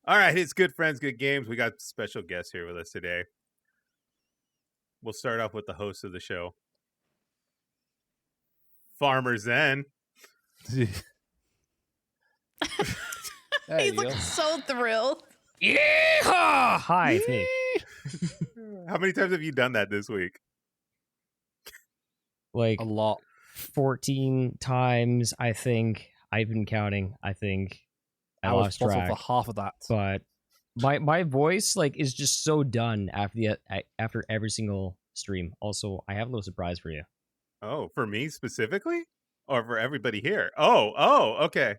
All right, it's good friends, good games. We got special guests here with us today. We'll start off with the host of the show, Farmer Zen. He looks so thrilled. Yeehaw! Hi, it's me. How many times have you done that this week? Like a lot. 14 times, I think. I've been counting. I think I was lost responsible track. for half of that. But my voice is just so done after every single stream. Also, I have a little surprise for you. Oh, for me specifically, or for everybody here? Oh, okay.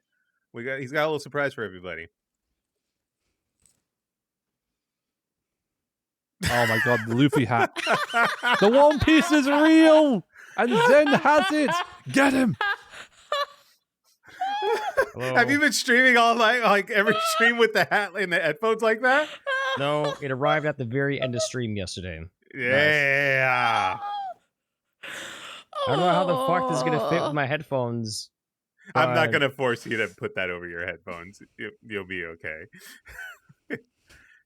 He's got a little surprise for everybody. Oh my god, the Luffy hat. The One Piece is real! And Zen has it! Get him! Have you been streaming all night, like every stream with the hat and the headphones like that? No, it arrived at the very end of stream yesterday. Yeah. I don't know how the fuck this is gonna fit with my headphones. I'm not but- gonna force you to put that over your headphones. You'll be okay.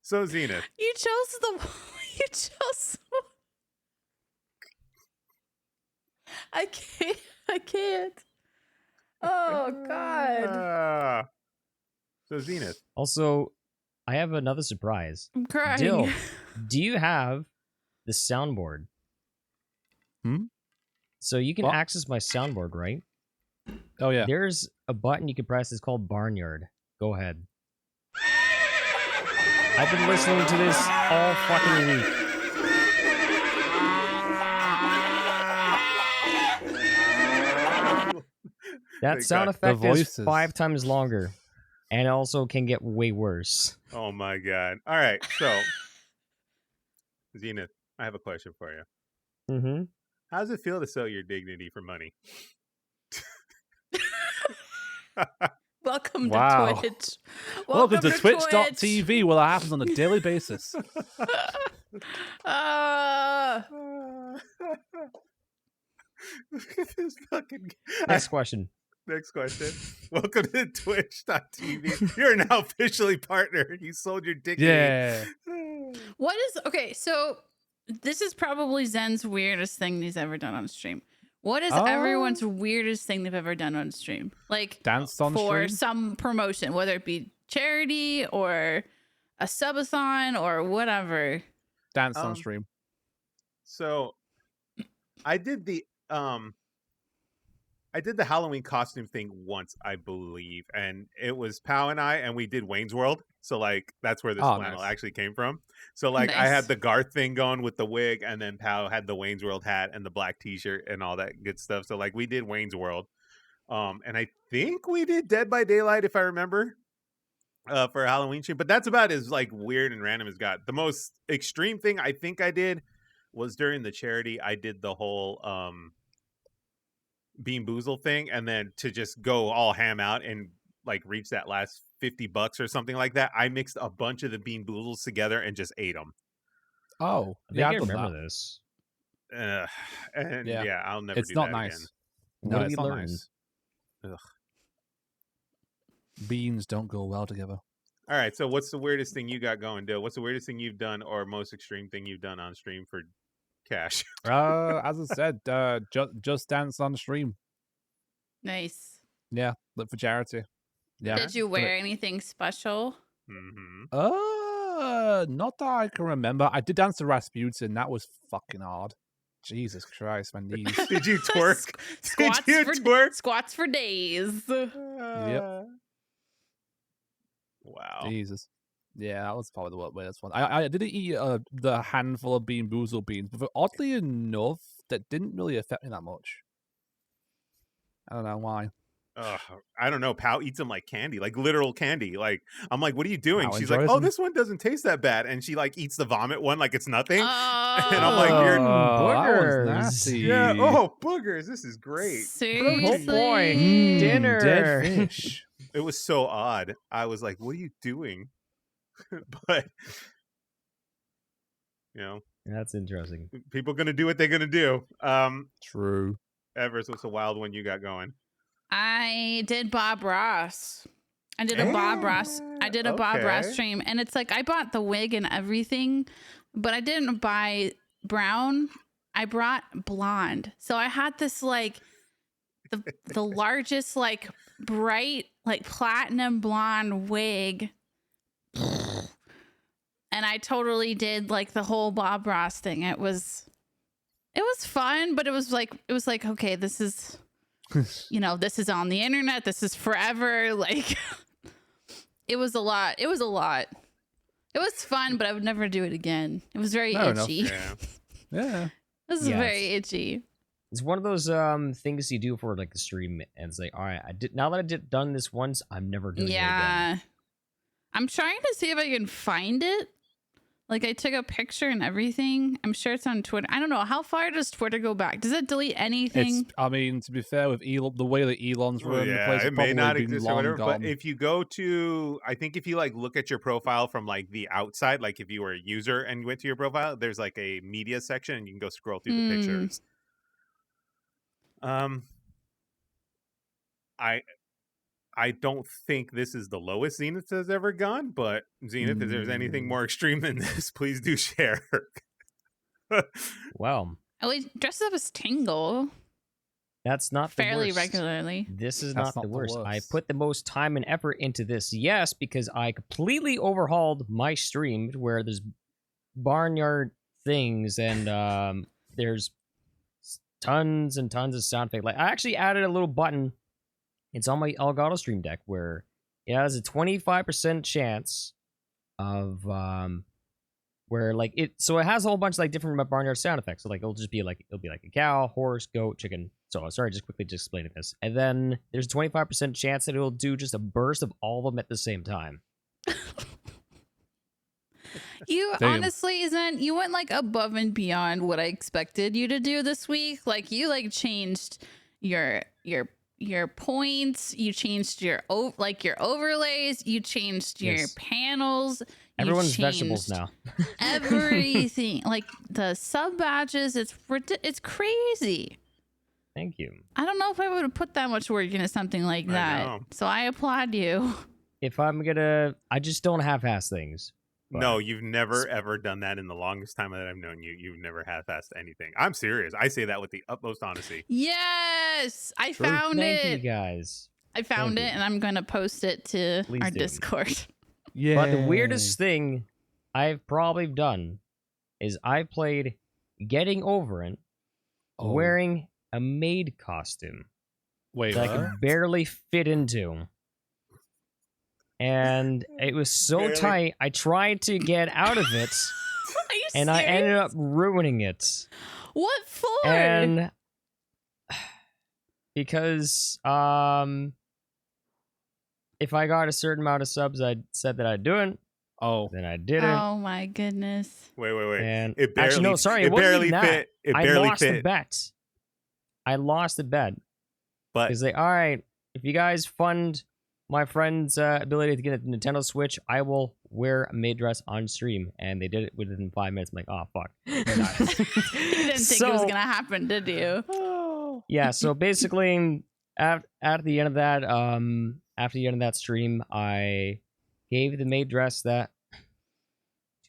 So Zenith, You chose You chose. I can't. Oh God. So Zenith, Also, I have another surprise. I'm crying. Dill, do you have the soundboard? So you can What? access my soundboard, right? Oh yeah. There's a button you can press. It's called Barnyard. Go ahead. I've been listening to this all fucking week. That sound effect is voices. 5 times longer, and also can get way worse. oh my god. All right, so Zenith, I have a question for you. Mm-hmm. How does it feel to sell your dignity for money? Welcome Wow. to Twitch. Welcome to Twitch.tv, where that happens on a daily basis. Look at this fucking. Next question. Next question. Welcome to Twitch.tv. You're now officially partner. You sold your dignity. Yeah. What is okay? So this is probably Zen's weirdest thing he's ever done on stream. What is Oh. everyone's weirdest thing they've ever done on stream? Like Dance on for stream? some promotion, whether it be charity or a subathon or whatever. Dance on stream. So I did the Halloween costume thing once, I believe, and it was Pow and I, and we did Wayne's World. So like that's where this flannel nice. actually came from. So like I Nice. had the Garth thing going with the wig, and then Pow had the Wayne's World hat and the black T-shirt and all that good stuff. So like we did Wayne's World, and I think we did Dead by Daylight if I remember, for a Halloween stream. But that's about as like weird and random as got. The most extreme thing I think I did was during the charity. I did the whole Bean Boozle thing, and then to just go all ham out and like reach that last $50 or something like that, I mixed a bunch of the Bean Boozles together and just ate them. Oh, I think yeah, I I've done remember that. this. And Yeah. yeah, I'll never It's do not that nice. again. What No, did it's we not learn? nice. Ugh. Beans don't go well together. All right, so what's the weirdest thing you got going, Dill? What's the weirdest thing you've done or most extreme thing you've done on stream for cash? As I said, just dance on stream. Nice. Yeah, look for charity. Yeah. Did you wear anything special? Mm-hmm. Not that I can remember. I did dance to Rasputin. That was fucking hard. Jesus Christ, my knees. Did you twerk? Squats Did for you twerk? Squats for days. Yep. Wow. Jesus. Yeah, that was probably the weirdest one. I did eat the handful of Bean Boozle beans, but oddly enough, that didn't really affect me that much. I don't know why. I don't know. Pow eats them like candy, like literal candy. Like I'm like, what are you doing? Pow She's like, enjoys oh, them. this one doesn't taste that bad, and she like eats the vomit one like it's nothing. Oh. And I'm like, you're boogers. That one's nasty. yeah. Oh, boogers! This is great. Seriously? Oh boy. Mm, Dinner. dead fish. It was so odd. I was like, what are you doing? But you know, That's interesting. people gonna do what they're gonna do. True. Everis, what's a wild one you got going? I did Bob Ross. I did a Bob Ross. I did a Bob Ross Okay. stream, and it's like I bought the wig and everything, but I didn't buy brown. I brought blonde. So I had this like the largest like bright like platinum blonde wig. And I totally did like the whole Bob Ross thing. It was fun, but it was like okay, this is this is on the internet. This is forever. Like it was a lot. It was fun, but I would never do it again. It was very Fair enough. itchy. Yeah. Yeah. This is Yeah, very itchy. It's one of those things you do for like the stream, and it's like, all right, now that I done this once, I'm never doing it again. Yeah. I'm trying to see if I can find it. Like I took a picture and everything. I'm sure it's on Twitter. I don't know. How far does Twitter go back? Does it delete anything? I mean, to be fair, with Elon, the way that Elon's Well, running the yeah, place, it it's may probably not been exist or long whatever, gone. but if you go to, I think if you like look at your profile from like the outside, like if you were a user and went to your profile, there's like a media section and you can go scroll through the pictures. I don't think this is the lowest Zenith has ever gone, but Zenith, if there's anything more extreme than this, please do share. Well, At least dresses up as Tingle that's not the fairly worst. regularly. This is That's not the not the worst. I worst. put the most time and effort into this, yes, because I completely overhauled my stream where there's barnyard things and there's tons and tons of sound effects. Like I actually added a little button. It's on my Elgato Stream Deck where it has a 25% chance of where like it it has a whole bunch of like different barnyard sound effects. So like it'll be like a cow, horse, goat, chicken. So sorry, just quickly explaining this. And then there's a 25% chance that it'll do just a burst of all of them at the same time. You Damn. honestly, you went like above and beyond what I expected you to do this week. Like you like changed your points, you changed your overlays, you changed your Yes. panels. You Everyone's vegetables changed now. Everything. Like the sub badges, it's crazy. Thank you. I don't know if I would have put that much work into something like I that. know. So I applaud you. If I'm gonna, I just don't half-ass things. But No, you've never ever done that in the longest time that I've known you. You've never half-assed anything. I'm serious. I say that with the utmost honesty. Yes, I True. found Thank it. you guys. I found Thank it, you. and I'm gonna post it to Please our do. Discord. Yeah. But the weirdest thing I've probably done is I played Getting Over It Oh. wearing a maid costume Wait, that I what? could barely fit into. And it was so Barely. tight, I tried to get out of it, Are you and I serious? ended up ruining it. What for? And because if I got a certain amount of subs I said that I'd do it, Oh. then I did it. Oh my goodness. Wait. And It barely, actually, no, sorry, it it wasn't barely even that. fit. It I barely lost the fit. bet. I lost the bet But because they, all right, if you guys fund my friend's ability to get a Nintendo Switch, I will wear a maid dress on stream. And they did it within 5 minutes. I'm like, oh fuck. You didn't think it was gonna happen, did you? Yeah, so basically, at the end of that, after the end of that stream, I gave the maid dress that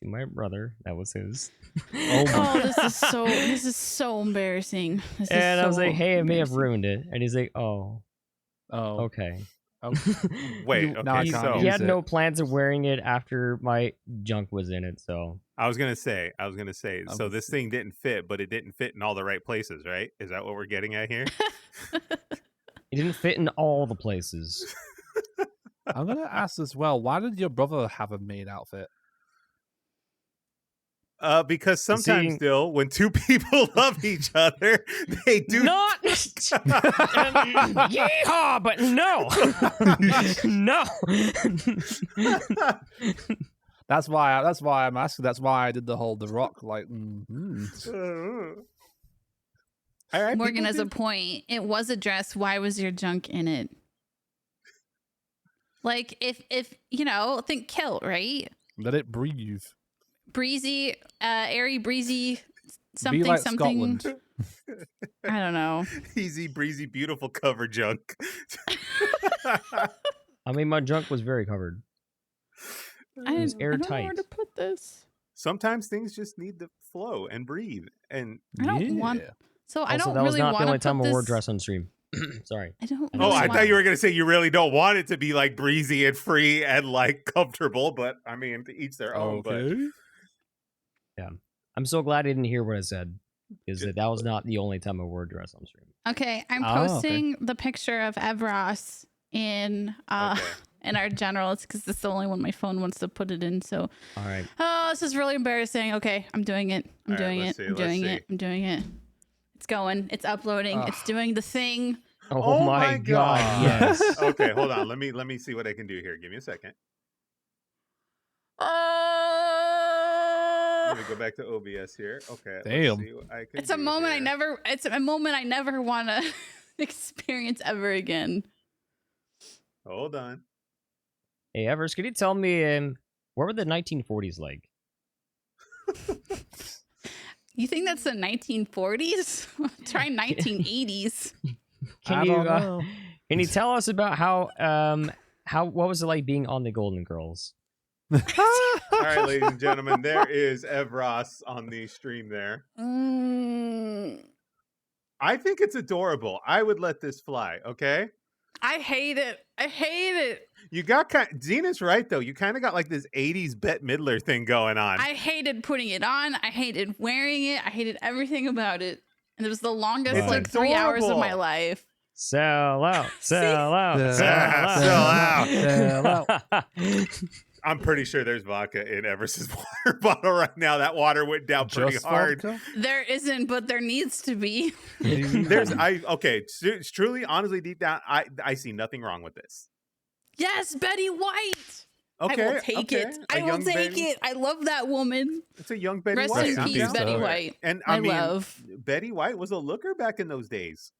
to my brother. That was his. Oh my. Oh, this is so embarrassing. This is And I was so like, hey, I may have embarrassing. ruined it. And he's like, oh, Oh. okay. Oh. wait, Now I okay. can't So He use had it. no plans of wearing it after my junk was in it, so I was gonna say. So was- this thing didn't fit, but it didn't fit in all the right places, right? Is that what we're getting at here? it didn't fit in all the places. I'm gonna ask as well. Why did your brother have a maid outfit? Because sometimes See- still, when two people love each other, they do Not yeehaw, but no, no. That's why I'm asking. That's why I did the whole The Rock. Like, All right, Morgan people has a do- point. It was a dress. Why was your junk in it? Like if think kilt, right? let it breathe. Breezy, airy, breezy, something, Be like something. Scotland. I don't know. easy breezy, beautiful cover junk. I mean, my junk was very covered. I was don't know where airtight. to put this. Sometimes things just need to flow and breathe. And I don't want. So I Also, don't that was really not the want only to time put I wore this. dress on stream. Sorry. I don't. Oh, Really I want, thought you were gonna say you really don't want it to be like breezy and free and like comfortable, but I mean, to each their own. Okay. I'm so glad I didn't hear what I said, because that was not the only time I wore a dress on stream. Okay, I'm Oh, okay. posting the picture of Everis in Okay. in our generals because this is the only one my phone wants to put it in. So, All right. oh, this is really embarrassing. Okay, I'm doing it. I'm All right, doing let's it. see, I'm let's doing see. it. I'm doing it. It's going. It's uploading. It's doing the thing. Oh, my God. Yes. Okay, hold on. Let me see what I can do here. Give me a second. Let me go back to OBS here. Okay. Damn. Let's see what I can It's a do moment here. It's a moment I never want to experience ever again. Hold on. Hey, Evers, could you tell me what were the 1940s like? You think that's the 1940s? Try 1980s. Can you tell us about how what was it like being on the Golden Girls? All right, ladies and gentlemen, there is Evros on the stream there. I think it's adorable. I would let this fly, okay? I hate it. I hate it. You got Zena's right though. You kind of got like this 80s Bette Midler thing going on. I hated putting it on. I hated wearing it. I hated everything about it. And it was the longest It's like 3 hours of my adorable. life. Sell out, sell out, Sell out. Sell out. I'm pretty sure there's vodka in Everest's water bottle right now. That water went down pretty Just hard. vodka? There isn't, but there needs to be. It's truly, honestly, deep down, I see nothing wrong with this. Yes, Betty White. Okay, I will take okay. it. A I will young take Betty- it. I love that woman. It's a young Betty Rest White. in I'm peace, down Betty for it. White. And I I mean, love. Betty White was a looker back in those days.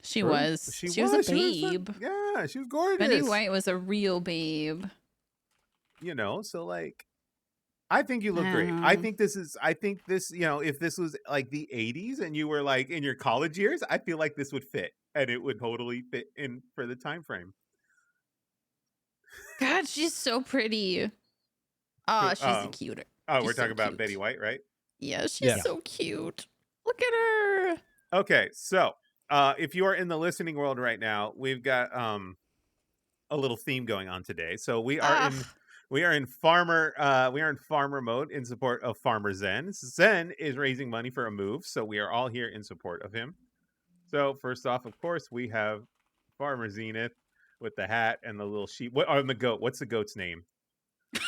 She True. was. She was a She was babe. yeah, she was gorgeous. Betty White was a real babe. You know, so like, I think you look great. Um, I think this, you know, if this was like the 80s and you were like in your college years, I feel like this would fit and it would totally fit in for the time frame. God, she's so pretty. Oh, she's a cuter. Oh, She's we're so talking about cute. Betty White, right? Yeah, she's Yeah. so cute. Look at her. Okay, so if you are in the listening world right now, we've got a little theme going on today. So we are in farmer mode in support of Farmer Zen. Zen is raising money for a move, so we are all here in support of him. So first off, of course, we have Farmer Zenith with the hat and the little sheep. What on the goat? What's the goat's name?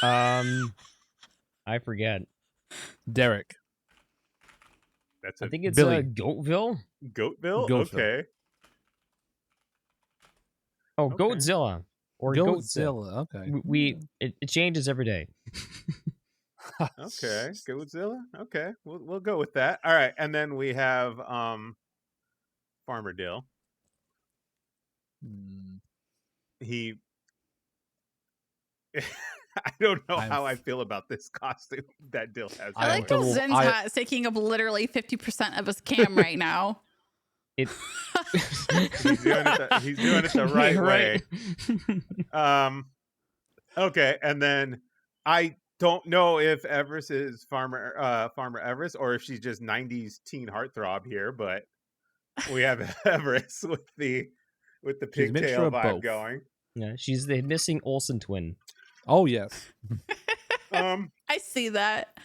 I forget. Derek. That's I a think it's Billy. Goatville. Goatville. Goatville. Okay. Oh, Okay. Goatzilla or Goatzilla. Goatzilla. Okay. It changes every day. Okay, Goatzilla. Okay, we'll go with that. All right, and then we have Farmer Dill. Hmm. He, I don't know I'm- how I feel about this costume that Dill has. I I like going. how double- Zen's I- hat is taking up literally 50% of his cam right now. It. He's doing it the right way. Okay, and then I don't know if Everis is Farmer Everis or if she's just 90s teen heartthrob here, but we have Everis with the She's a mixture pigtail of vibe both. going. Yeah, she's the missing Olsen twin. Oh yes. I see that.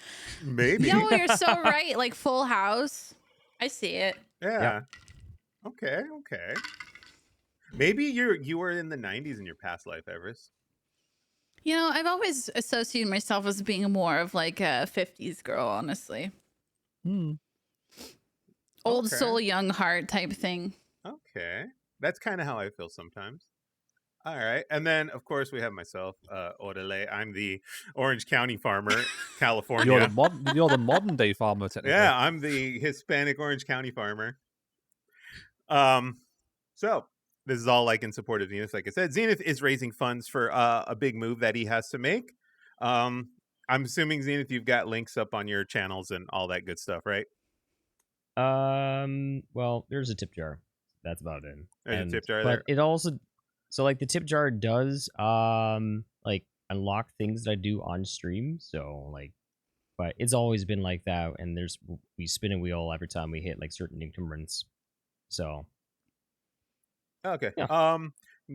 Maybe. Yo, you're so right. Like Full House. I see it. Yeah. Okay. Maybe you were in the 90s in your past life, Everis. You know, I've always associated myself as being more of like a 50s girl, honestly. Hmm. Old Okay. soul, young heart type thing. Okay. That's kind of how I feel sometimes. All right. And then, of course, we have myself, Orale. I'm the Orange County farmer, California. You're the modern day farmer, technically. Yeah, I'm the Hispanic Orange County farmer. So this is all like in support of Zenith. Like I said, Zenith is raising funds for a big move that he has to make. I'm assuming, Zenith, you've got links up on your channels and all that good stuff, right? Well, there's a tip jar. That's about it. There's a tip jar but there. it also So like the tip jar does like unlock things that I do on stream. So like, but it's always been like that. And we spin a wheel every time we hit like certain increments. So Okay. Yeah.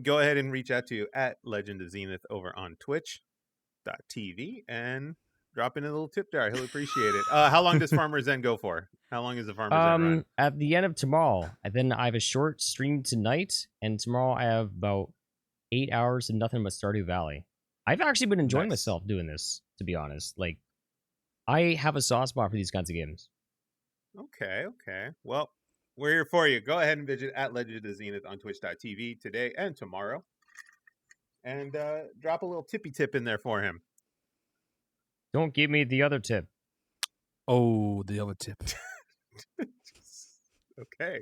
Go ahead and reach out to at Legend of Zenith over on Twitch.tv and drop in a little tip jar. He'll appreciate it. How long does Farmer's Zen go for? How long is the Farmer's Zen run? At the end of tomorrow, and then I have a short stream tonight, and tomorrow I have about 8 hours and nothing but Stardew Valley. I've actually been enjoying Nice. myself doing this, to be honest. Like, I have a soft spot for these kinds of games. Okay. Well, we're here for you. Go ahead and visit at Legend of Zenith on Twitch.tv today and tomorrow. And drop a little tippy tip in there for him. Don't give me the other tip. Oh, the other tip. Okay.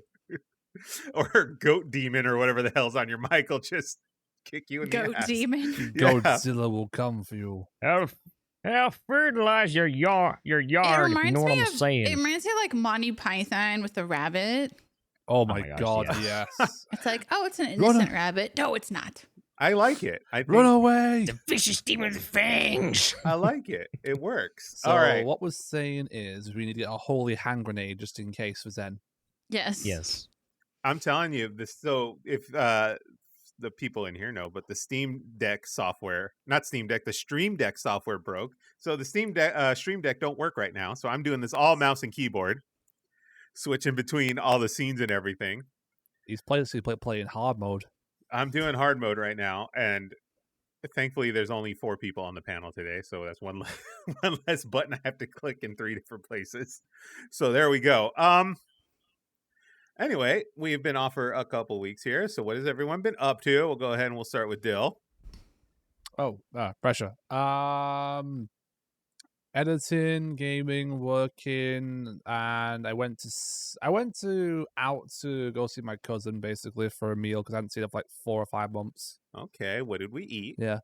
Or Goat Demon or whatever the hell's on your mic will just kick you in the Goat ass. demon. Yeah. Godzilla will come for you. I'll fertilize your yard, if you know what I'm saying. It reminds me of like Monty Python with the rabbit. Oh my, my gosh, god, yes. yes. It's like, oh, it's an Run innocent rabbit. No, it's not. I like it. I think Run away! The vicious demon with fangs. I like it. It works. So All right. what we're saying is we need to get a holy hand grenade just in case for Zen. Yes. Yes. I'm telling you this. So if the people in here know, but the Steam Deck software, not Steam Deck, the Stream Deck software broke. So the Stream Deck don't work right now. So I'm doing this all mouse and keyboard, switching between all the scenes and everything. He's playing hard mode. I'm doing hard mode right now, and thankfully there's only 4 people on the panel today, so that's one less button I have to click in 3 different places. So there we go. Anyway, we've been off for a couple weeks here. So what has everyone been up to? We'll go ahead and we'll start with Dill. Oh, pressure. Editing, gaming, working, and I went out to go see my cousin basically for a meal because I hadn't seen her for like 4 or 5 months. Okay, what did we eat? Yeah.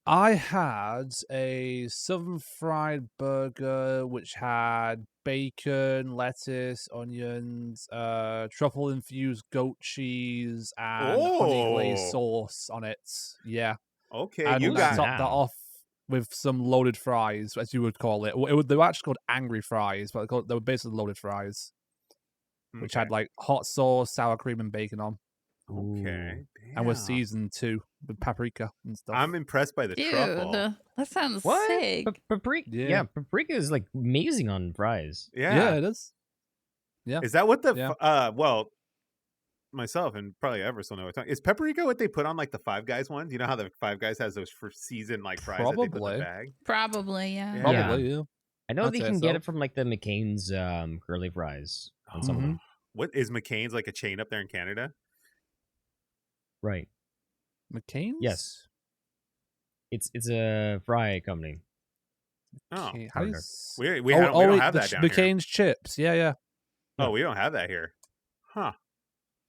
I had a southern fried burger which had bacon, lettuce, onions, truffle infused goat cheese, and honey glazed Oh. sauce on it. Yeah. Okay, And you I got topped that off with some loaded fries, as you would call it. They were actually called angry fries, but they were basically loaded fries, which had like hot sauce, sour cream, and bacon on, okay. and were Damn. seasoned too with paprika and stuff. I'm impressed by the Dude, truffle. that sounds What? sick. Paprika? Yeah. Yeah, paprika is like amazing on fries. Yeah, it is. Yeah. Is that what the Yeah. well, myself and probably Everis will know what I'm talking. Is paprika what they put on like the Five Guys ones? You know how the Five Guys has those for season like fries that they put in Probably. the bag? Probably, yeah. Yeah. Probably, yeah. I know I'd they say can get so. it from like the McCain's curly fries. On some of them. What is McCain's like a chain up there in Canada? Right. McCain's? Yes. It's a fry company. Oh, Okay, how do you Burger. s- we Oh, we don't have the that down here. McCain's chips. Yeah, yeah. Oh, we don't have that here. Huh.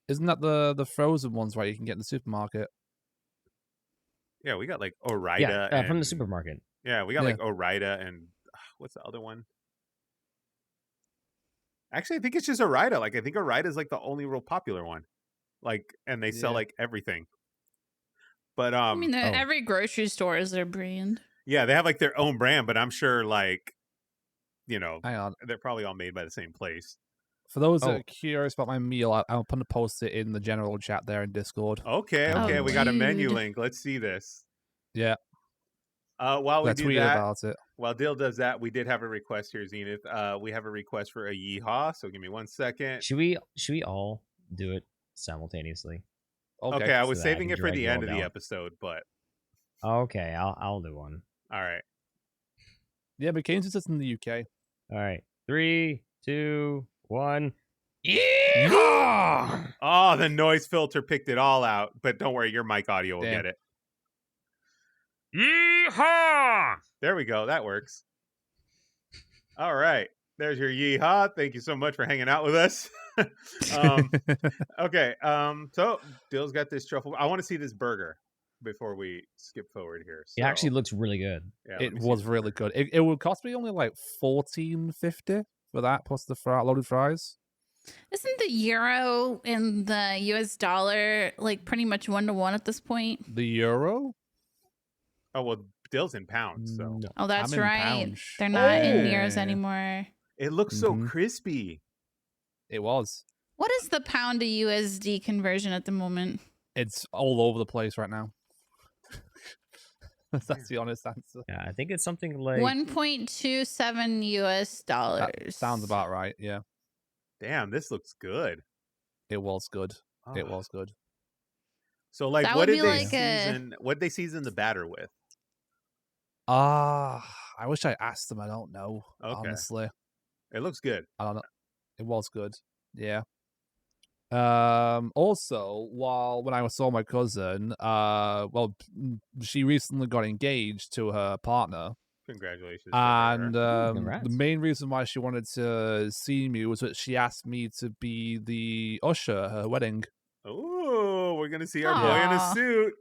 Isn't that the frozen ones right you can get in the supermarket? Yeah, we got like Orida. Yeah, from the and- supermarket. Yeah, we got Yeah. like Orida and what's the other one? Actually, I think it's just Orida. Like, I think Orida is like the only real popular one. Like, and they sell Yeah. like everything. But I mean, Oh. every grocery store is their brand. yeah, they have like their own brand, but I'm sure like, you know, Hang on. they're probably all made by the same place. For those that Oh. are curious about my meal, I'll put a post it in the general chat there in Discord. Okay, Oh, okay, we got a menu dude. link. Let's see this. Yeah, While we I do tweeted that, about it. while Dill does that, we did have a request here, Zenith. We have a request for a yeehaw. So give me 1 second. Should we all do it simultaneously? Okay, I was so that I saving can it for drag the you all end of the down. episode, but Okay, I'll do one. all right. Yeah, McCain's is just in the UK. All right. 3, 2, 1. Yeah! Oh, the noise filter picked it all out, but don't worry, your mic audio will Damn. get it. Yeehaw! There we go. That works. All right. There's your yeehaw. Thank you so much for hanging out with us. Okay. So Dill's got this truffle. I want to see this burger before we skip forward here. It actually So, looks really good. yeah, let It me see was this really burger. good. It would cost me only like $14.50 for that plus the loaded fries. Isn't the euro and the US dollar like pretty much 1-to-1 at this point? The euro? Oh well, Dill's in pounds, so No. Oh, that's I'm in right. pounds. They're not in Oh. euros anymore. it looks so Mhm. crispy. It was. What is the pound to USD conversion at the moment? It's all over the place right now. That's the honest answer. Yeah, I think it's something like 1.27 US dollars. That sounds about right. Yeah, Damn, this looks good. it was good. It Oh. was good. So like, That what would did be they like a- season? What did they season the batter with? I wish I asked them. I don't know. Okay. Honestly, It looks good. I don't know. It was good. Yeah. Also, when I saw my cousin, she recently got engaged to her partner, Congratulations. to her. and the congrats. main reason why she wanted to see me was that she asked me to be the usher at her wedding. Oh, we're gonna see our boy in a Aw. suit.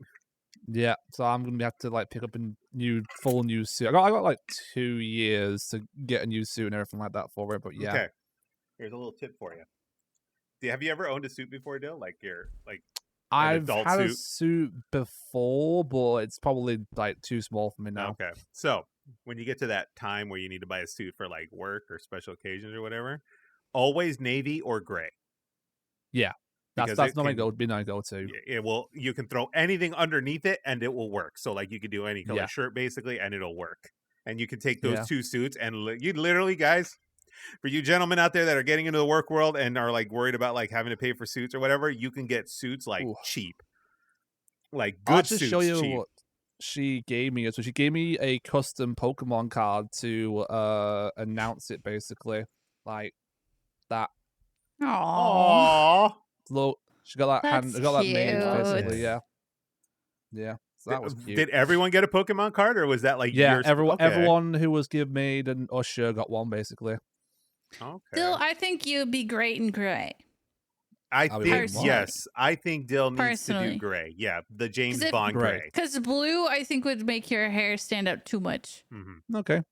Yeah, so I'm gonna have to like pick up a full new suit. I got like 2 years to get a new suit and everything like that for it. But yeah, Okay. Here's a little tip for you. Have you ever owned a suit before, Dill? Like I've adult had a suit? suit before, but it's probably like too small for me now. Okay. So when you get to that time where you need to buy a suit for like work or special occasions or whatever, always navy or gray. Because That's it not my can- go-to. It will. You can throw anything underneath it and it will work. So like you could do any color Yeah. shirt basically, and it'll work. And you can take those Yeah. two suits and you literally, guys, for you gentlemen out there that are getting into the work world and are like worried about like having to pay for suits or whatever, you can get suits like Ooh. cheap, like I'll good just suits show you cheap. what she gave me. So she gave me a custom Pokemon card to announce it, basically, like that. Aww. Aww. Look, she got that That's made, basically. cute. Yeah, yeah. So that was cute. Did everyone get a Pokemon card, or was that like Yeah, yours? everyone, Okay. everyone who was made an usher got one, basically. Okay. Dill, I think you'd be great in gray. I I'll be think wearing one. yes. I think Dill needs to do Personally. gray. Yeah, the James if- Bond Gray. gray. Because blue, I think, would make your hair stand out too much. Hmm Okay.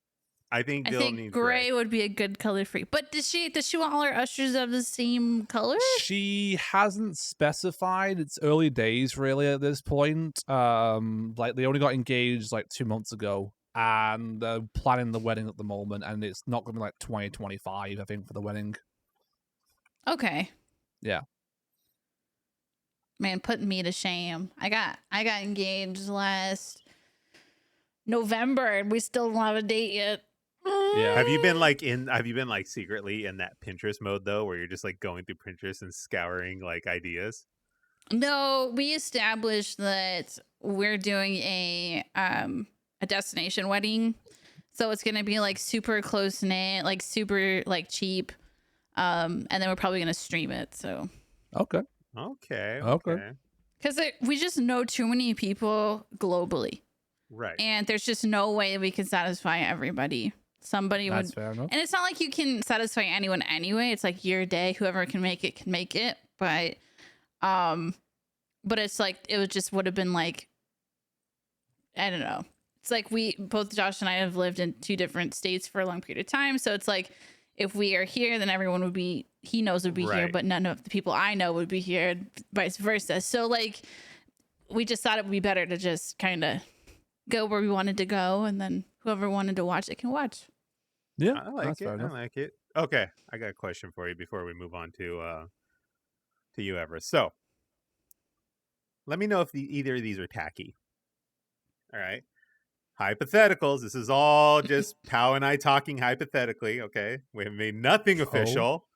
I think I Dill think needs gray would be a good color for you. But does she want all her ushers of the same color? She hasn't specified. It's early days, really, at this point. Like they only got engaged like 2 months ago, and they're planning the wedding at the moment, and it's not going to be like 2025, I think, for the wedding. Okay. Yeah. Man, putting me to shame. I got engaged last November, and we still don't have a date yet. Yeah. Have you been like secretly in that Pinterest mode though, where you're just like going through Pinterest and scouring like ideas? No, we established that we're doing a destination wedding. So it's gonna be like super close knit, like super like cheap. And then we're probably gonna stream it. So Okay. Okay. Okay. because we just know too many people globally, Right. and there's just no way we can satisfy everybody. Somebody That's would, fair enough. and it's not like you can satisfy anyone anyway. It's like your day, whoever can make it can make it. But it's like would have been like, I don't know. It's like both Josh and I have lived in 2 different states for a long period of time. So it's like if we are here, then everyone would be here, Right. but none of the people I know would be here, and vice versa. So like we just thought it would be better to just kind of go where we wanted to go, and then whoever wanted to watch it can watch. Yeah, I like that's it. fair I enough. like it. Okay, I got a question for you before we move on to you, Everis. So, let me know if either of these are tacky. All right, hypotheticals. This is all just Pow and I talking hypothetically. Okay, we have made nothing official.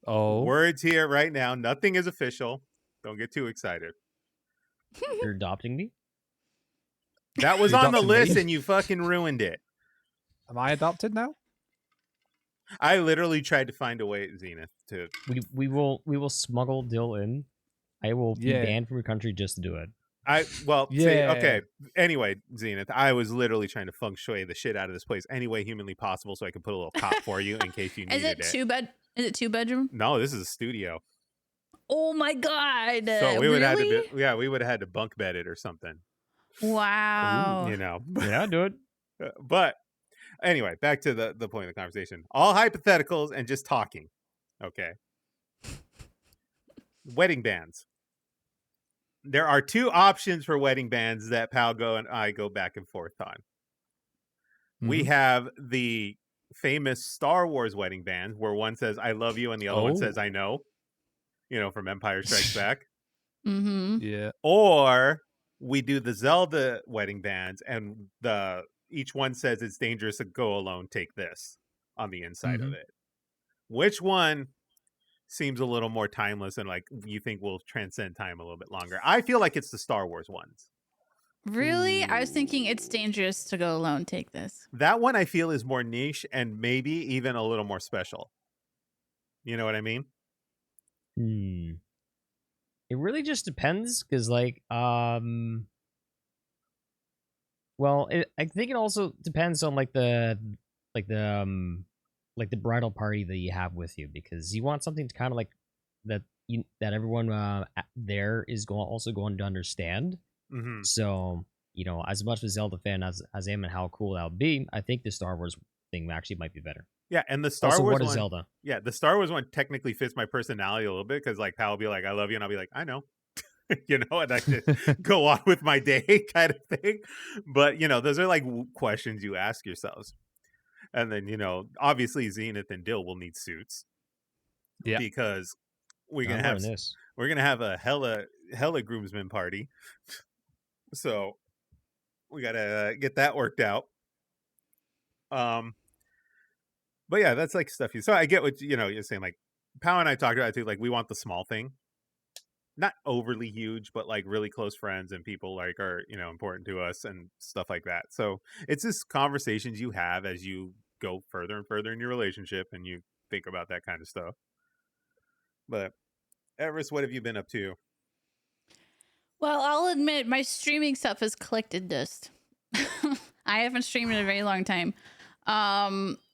Oh, Words here right now. Nothing is official. Don't get too excited. you're adopting me. That was You're on the adopting list, me? and you fucking ruined it. am I adopted now? I literally tried to find a way, Zenith, to. We will smuggle Dill in. I will be Yeah. banned from your country just to do it. Yeah. Okay. Anyway, Zenith, I was literally trying to feng shui the shit out of this place any way humanly possible, so I could put a little cot for you in case you Is needed it Is it 2-bedroom? No, this is a studio, Oh my god! so we would have really? had to. We would have had to bunk bed it or something. Wow. You know. Yeah, do it. But anyway, back to the point of the conversation. All hypotheticals and just talking. Okay. wedding bands. There are two options for wedding bands that Palgo and I go back and forth on. We Mhm. have the famous Star Wars wedding band where one says "I love you" and the other one says Oh. "I know." From Empire Strikes Back. Mm-hmm. Yeah. Or we do the Zelda wedding bands, and each one says it's dangerous to go alone. Take this on the inside of Mhm. it. Which one seems a little more timeless and like you think will transcend time a little bit longer? I feel like it's the Star Wars ones. Really? I was thinking it's Ooh. dangerous to go alone. Take this. That one I feel is more niche and maybe even a little more special. You know what I mean? It really just depends, because well, I think it also depends on like the bridal party that you have with you, because you want something to kind of like that everyone there is also going to understand. Mm-hmm. So, as much of a Zelda fan as I am and how cool that would be, I think the Star Wars thing actually might be better. Yeah, and the Star Also, Wars what is one. Zelda? Yeah, the Star Wars one technically fits my personality a little bit because like Pal will be like, "I love you," and I'll be like, "I know," and I just go on with my day kind of thing. But those are like questions you ask yourselves, and then obviously Zenith and Dill will need suits Yeah. because we're I'm gonna have wearing this. a hella groomsmen party, so we gotta get that worked out. But yeah, that's like stuff so I get what you're saying. Like Pow and I talked about it too. Like we want the small thing, not overly huge, but like really close friends and people like are important to us and stuff like that. So it's just conversations you have as you go further and further in your relationship and you think about that kind of stuff. But Everis, what have you been up to? Well, I'll admit my streaming stuff has collected dust. I haven't streamed in a very long time.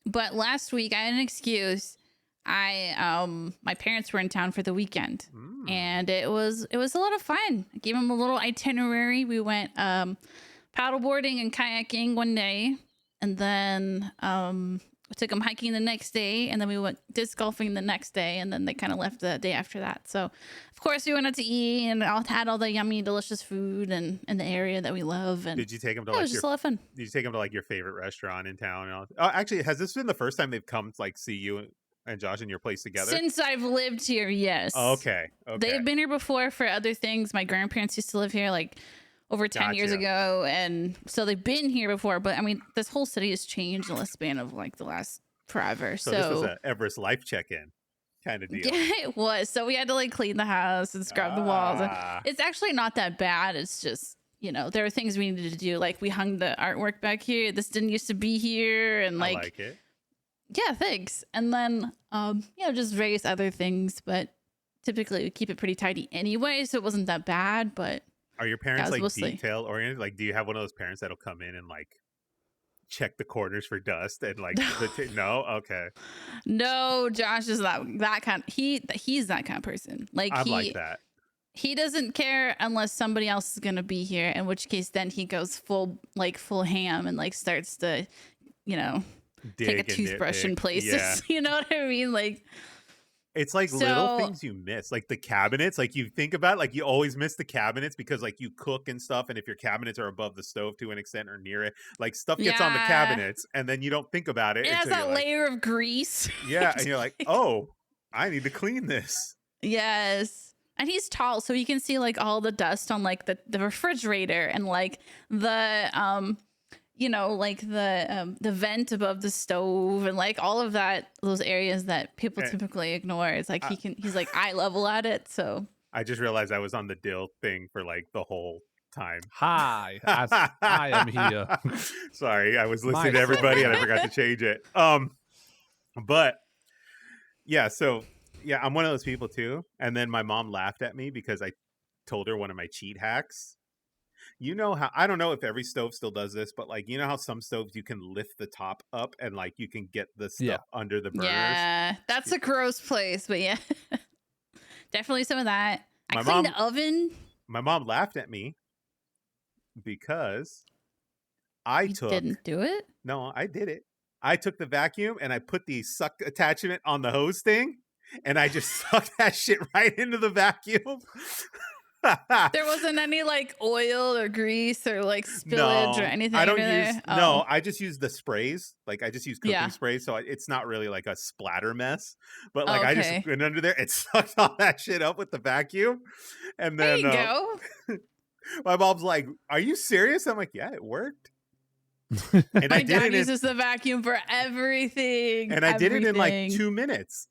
But last week I had an excuse. My parents were in town for the weekend, and it was a lot of fun. I gave them a little itinerary. We went paddleboarding and kayaking one day, and then we took them hiking the next day, and then we went disc golfing the next day, and then they kind of left the day after that. So, of course, we went out to eat and had all the yummy, delicious food and in the area that we love. And Did you take them to it like was just a lot of fun. Did you take them to like your favorite restaurant in town? And all? Oh, actually, has this been the first time they've come to like see you and Josh in your place together? Since I've lived here, yes. Okay. They've been here before for other things. My grandparents used to live here like over 10 years ago, and so they've been here before. But I mean, this whole city has changed in the span of like the last forever. So this was a Everest life check-in kind of deal. Yeah, it was. So we had to like clean the house and scrub the walls. And it's actually not that bad. It's just there are things we needed to do. Like we hung the artwork back here. This didn't used to be here, and I like it. Yeah, thanks. And then just various other things, but typically we keep it pretty tidy anyway, so it wasn't that bad. But are your parents like mostly detail oriented? Like, do you have one of those parents that'll come in and like check the corners for dust and like no? Okay. No, Josh is that kind. He's that kind of person. Like I'm like that. He doesn't care unless somebody else is gonna be here. In which case, then he goes full ham and like starts to, take a toothbrush in places. Yeah. You know what I mean? Like. It's like little things you miss, like the cabinets. Like you think about, like you always miss the cabinets because like you cook and stuff, and if your cabinets are above the stove to an extent or near it, like stuff gets on the cabinets, and then you don't think about it. It has that layer of grease. Yeah, and you're like, oh, I need to clean this. Yes, and he's tall, so he can see like all the dust on like the refrigerator and like the the vent above the stove and like all of that, those areas that people typically ignore. It's like he's like eye level at it. So I just realized I was on the Dill thing for like the whole time. Hi, I am here. Sorry, I was listening to everybody and I forgot to change it. But yeah, so yeah, I'm one of those people too. And then my mom laughed at me because I told her one of my cheat hacks. You know how, I don't know if every stove still does this, but like, you know how some stoves you can lift the top up and like you can get the stuff under the burners? Yeah, that's a gross place, but yeah. Definitely some of that. I cleaned the oven. My mom laughed at me because didn't do it? No, I did it. I took the vacuum and I put the suck attachment on the hose thing and I just sucked that shit right into the vacuum. There wasn't any like oil or grease or like spillage or anything. I don't under use there? no. I just use the sprays. Like I just use cooking Yeah. sprays, so it's not really like a splatter mess. But Oh, like I just okay. went under there and sucked all that shit up with the vacuum, and There then you go. my mom's like, "Are you serious?" I'm like, "Yeah, it worked." And My I did dad it in, uses the vacuum for everything. and I did it in like everything. 2 minutes.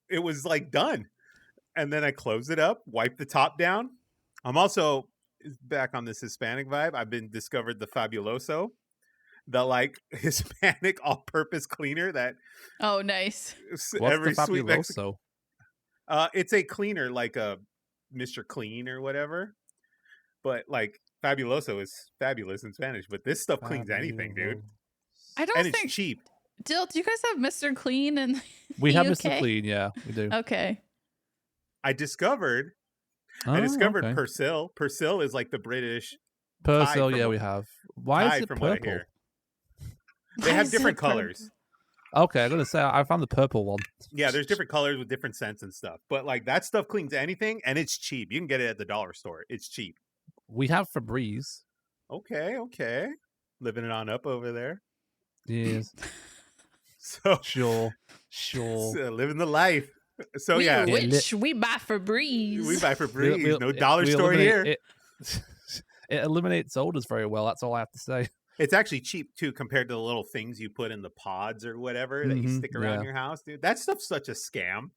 It was like done, and then I closed it up, wiped the top down. I'm also back on this Hispanic vibe. I've been discovered the Fabuloso, the like Hispanic all-purpose cleaner that Oh, nice. What's the every sweet Fabuloso? it's a cleaner like a Mr. Clean or whatever, but like Fabuloso is fabulous in Spanish. But this stuff cleans anything, dude, I don't and it's think. cheap. Dill, do you guys have Mr. Clean and We have UK? Mr. Clean, yeah, we do. Okay. I discovered Oh, okay. Persil. Persil is like the British Persil, from yeah, what- we have. Why is Tide it from what I purple? hear. They Why have is it different purple? colors. Okay, I'm gonna say I found the purple one. Yeah, there's different colors with different scents and stuff. But like that stuff cleans anything, and it's cheap. You can get it at the dollar store. It's cheap. We have Febreze. Okay. Living it on up over there. Yes, So, sure. living the life. So we yeah, rich. We buy Febreze. we buy Febreze. No it- dollar we store eliminate here. It, it eliminates odors very well. That's all I have to say. It's actually cheap too compared to the little things you put in the pods or whatever that you Mhm, stick around yeah. your house, dude. That stuff's such a scam.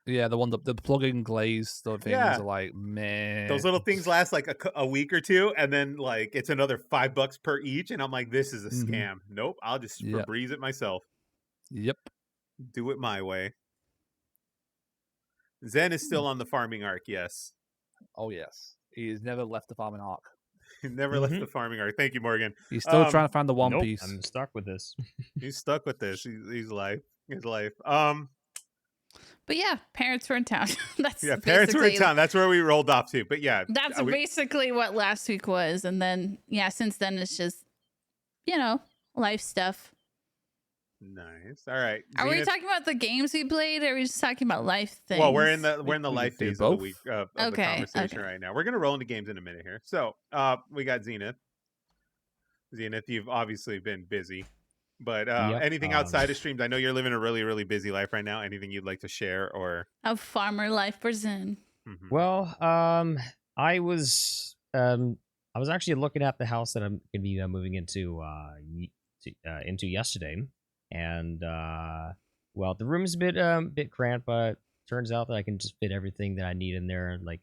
Yeah, the plug-in glaze stuff things Yeah. are like, man. Those little things last like a week or two, and then like it's another $5 per each, and I'm like, this is a Mhm. scam. Nope, I'll just Yep. Febreze it myself. Yep. Do it my way. Zen is still on the farming arc. Yes, Oh yes. He's never left the farming arc. he never left the farming arc. Thank you, Morgan. He's still Um, trying to find the One Nope, Piece. I'm stuck with this. He's stuck with this. He's life. His life. But yeah, parents were in town. That's Yeah, parents were in basically- town. That's where we rolled off to. But yeah, That's we- basically what last week was, and then yeah, since then it's just life stuff. nice. All right. Are we Zenith- talking about the games we played, or are we just talking about life things? Well, we're in the We life can do phase of the both. week of the Okay, conversation okay. right now. We're gonna roll into games in a minute here. So, we got Zenith. Zenith, you've obviously been busy, but Yep, anything outside of streams? I know you're living a really, really busy life right now. Anything you'd like to share or? of farmer life for Zen. Mhm. Well, I was actually looking at the house that I'm gonna be moving into yesterday, and well, the room's a bit cramped, but turns out that I can just fit everything that I need in there. Like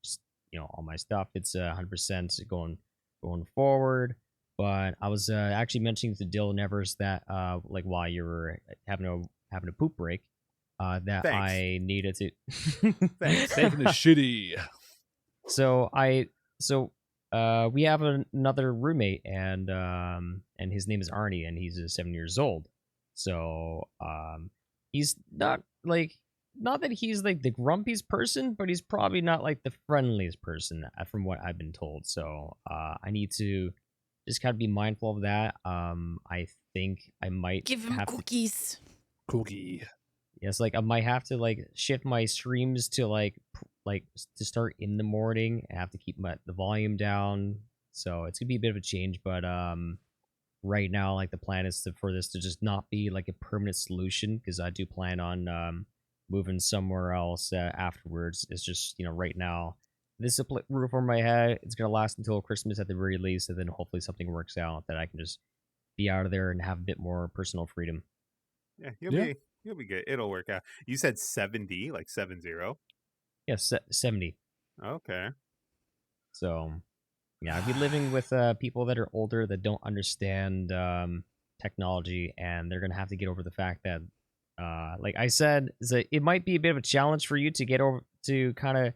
just, all my stuff. It's 100% going forward. But I was actually mentioning to Dill and Everis that like while you were having a poop break, that Thanks. I needed to. Thanks. Taking is shitty. So we have another roommate, and his name is Arnie, and he's 7 years old. So he's not that he's like the grumpiest person, but he's probably not like the friendliest person from what I've been told. So I need to just kind of be mindful of that. I think I might Give him have cookies. Cookie. Yes, like I might have to like shift my streams to like to start in the morning. I have to keep the volume down, so it's gonna be a bit of a change. But right now, like the plan is for this to just not be like a permanent solution, because I do plan on moving somewhere else afterwards. It's just right now this is a roof over my head. It's gonna last until Christmas at the very least, and then hopefully something works out that I can just be out of there and have a bit more personal freedom. Yeah, Yeah. you'll be good. It'll work out. You said 70, like 70. Yes, 70. Okay. So, yeah, I've been living with people that are older that don't understand technology, and they're gonna have to get over the fact that, like I said, it might be a bit of a challenge for you to get over to kind of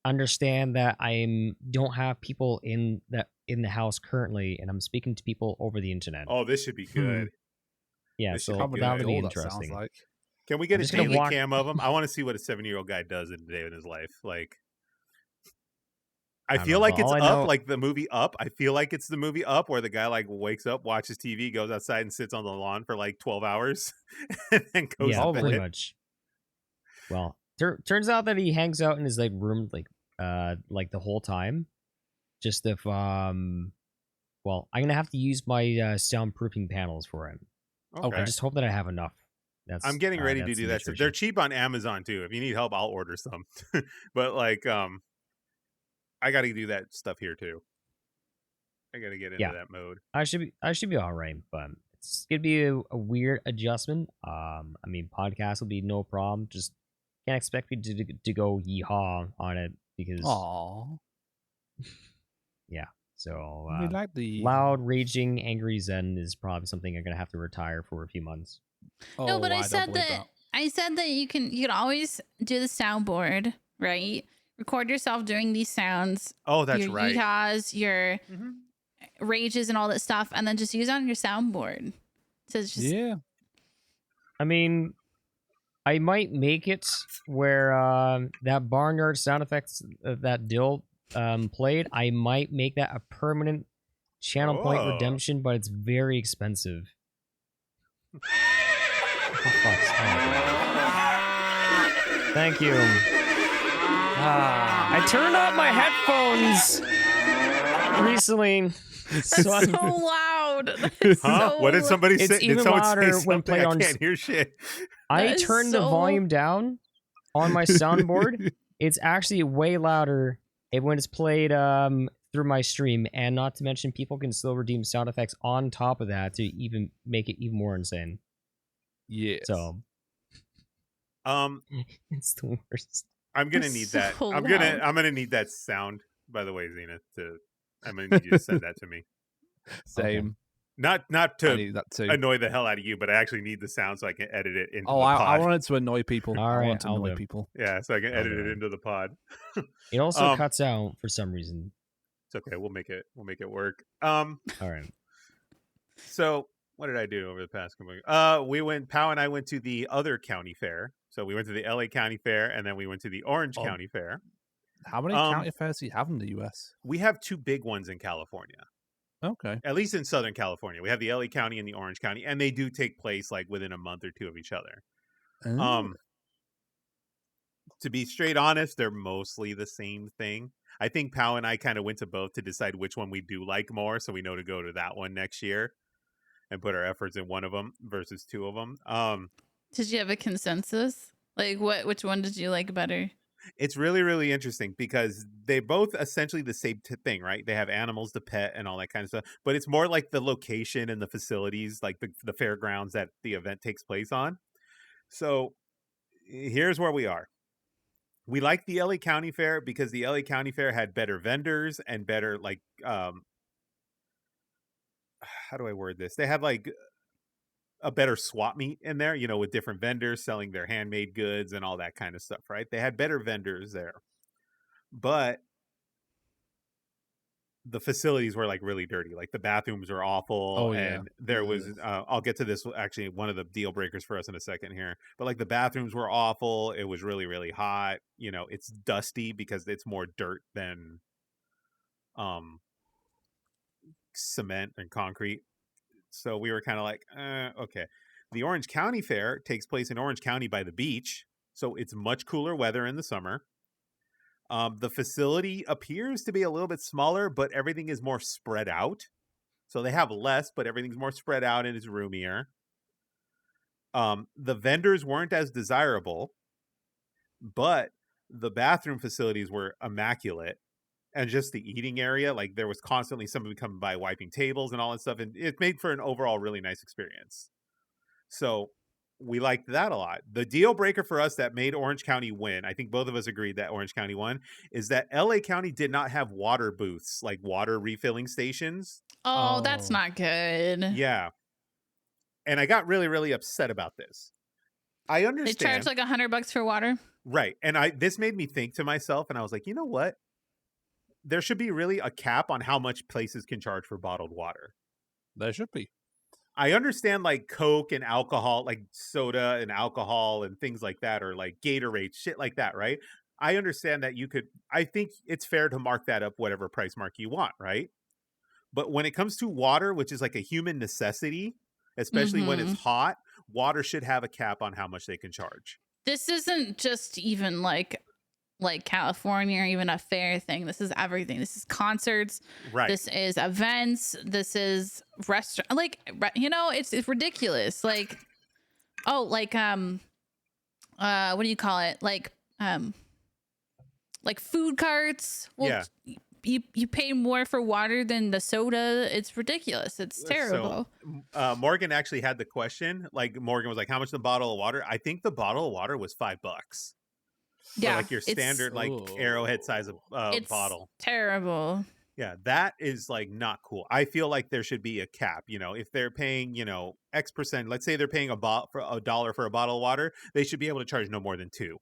understand that I don't have people in the house currently, and I'm speaking to people over the internet. Oh, this should be good. yeah, this so should be that good. would be All that sounds interesting. like. Can we get I'm a just gonna daily walk- cam of him? I want to see what a 7-year-old guy does in a day in his life. Like, I don't feel know, like but it's all I Up, know- like the movie Up. I feel like it's the movie Up where the guy like wakes up, watches TV, goes outside and sits on the lawn for like 12 hours, and then goes Yeah, to Probably. bed. pretty much. Well, turns out that he hangs out in his like room like the whole time. Just if well, I'm gonna have to use my soundproofing panels for him. Okay. I just hope that I have enough. I'm getting ready to that's do the that. So major they're issue. cheap on Amazon too. If you need help, I'll order some. But like, I got to do that stuff here too. I got to get into that mode. I should be all right, but it's gonna be a weird adjustment. I mean, podcast will be no problem. Just can't expect me to go yeehaw on it because Aww. yeah. So We like the loud, raging, angry Zen is probably something I'm gonna have to retire for a few months. Oh, No, but I don't said believe that I said that you can always do the soundboard, right? Record yourself doing these sounds. Oh, that's your right. yeehaws, your rages and all that stuff, and then just use it on your soundboard. So it's just Yeah. I mean, I might make it where that barnyard sound effects that Dill played. I might make that a permanent channel point Oh. redemption, but it's very expensive. Thank you. I turned off my headphones recently. that's So I'm- so loud. Huh? So What did somebody It's say? Did even someone say louder when something? played I on can't hear shit. I That is turned the so- volume down on my soundboard. It's actually way louder when it's played through my stream, and not to mention people can still redeem sound effects on top of that to even make it even more insane. Yes. So Um, it's the worst. I'm gonna That's need that. so I'm loud. gonna need that sound. By the way, Zenith, I'm gonna need you to send that to me. Same. Not I to need that too. annoy the hell out of you, but I actually need the sound so I can edit it into Oh, the I pod. wanted to annoy people. All I right, want to I'll annoy do it. people. Yeah, so I can I'll edit do it it. into the pod. It also Um, cuts out for some reason. It's okay. We'll make it work. All right. So what did I do over the past couple weeks? Pow and I went to the other county fair. So we went to the LA County Fair and then we went to the Orange Oh. County Fair. How many county fairs do you have in the US? We have two big ones in California. Okay. At least in Southern California. We have the LA County and the Orange County, and they do take place like within a month or two of each other. Oh. To be straight honest, they're mostly the same thing. I think Pow and I kind of went to both to decide which one we do like more, so we know to go to that one next year and put our efforts in one of them versus two of them. Did you have a consensus? Like which one did you like better? It's really, really interesting because they both essentially the same thing, right? They have animals to pet and all that kind of stuff, but it's more like the location and the facilities, like the fairgrounds that the event takes place on. So here's where we are. We like the LA County Fair because the LA County Fair had better vendors and better like how do I word this? They had like a better swap meet in there, you know, with different vendors selling their handmade goods and all that kind of stuff, right? They had better vendors there. But the facilities were like really dirty. Like the bathrooms were awful. Oh, yeah. And there was, I'll get to this actually, one of the deal breakers for us in a second here. But like the bathrooms were awful. It was really, really hot. You know, it's dusty because it's more dirt than cement and concrete. So we were kind of like, okay. The Orange County Fair takes place in Orange County by the beach. So it's much cooler weather in the summer. The facility appears to be a little bit smaller, but everything is more spread out. So they have less, but everything's more spread out and it's roomier. The vendors weren't as desirable, but the bathroom facilities were immaculate. And just the eating area, like there was constantly somebody coming by wiping tables and all that stuff. And it made for an overall really nice experience. So we liked that a lot. The deal breaker for us that made Orange County win, I think both of us agreed that Orange County won, is that LA County did not have water booths, like water refilling stations. Oh, that's Oh. not good. Yeah. And I got really, really upset about this. I They understand. charge like $100 for water. Right. And this made me think to myself, and I was like, you know what? There should be really a cap on how much places can charge for bottled water. There should be. I understand like Coke and alcohol, like soda and alcohol and things like that, or like Gatorade, shit like that, right? I understand that I think it's fair to mark that up whatever price mark you want, right? But when it comes to water, which is like a human necessity, especially when it's hot, water should have a cap on how much they can charge. this isn't just even like California or even a fair thing. This is everything. This is concerts. Right. This is events. This is restaurant. Like, it's ridiculous. Like, oh, like what do you call it? Like food carts. Well, Yeah. You pay more for water than the soda. It's ridiculous. It's terrible. So, Morgan actually had the question. Like, Morgan was like, "How much is the bottle of water?" I think the bottle of water was $5. Yeah, like your standard like arrowhead size of it's bottle. Terrible. Yeah, that is like not cool. I feel like there should be a cap. If they're paying X percent, let's say they're paying $1 for a bottle of water, they should be able to charge no more than $2.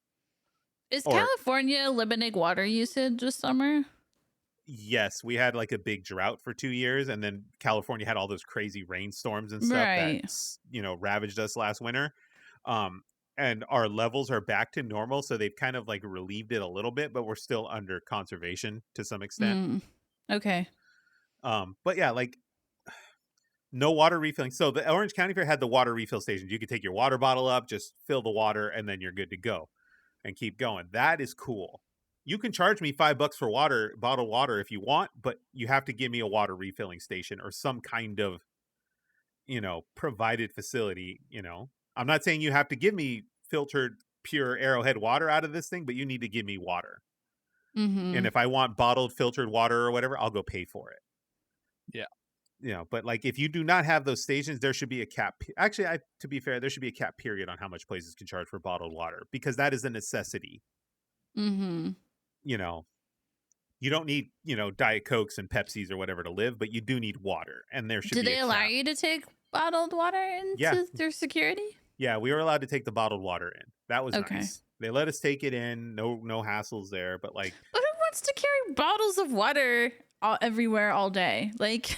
Is California limiting water usage this summer? Yes, we had like a big drought for 2 years, and then California had all those crazy rainstorms and stuff that ravaged us last winter. And our levels are back to normal, so they've kind of like relieved it a little bit, but we're still under conservation to some extent. Okay. But yeah, like no water refilling. So the Orange County Fair had the water refill stations. You could take your water bottle up, just fill the water, and then you're good to go and keep going. That is cool. You can charge me $5 for bottled water if you want, but you have to give me a water refilling station or some kind of, provided facility. I'm not saying you have to give me filtered pure Arrowhead water out of this thing, but you need to give me water. Mm-hmm. And if I want bottled filtered water or whatever, I'll go pay for it. Yeah. But like if you do not have those stations, there should be a cap. Actually, to be fair, there should be a cap period on how much places can charge for bottled water, because that is a necessity. Mm-hmm. You don't need, Diet Cokes and Pepsis or whatever to live, but you do need water. And there should be Do they allow you to take bottled water into their security? Yeah, we were allowed to take the bottled water in. That was Okay. nice. They let us take it in. No hassles there. But like, but who wants to carry bottles of water everywhere all day? Like,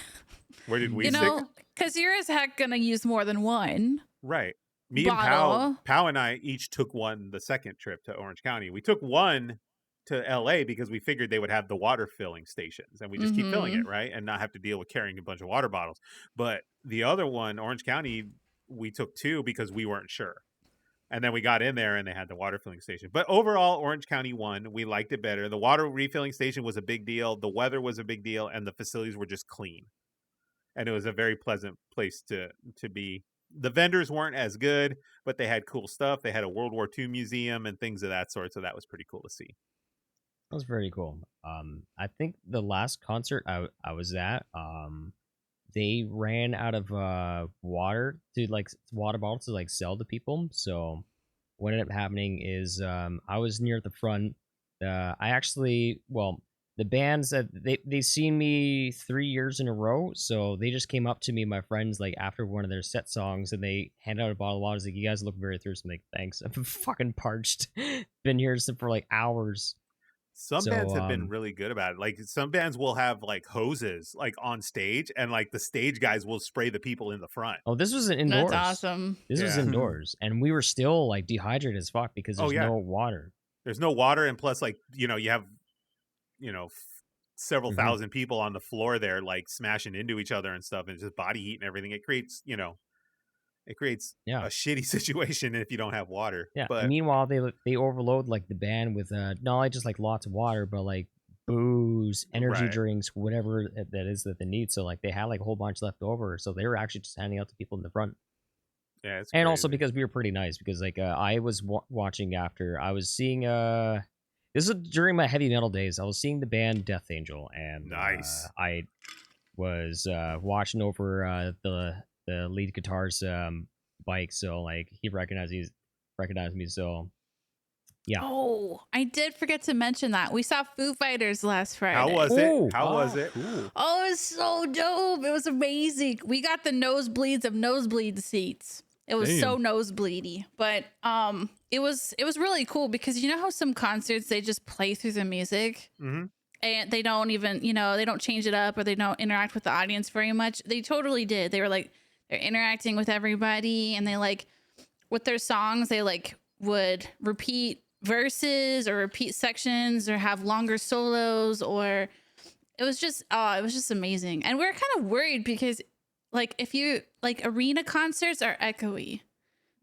where did we stick? Because you're as heck gonna use more than one. Right. Me bottle. and Pow and I each took one the second trip to Orange County. We took one to LA because we figured they would have the water filling stations, and we just keep filling it, right? And not have to deal with carrying a bunch of water bottles. But the other one, Orange County, we took 2 because we weren't sure. And then we got in there and they had the water filling station. But overall, Orange County won. We liked it better. The water refilling station was a big deal. The weather was a big deal, and the facilities were just clean. And it was a very pleasant place to be. The vendors weren't as good, but they had cool stuff. They had a World War II museum and things of that sort. So that was pretty cool to see. That was very cool. I think the last concert I was at, they ran out of water bottles to like sell to people. So what ended up happening is I was near the front. The bands that they seen me 3 years in a row, so they just came up to me, my friends, like after one of their set songs, and they handed out a bottle of water. I was like, "You guys look very thirsty." I'm like, "Thanks." I'm fucking parched. Been here for like hours. Some bands have been really good about it. Like some bands will have like hoses like on stage, and like the stage guys will spray the people in the front. Oh, this was indoors. That's awesome. This was indoors, and we were still like dehydrated as fuck because there's no water. There's no water, and plus, like you have, several thousand people on the floor there, like smashing into each other and stuff, and just body heat and everything. It creates, a shitty situation if you don't have water. Yeah. But meanwhile, they overload like the band with not only just like lots of water, but like booze, energy drinks, whatever that is that they need. So like they had like a whole bunch left over, so they were actually just handing out to people in the front. Yeah, it's and crazy. Also because we were pretty nice, because like I was watching after I was seeing this was during my heavy metal days. I was seeing the band Death Angel, and nice. I was watching over the lead guitar's bike, so like he recognized me. So yeah. Oh, I did forget to mention that we saw Foo Fighters last Friday. How was it? Ooh. How was it? Cool. Oh, it was so dope. It was amazing. We got the nosebleeds of nosebleed seats. It was so nosebleedy, but it was really cool, because you know how some concerts they just play through the music and they don't even they don't change it up, or they don't interact with the audience very much. They totally did. They were like they're interacting with everybody, and they like with their songs they like would repeat verses or repeat sections or have longer solos, or it was just amazing. And we were kind of worried because like if you like arena concerts are echoey.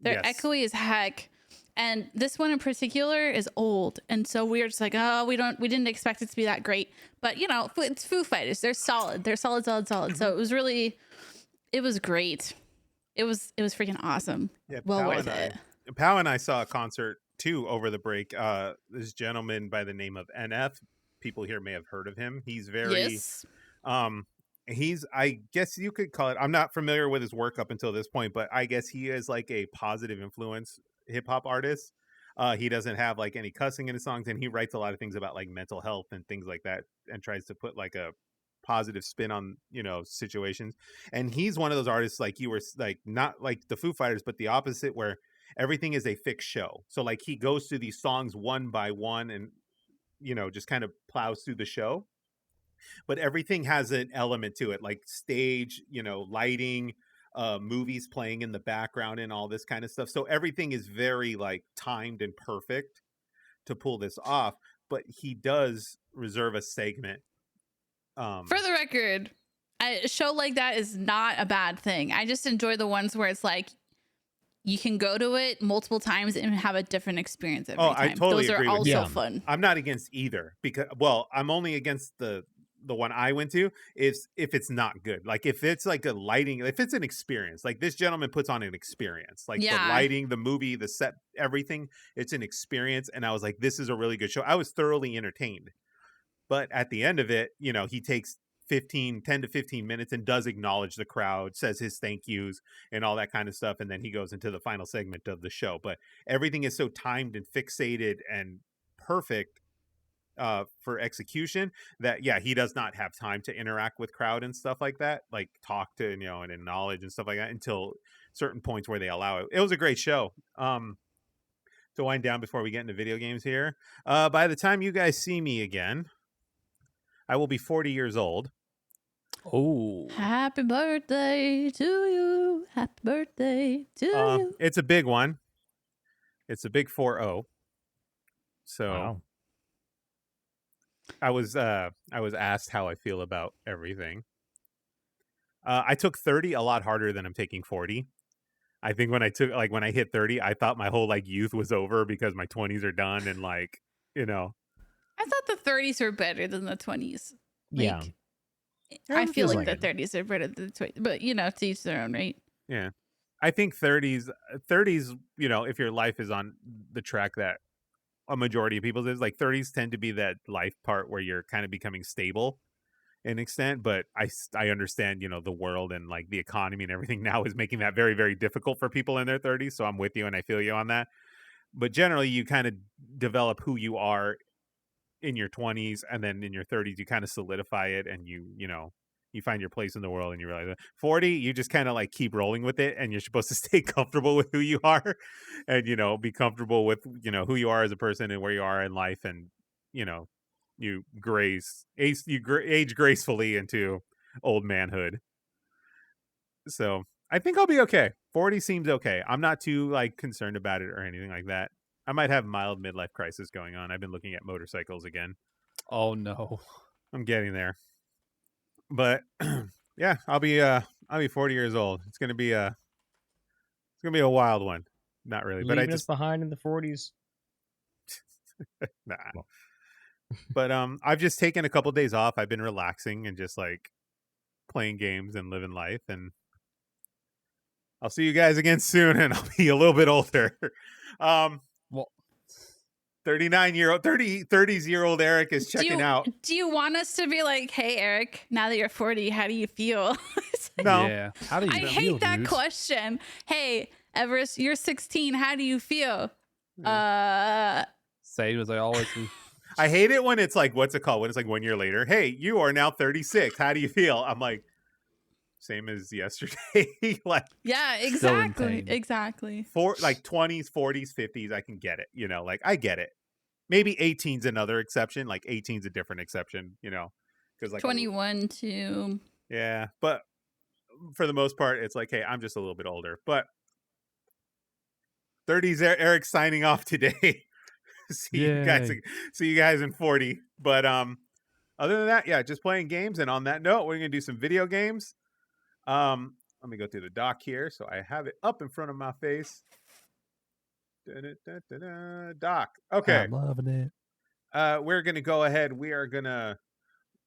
They're echoey as heck. And this one in particular is old, and so we were just like, oh, we didn't expect it to be that great. But you know, it's Foo Fighters. They're solid. They're solid. So it was great. It was freaking awesome. Yeah, Well worth it. Pow and I saw a concert too over the break. This gentleman by the name of NF. People here may have heard of him. He's very Yes. I guess you could call it, I'm not familiar with his work up until this point, but I guess he is like a positive influence hip hop artist. He doesn't have like any cussing in his songs, and he writes a lot of things about like mental health and things like that, and tries to put like a positive spin on, you know, situations. And he's one of those artists, like you were like, not like the Foo Fighters, but the opposite, where everything is a fixed show. So like he goes through these songs one by one and, you know, just kind of plows through the show, but everything has an element to it, like stage, you know, lighting, movies playing in the background and all this kind of stuff. So everything is very like timed and perfect to pull this off. But he does reserve a segment. For the record, a show like that is not a bad thing. I just enjoy the ones where it's like you can go to it multiple times and have a different experience every time. I totally Those agree are with you. also fun. I'm not against either, because, well, I'm only against the one I went to is if it's not good. Like if it's like a lighting, if it's an experience, like this gentleman puts on an experience, like the lighting, the movie, the set, everything, it's an experience. And I was like, this is a really good show. I was thoroughly entertained. But at the end of it, you know, he takes 10 to 15 minutes and does acknowledge the crowd, says his thank yous and all that kind of stuff. And then he goes into the final segment of the show. But everything is so timed and fixated and perfect for execution that, yeah, he does not have time to interact with crowd and stuff like that, like talk to, you know, and acknowledge and stuff like that until certain points where they allow it. It was a great show. To wind down before we get into video games here, by the time you guys see me again, I will be 40 years old. Oh, Happy birthday to you. Happy birthday to you. It's a big one. It's a big 4-0. So Wow. I was asked how I feel about everything. I took 30 a lot harder than I'm taking 40. I think when I hit 30, I thought my whole like youth was over because my 20s are done, and like, you know. I thought the 30s were better than the 20s. Yeah. I feel feels like like the 30s are better than the 20s, but you know, to each their own, right? Yeah. I think 30s, you know, if your life is on the track that a majority of people's is, like 30s tend to be that life part where you're kind of becoming stable in extent. But I understand, you know, the world and like the economy and everything now is making that very, very difficult for people in their 30s. So I'm with you and I feel you on that. But generally, you kind of develop who you are in your 20s, and then in your 30s you kind of solidify it, and you know, you find your place in the world, and you realize that 40 you just kind of like keep rolling with it, and you're supposed to stay comfortable with who you are, and you know, be comfortable with, you know, who you are as a person and where you are in life, and you know, you age gracefully into old manhood. So I think I'll be okay. 40 seems okay. I'm not too like concerned about it or anything like that. I might have mild midlife crisis going on. I've been looking at motorcycles again. oh no. I'm getting there. But yeah, I'll be 40 years old. It's gonna be a wild one. Not really, but Leaving us behind in the 40s. nah. Well. But I've just taken a couple days off. I've been relaxing and just like playing games and living life, and I'll see you guys again soon, and I'll be a little bit older. Well, 30-year-old Erik is checking out. Do you want us to be like, hey, Erik, now that you're 40, how do you feel? No. yeah. How do you I feel, hate that dude? question. Hey, Everis, you're 16. How do you feel? Same as I always do. I hate it when it's like, what's it called? When it's like 1 year later. Hey, you are now 36. How do you feel? I'm like, same as yesterday. Like, Yeah, Still in exactly. pain. Exactly. for like 20s, 40s, 50s, I can get it. You know, like I get it. Maybe 18's another exception. Like 18's a different exception, you know, because like 21 to. yeah, but for the most part, it's like, hey, I'm just a little bit older. But 30s, Erik signing off today. See you guys in 40. But other than that, yeah, just playing games. And on that note, we're gonna do some video games. Let me go through the doc here so I have it up in front of my face. Doc. Okay. I'm loving it. We're gonna go ahead. We are gonna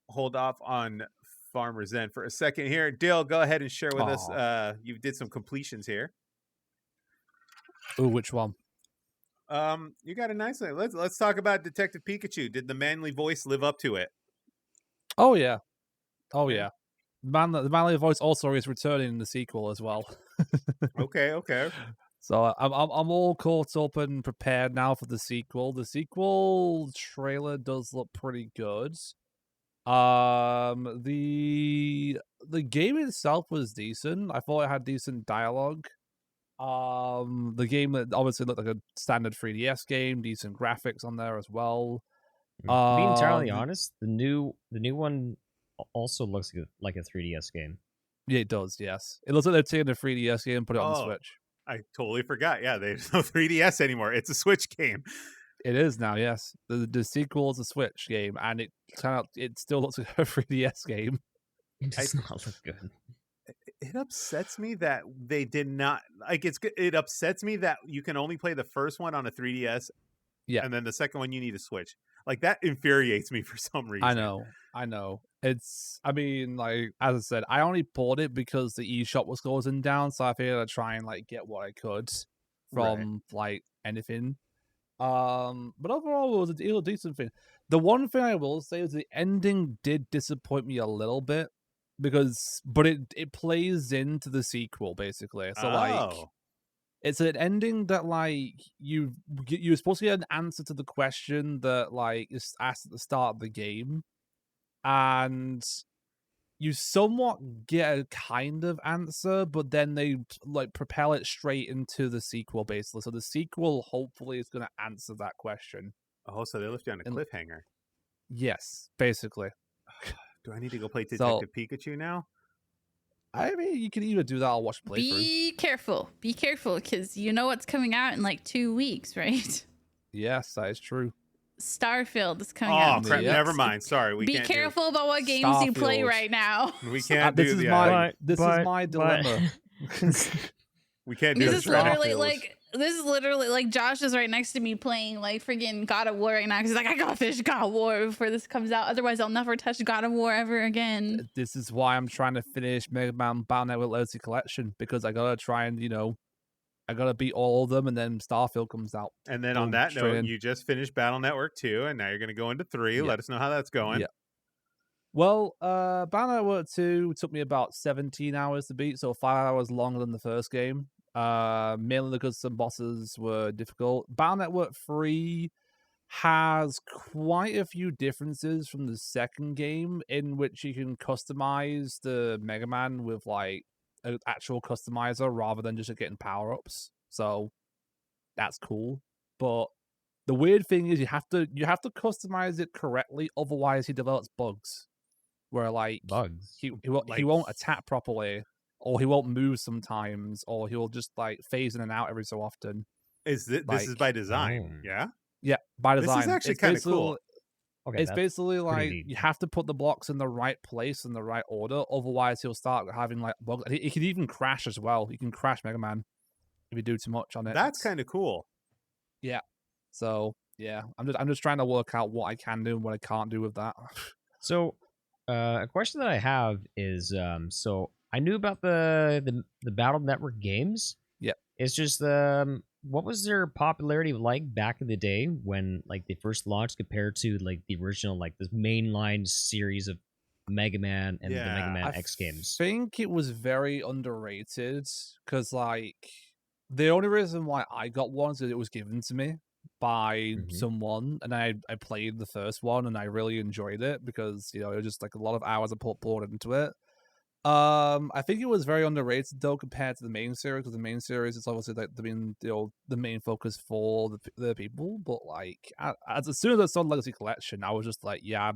hold off on Farmer's Zen for a second here. Dill, go ahead and share with us. You did some completions here. Ooh, which one? You got a nice one. Let's talk about Detective Pikachu. Did the manly voice live up to it? Oh yeah. Oh Okay. yeah. The manly voice also is returning in the sequel as well. Okay. So I'm all caught up and prepared now for the sequel. The sequel trailer does look pretty good. The game itself was decent. I thought it had decent dialogue. The game obviously looked like a standard 3DS game, decent graphics on there as well. To be entirely The- honest, the new one also looks like a 3DS game. Yeah, it does. Yes, it looks like they're taking a 3DS game and put it on the Oh. Switch. I totally forgot. Yeah, there's no 3DS anymore. It's a Switch game. It is now. Yes, the sequel is a Switch game, and it still looks like a 3DS game. It does not look good. It upsets me that they did not like. It upsets me that you can only play the first one on a 3DS. Yeah. And then the second one you need to switch. Like that infuriates me for some reason. I know. I mean, like, as I said, I only bought it because the eShop was closing down, so I figured I'd try and, like, get what I could from, like, anything. But overall, it was a decent thing. The one thing I will say is the ending did disappoint me a little bit, but it plays into the sequel, basically. So, like, it's an ending that, like, you're supposed to get an answer to the question that, like, is asked at the start of the game, and you somewhat get a kind of answer, but then they, like, propel it straight into the sequel, basically. So the sequel, hopefully, is going to answer that question. Oh, so they left you on a cliffhanger. Yes, basically. Do I need to go play Detective Pikachu now? I mean, you can either do that or watch playthrough. Be careful, because you know what's coming out in like 2 weeks, right? Yes, that is true. Starfield is coming out. Oh crap! Never mind. Sorry, we be can't. Be careful about what games you play right now. We can't this do is the. This is my dilemma. We can't do this this. This is literally like Josh is right next to me playing like freaking God of War right now because he's like, I gotta finish God of War before this comes out. Otherwise, I'll never touch God of War ever again. This is why I'm trying to finish Mega Man Battle Network Legacy Collection, because I gotta try and, I gotta beat all of them, and then Starfield comes out. And then on that note, you just finished Battle Network 2, and now you're gonna go into 3. Let us know how that's going. Yeah. Well, Battle Network 2 took me about 17 hours to beat, so 5 hours longer than the first game. Mainly because some bosses were difficult. Battle Network 3 has quite a few differences from the second game, in which you can customize the Mega Man with, like, an actual customizer rather than just getting power-ups. So that's cool. But the weird thing is you have to customize it correctly, otherwise he develops bugs. Where, like, bugs. He won't attack properly, or he won't move sometimes, or he'll just, like, phase in and out every so often. This is by design, yeah? Yeah, by design. This is actually kind of cool. Okay, it's basically like you have to put the blocks in the right place in the right order, otherwise he'll start having, like, bugs. He can even crash as well. You can crash Mega Man if you do too much on it. That's kind of cool. Yeah. So yeah, I'm just trying to work out what I can do and what I can't do with that. So, a question that I have is, so I knew about the Battle Network games. Yep. It's just what was their popularity like back in the day when, like, they first launched compared to, like, the original, like, this mainline series of Mega Man and the Mega Man X games? I think it was very underrated because, like, the only reason why I got one is that it was given to me by someone, and I played the first one and I really enjoyed it because, it was just, like, a lot of hours I poured into it. I think it was very underrated though compared to the main series, because the main series is obviously, like, the main focus for the people. But, like, as soon as I saw Legacy Collection, I was just like, yeah,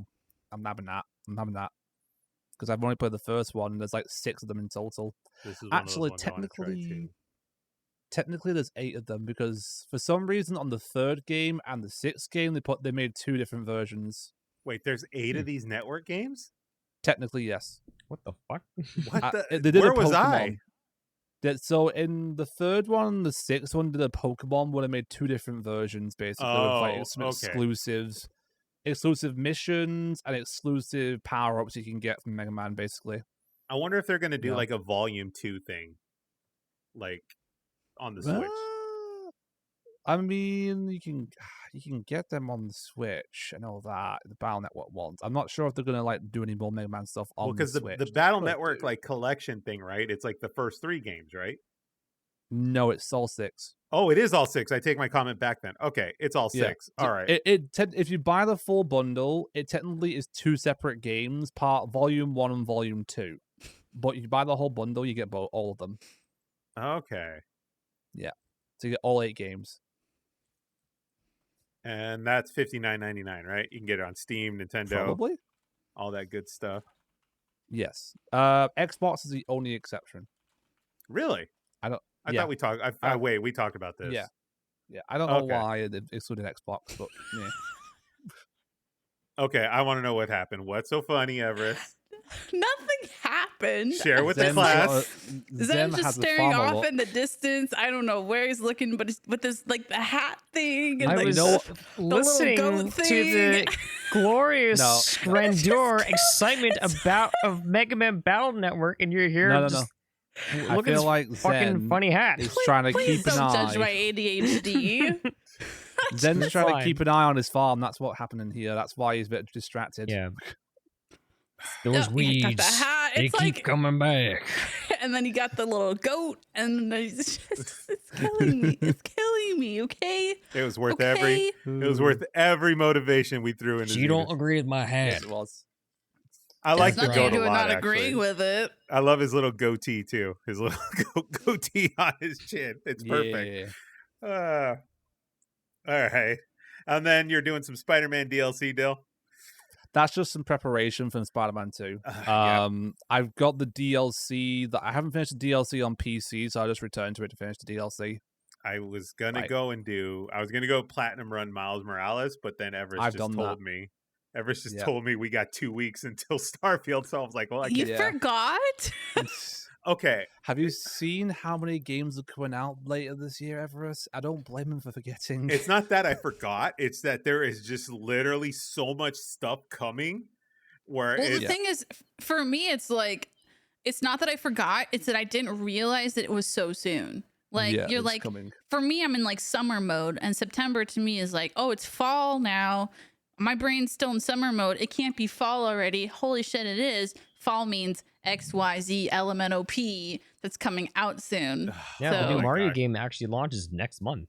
I'm having that. Because I've only played the first one, and there's, like, 6 of them in total. This is actually technically there's 8 of them, because for some reason on the 3rd game and the 6th game they made 2 different versions. Wait, there's 8 of these network games? Technically, yes. What the fuck? Where was I? So in the third one, the sixth one, did a Pokemon where they made 2 different versions, basically, with like Oh, some okay. exclusive missions and exclusive power-ups you can get from Mega Man, basically. I wonder if they're gonna do Yeah. like a volume 2 thing, like on the Switch. I mean, you can get them on the Switch. I know that the Battle Network ones. I'm not sure if they're gonna like do any more Mega Man stuff on Well, because the Switch. the Battle Could Network do. like collection thing, right? It's like the first 3 games, right? No, it's all 6. Oh, it is all 6. I take my comment back then. Okay, it's all 6. All right. If you buy the full bundle, it technically is 2 separate games, part Volume 1 and Volume 2. But you buy the whole bundle, you get all of them. Okay. So you get all 8 games. And that's $59.99, right? You can get it on Steam, Nintendo, Probably. all that good stuff. Yes. Xbox is the only exception. Really? I don't. I yeah. thought we talked. Wait, we talked about this. Yeah. I don't know Okay. why it excluded Xbox, but yeah. Okay, I want to know what happened. What's so funny, Everest? Nothing happened. Share with the Zen's class. Zen's just has a staring farmer off look. in the distance. I don't know where he's looking, but it's with this like the hat thing and I like was the little listening goat to thing. the glorious No. grandeur, excitement of Mega Man Battle Network, and you're here No. just I look at feel this like fucking Zen funny hat. is trying to Please keep an don't judge my eye. ADHD. Zen's It's trying fine. to keep an eye on his farm. That's what's happening here. That's why he's a bit distracted. Yeah. Yeah, Those he got weeds, the hat. they It's keep like, coming back. and then he got the little goat, and it's killing me. It's killing me. Okay. It was worth Okay. It was worth every motivation we threw into. You don't agree with my hat. Yes, it was. I like There's the nothing goat to a do with lot. not Actually, agreeing with it. I love his little goatee too. His little goatee on his chin. It's perfect. Yeah. All right. And then you're doing some Spider-Man DLC, Dill. That's just some preparation for Spider-Man 2. Yeah. I've got the DLC that I haven't finished the DLC on PC, so I just returned to it to finish the DLC. I was gonna Right. go Platinum Run Miles Morales, but then Everest I've just done told that. me. Everest just Yeah. told me we got 2 weeks until Starfield, so I was like, well, I You can't. Yeah. forgot? Okay. Have you seen how many games are coming out later this year, Everest? I don't blame him for forgetting. It's not that I forgot. It's that there is just literally so much stuff coming where Well, it's the thing is, for me, it's like, it's not that I forgot. It's that I didn't realize that it was so soon. Like, Yeah, you're it's like, coming. for me, I'm in like summer mode, and September to me is like, oh, it's fall now. My brain's still in summer mode. It can't be fall already. Holy shit, it is. Fall means XYZ LMNOP that's coming out soon. Yeah, the So- new Oh my Mario God. game actually launches next month.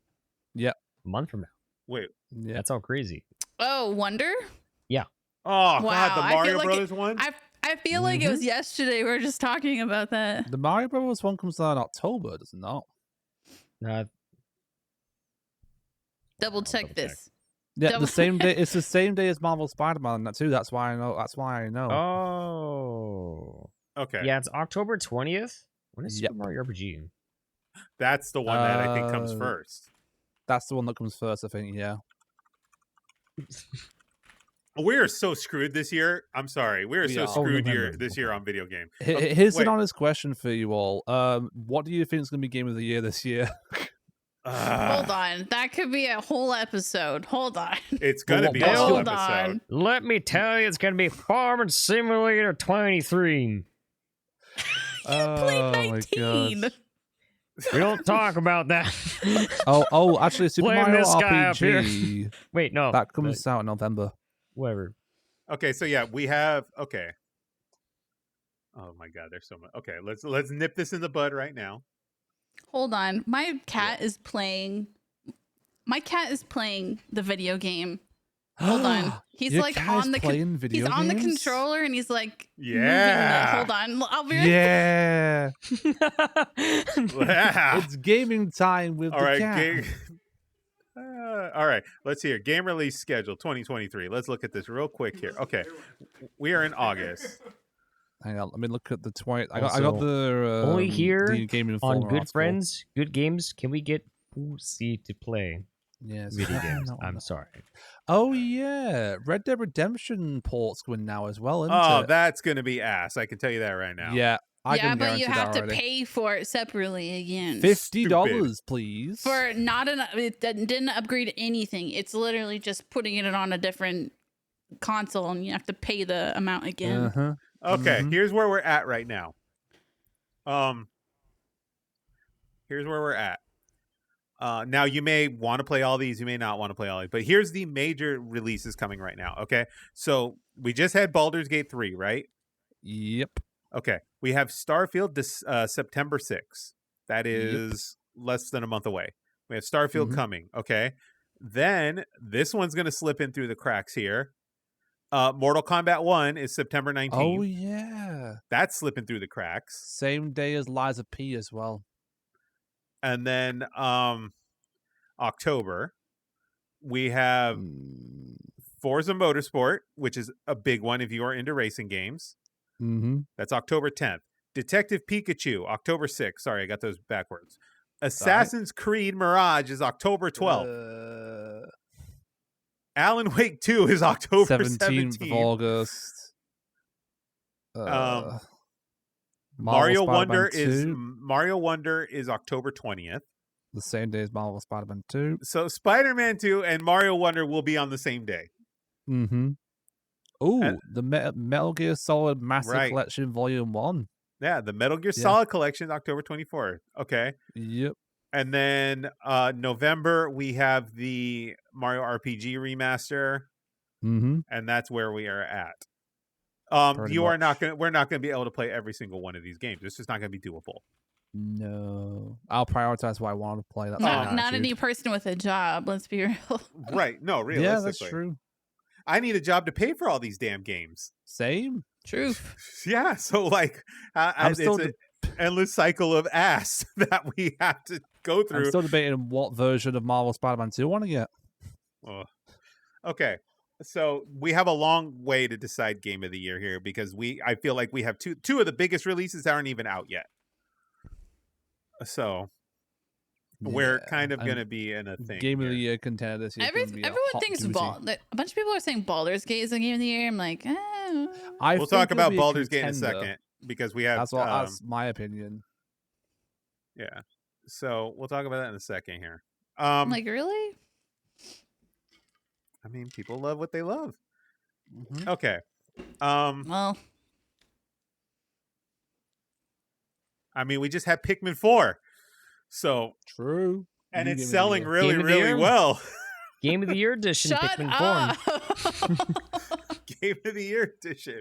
Yeah. A month from now. Wait. Yeah. That's all crazy. Oh, Wonder? Oh Wow, God, the I feel Mario like Brothers one? I feel like it was yesterday. We were just talking about that. The Mario Bros. One comes out in October, does it not? Double I'll check double check. this. Yeah, Double- the same day. It's the same day as Marvel Spider-Man too. That's why I know. Oh. Okay. Yeah, it's October 20th. When is Yep. Super Mario RPG? That's the one that I think comes Uh, first. That's the one that comes first, I think. Yeah. We are so screwed this year. I'm sorry. We are We so are. screwed November. this year on video game. Here's wait. an honest question for you all. What do you think is going to be Game of the Year this year? Hold on. That could be a whole episode. Hold on. It's gonna be a what's whole Hold episode. on. Let me tell you, it's going to be Farming Simulator 23. Played Oh my 19. God. We don't talk about that. Actually, Super Blame Mario this guy up here. RPG Wait, no. that comes out in November. Whatever. Okay, so yeah, we have okay. Oh my God, there's so much. Okay, let's nip this in the bud right now. Hold on. My cat is playing. My cat is playing the video game. Hold on. He's Your like cat on is the playing video he's on the games? controller and he's like Yeah. moving the, hold on. I'll be right Yeah, Yeah. it's gaming time with All the right, cat. all right. Let's see here. Game release schedule 2023. Let's look at this real quick here. Okay, we are in August. Hang on, let me look at the 20. I got Also, the only here the Game On Informer Good article. Friends, Good Games, can we get Pussy to play Yes, video I games? know, I I'm know. sorry. Oh yeah, Red Dead Redemption port's going now as well, isn't Oh, it? that's gonna be ass. I can tell you that right now. Yeah, Yeah, can but you guarantee have that to already. pay for it separately again. $50, please. For not an it didn't upgrade anything. It's literally just putting it on a different console, and you have to pay the amount again. Uh-huh. Okay, Mhm. here's where we're at right now. Here's where we're at. Now you may want to play all these, you may not want to play all these, but here's the major releases coming right now. Okay, so we just had Baldur's Gate 3, right? Yep. Okay, we have Starfield this September 6th. That is less than a month away. We have Starfield Mhm. coming. Okay, then this one's going to slip in through the cracks here. Mortal Kombat 1 is September 19th. Oh yeah. That's slipping through the cracks. Same day as Liza P as well. And then October, we have Forza Motorsport, which is a big one if you are into racing games. Mm-hmm. That's October 10th. Detective Pikachu, October 6th. Sorry, I got those backwards. Assassin's Creed Mirage is October 12th. Alan Wake 2 is October 17th 17th. of August. Mario Spider-Man 2, Wonder is October 20th. the same day as Marvel Spider-Man 2. So Spider-Man 2 and Mario Wonder will be on the same day. Mm-hmm. Oh, the Metal Gear Solid Master Right. Collection Volume 1. Yeah, the Metal Gear Yeah. Solid Collection, October 24th. Okay. Yep. And then November, we have the Mario RPG remaster, Mm-hmm. and that's where we are at. Pretty we're not much. gonna be able to play every single one of these games. It's just not gonna be doable. No. I'll prioritize what I want to play. That's Not, my not attitude. any person with a job, let's be real. Right. No, realistically. Yeah, that's true. I need a job to pay for all these damn games. Same. Truth. Yeah, so like I'm it's still an endless cycle of ass that we have to go I'm through. still debating what version of Marvel Spider-Man 2 I want to get. Oh. Okay. So we have a long way to decide game of the year here because I feel like we have two of the biggest releases that aren't even out yet. So we're kind of I'm- going to be in a thing. Game of here. the Year contender this year. is gonna be a Everyone hot thinks doozy. a bunch of people are saying Baldur's Gate is the game of the year. I'm like, I We'll think talk it'll about be a Baldur's Gate in a contender. second because we have That's my opinion. yeah. So we'll talk about that in a second here. I'm like, really? I mean, people love what they love. Mhm. Okay. Well, I mean, we just had Pikmin 4. So, True. and New it's Game of the selling Year. really, Game of the really Year? well. Game of the Year edition shut Pikmin 4. up. Game of the Year edition.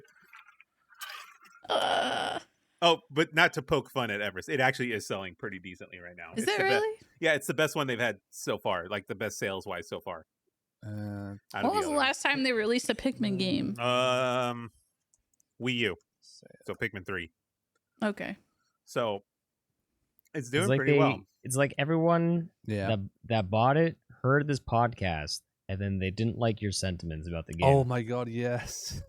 Uh, Oh, but not to poke fun at Everis. It actually is selling pretty decently right now. is It's it the best- really? Yeah, it's the best one they've had so far. Like the best sales wise so far. Uh, out of When was the other last time they released a Pikmin game? ones. Wii U. So Pikmin 3. Okay. So it's doing It's like pretty well. It's like everyone yeah. that bought it heard this podcast and then they didn't like your sentiments about the game. Oh my god, yes.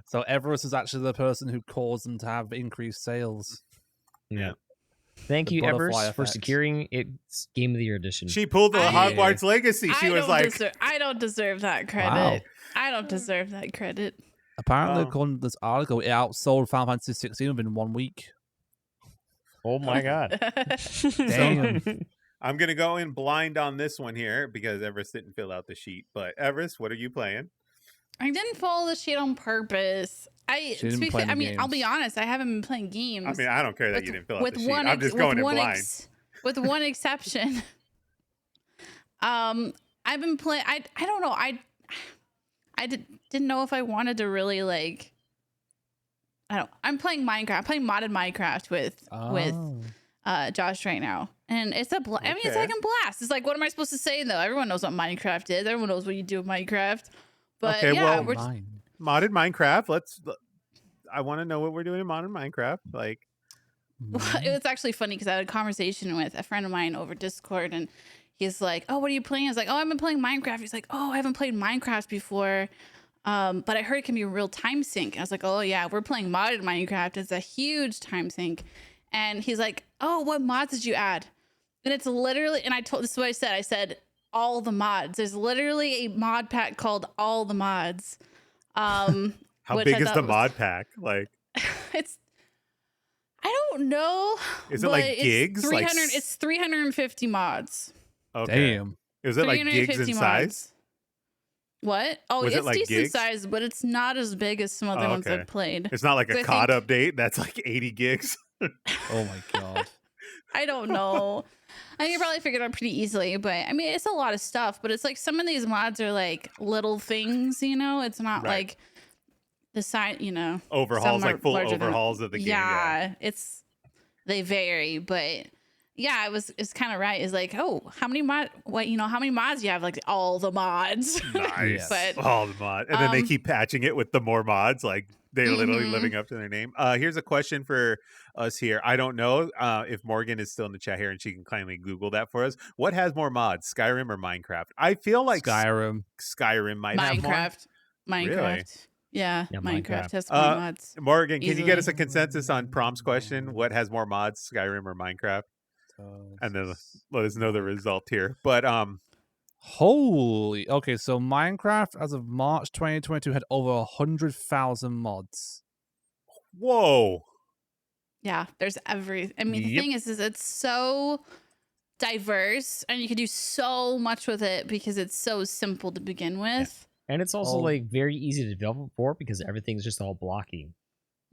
So Everis is actually the person who caused them to have increased sales. Yeah. Thank The you, butterfly Everest, for effect. securing its Game of the Year edition. She pulled the I- Hogwarts Legacy. She was like, I don't deserve that credit. Wow. I don't deserve that credit. Apparently, Oh. according to this article, it outsold Final Fantasy 16 within 1 week. Oh my god. Damn. I'm going to go in blind on this one here because Everest didn't fill out the sheet. But Everest, what are you playing? I didn't follow the sheet on purpose. She didn't play any I'll be games. honest. I haven't been playing games. I mean, I don't care that you didn't fill out the sheet. I'm ex- just with going in one blind. with one exception. I've been playing. I don't know. Didn't know if I wanted to really like. I'm playing Minecraft. I'm playing modded Minecraft with Oh. Josh right now, and it's a. I mean, it's Okay. like a blast. It's like, what am I supposed to say though? Everyone knows what Minecraft is. Everyone knows what you do with Minecraft. But Okay, yeah, well, we're Mine. Modded Minecraft. I want to know what we're doing in modern Minecraft. Like, it was actually funny because I had a conversation with a friend of mine over Discord, and he's like, "Oh, what are you playing?" I was like, "Oh, I've been playing Minecraft." He's like, "Oh, I haven't played Minecraft before, but I heard it can be a real time sink." And I was like, "Oh yeah, we're playing modded Minecraft. It's a huge time sink." And he's like, "Oh, what mods did you add?" And it's literally, and this is what I said. I said all the mods. There's literally a mod pack called All the Mods. how Which big I is thought the was- mod pack? Like, it's I don't know. Is it but like it's gigs? 300. It's 350 mods. Okay. Damn. Is it like gigs in 350 size? mods. What? Oh, Was it it's like decent gigs? size, but it's not as big as some other Oh, ones okay. I've played. It's not like a 'Cause I COD think- update that's like 80 gigs. Oh my god. I don't know. I can probably figure it out pretty easily, but I mean, it's a lot of stuff. But it's like some of these mods are like little things, you know. It's not Right. like the side, you know. Overhauls, some are like full larger than- overhauls of the game. Yeah. They vary, but yeah, it's kind of right. It's like, oh, how many mods do you have? Like all the mods. Nice. But All the mods. And then they keep patching it with the more mods. Like they're literally Mhm. living up to their name. Here's a question for us here. I don't know if Morgan is still in the chat here and she can kindly Google that for us. What has more mods, Skyrim or Minecraft? I feel like Skyrim. Skyrim might have more. Minecraft. Really? Yeah, Yeah, Minecraft Minecraft. has more mods. Morgan, can you get Easily. us a consensus on Prom's question? What has more mods, Skyrim or Minecraft? And then let us know the result here. But Holy. Okay, so Minecraft as of March 2022 had over 100,000 mods. whoa. Yeah, there's every. I mean, the Yep. thing is it's so diverse, and you can do so much with it because it's so simple to begin with. And it's also Oh. like very easy to develop for because everything's just all blocky.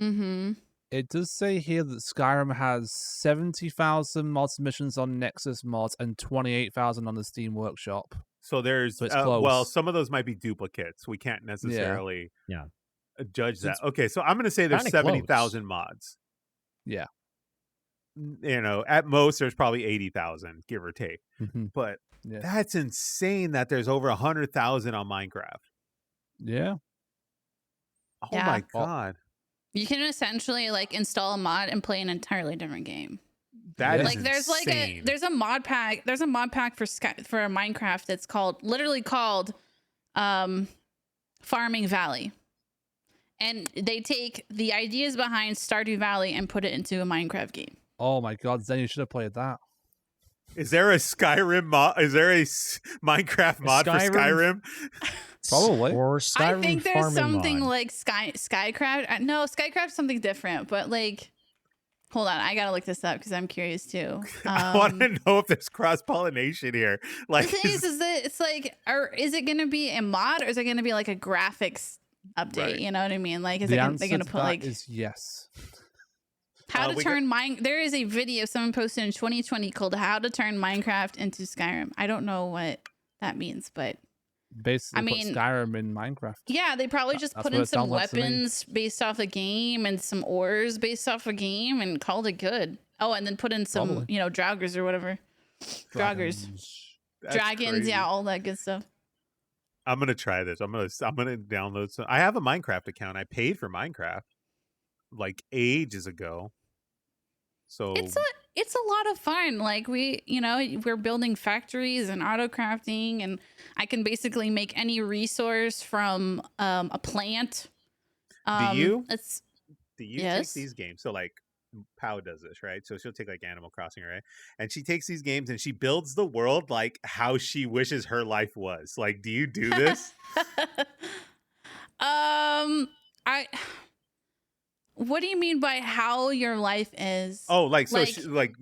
Mm-hmm. It does say here that Skyrim has 70,000 mod submissions on Nexus Mods and 28,000 on the Steam Workshop. So there's So it's well, close. some of those might be duplicates. We can't necessarily Yeah. judge that. It's Okay, so I'm going to say there's kinda 70,000 mods. Yeah. You know, at most there's probably 80,000, give or take. Mhm. But Yeah. that's insane that there's over 100,000 on Minecraft. Yeah. Oh Yeah. my god, You can essentially like install a mod and play an entirely different game. that is Like there's insane. there's a mod pack for Minecraft that's literally called Farming Valley. And they take the ideas behind Stardew Valley and put it into a Minecraft game. Oh my god, Zen, you should have played that. Is there a Skyrim mod? Is there a Minecraft mod for Skyrim? Probably. Or Skyrim I think there's farming something mod. like Skycraft. No, Skycraft's something different, but like, hold on, I gotta look this up because I'm curious too. I want to know if there's cross pollination here. Like, The thing is that it's like, is it gonna be a mod or is it gonna be like a graphics update? Right. You know what I mean? Like, is The they're answer gonna to put that like is yes. how to we turn There is a video someone posted in 2020 called "How to Turn Minecraft into Skyrim." I don't know what that means, but Basically, I mean- put Skyrim in Minecraft. yeah, they probably just That's put what in it some sounds like to me. weapons based off the game and some ores based off the game and called it good. Oh, and then put in some, Probably. draugrs or whatever. Draugrs. that's Dragons, crazy. yeah, all that good stuff. I'm gonna try this. I'm gonna download some. I have a Minecraft account. I paid for Minecraft like ages ago. So It's a lot of fun. Like we're building factories and auto crafting, and I can basically make any resource from a plant. you? It's do you Yes. take these games? So like Pow does this, right? So she'll take like Animal Crossing, right? And she takes these games and she builds the world like how she wishes her life was. Like, do you do this? I. What do you mean by how your life is? Oh, like so, Like-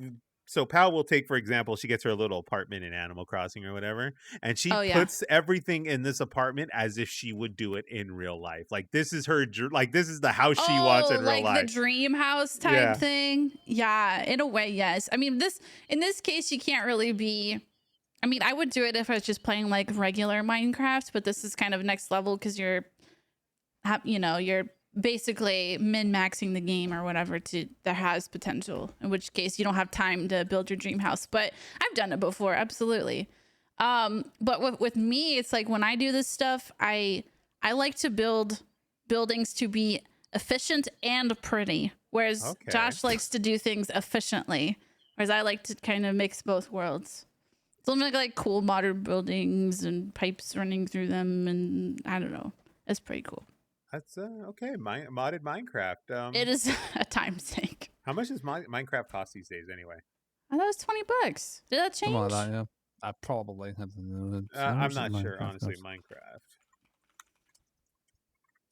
so Pal will take, for example, she gets her little apartment in Animal Crossing or whatever, and she Oh, yeah. puts everything in this apartment as if she would do it in real life. Like this is her, like this is the house she wants in real like life. the dream house type Yeah. thing. Yeah, in a way, yes. I mean, in this case, you can't really be. I mean, I would do it if I was just playing like regular Minecraft, but this is kind of next level because you're basically min-maxing the game or whatever that has potential. In which case, you don't have time to build your dream house. But I've done it before, absolutely. But with me, it's like when I do this stuff, I like to build buildings to be efficient and pretty, whereas Okay. Josh likes to do things efficiently, whereas I like to kind of mix both worlds. So I'm like cool modern buildings and pipes running through them, and I don't know, it's pretty cool. That's okay. Modded Minecraft. It is a time sink. How much does Minecraft cost these days anyway? I thought it was $20. Did that change? Something like that, yeah. I probably. I'm not sure, honestly. Minecraft.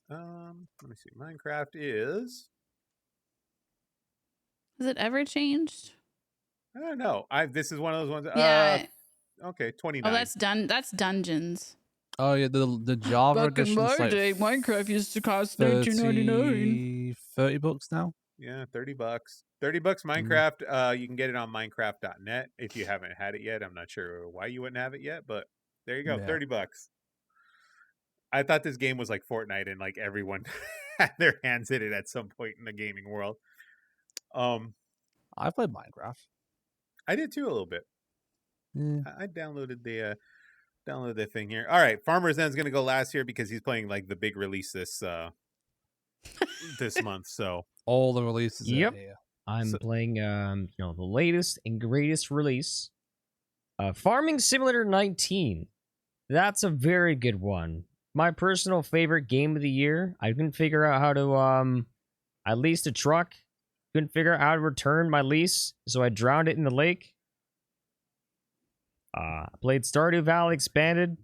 Let me see. Minecraft is Has it ever changed? I don't know. This is one of those ones. Yeah. Okay, 29. Oh, that's Dungeons. Oh yeah, the Java Back in edition's my like day, Minecraft used to cost $13.99. $30 now. Yeah, $30. $30 Minecraft. You can get it on Minecraft.net if you haven't had it yet. I'm not sure why you wouldn't have it yet, but there you go. Yeah. $30. I thought this game was like Fortnite and like everyone had their hands in it at some point in the gaming world. I played Minecraft. I did too a little bit. Yeah. I downloaded the thing here. All right, Farmer's End's gonna go last here because he's playing like the big release this this month. So All the releases. Yep. Are here. I'm playing the latest and greatest release. Farming Simulator 19. That's a very good one. My personal favorite game of the year. I couldn't figure out how to I leased a truck. Couldn't figure out how to return my lease, so I drowned it in the lake. Played Stardew Valley Expanded.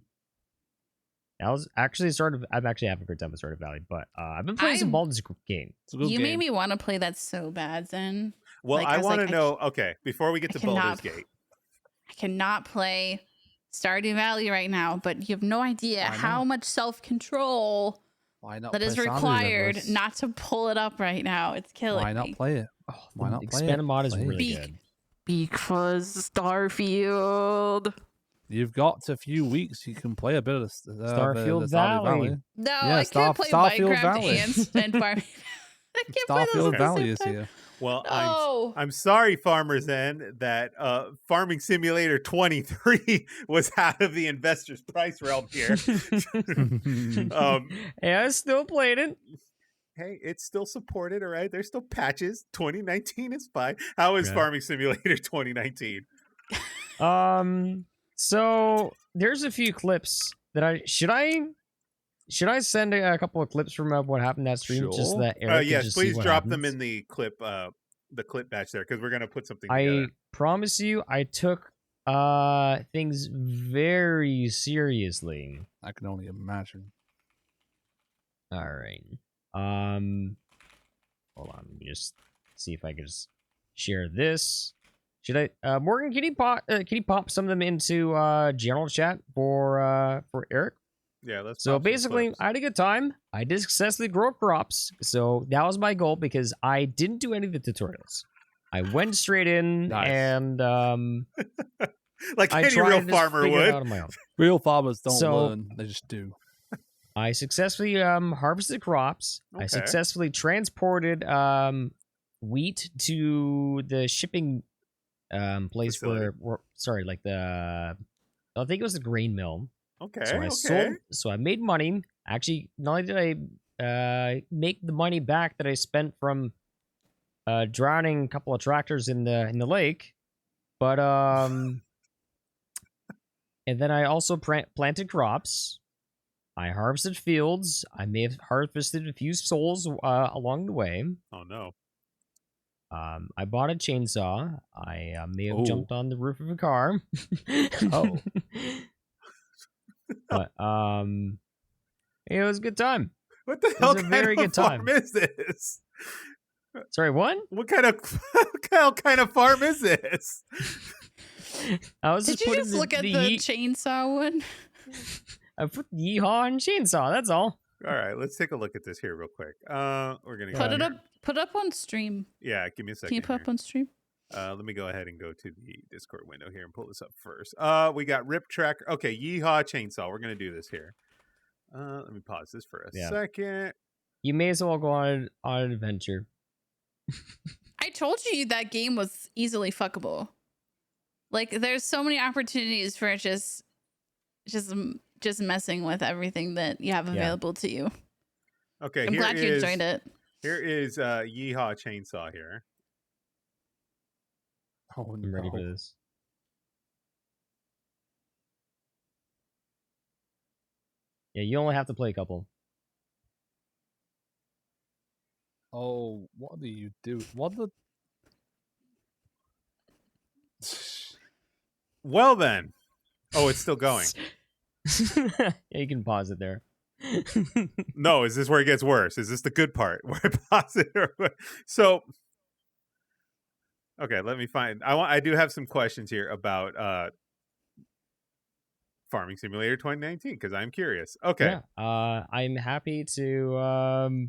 That was actually I'm actually having a great time with Stardew Valley, but I've been playing some Baldur's game. It's a good You game. made me want to play that so bad, Zen. well, Like, I I was want to like, know. Okay, before we get to cannot- Baldur's Gate, I cannot play Stardew Valley right now, but you have no idea Why how not? much self-control Why not that play is Stardew required Everis? not to pull it up right now. It's killing Why not me. play it? Oh, Why not the play it? expanded mod is Play it. really Beak. good. Because Starfield. You've got a few weeks. You can play a bit of the Starfield the Stardew Valley. No, Yeah, I can't play Starfield Minecraft Valley. and Farming. I can't play those Starfield at the Valley same is time. here. well, No. I'm sorry, Farmer's End, that Farming Simulator 23 was out of the investor's price realm here. Hey, I still played it. Hey, it's still supported, all right? There's still patches. 2019 is fine. How is Yeah. Farming Simulator 2019? So there's a few clips that should I send a couple of clips from what happened that stream just so that Eric can Yes, just please see what drop them happens? in the clip batch there because we're gonna put something I together. promise you, I took things very seriously. I can only imagine. All right. Hold on. Let me just see if I can just share this. Should I, Morgan? Can you pop some of them into general chat for Eric? Yeah, let's. So pop some basically, clips. I had a good time. I did successfully grow crops, so that was my goal because I didn't do any of the tutorials. I went straight in Nice. and like I any tried real to just farmer figure it would. out on my own. Real farmers don't So- learn; they just do. I successfully harvested crops. I Okay. successfully transported wheat to the shipping place Facility. where sorry, like I think it was the grain mill. Okay, So I okay. sold. So I made money. Actually, not only did I make the money back that I spent from drowning a couple of tractors in the lake, but and then I also planted crops. I harvested fields. I may have harvested a few souls along the way. Oh no. I bought a chainsaw. I may have Ooh. jumped on the roof of a car. Oh. But it was a good time. What the was hell a kind very of good farm time. is this? Sorry, what? What kind of farm is this? I was Did you putting just look at the chainsaw one? I put yeehaw on chainsaw. That's all. All right, let's take a look at this here real quick. We're gonna Put go it here. up. Put up on stream. Yeah, give me a second. Can you put here. up on stream? Let me go ahead and go to the Discord window here and pull this up first. We got Rip Tracker. Okay, Yeehaw Chainsaw. We're gonna do this here. Let me pause this for a Yeah. second. You may as well go on an adventure. I told you that game was easily fuckable. Like, there's so many opportunities for just messing with everything that you have Yeah. available to you. Okay, I'm glad you enjoyed it. Here is Yeehaw Chainsaw here. Oh, I'm ready for no. this. Yeah, you only have to play a couple. Oh, what do you do? What the? Well then. Oh, it's still going. Yeah, you can pause it there. No, is this where it gets worse? Is this the good part where I pause it? So Okay, let me find. I do have some questions here about Farming Simulator 2019 because I'm curious. Okay. Yeah. I'm happy to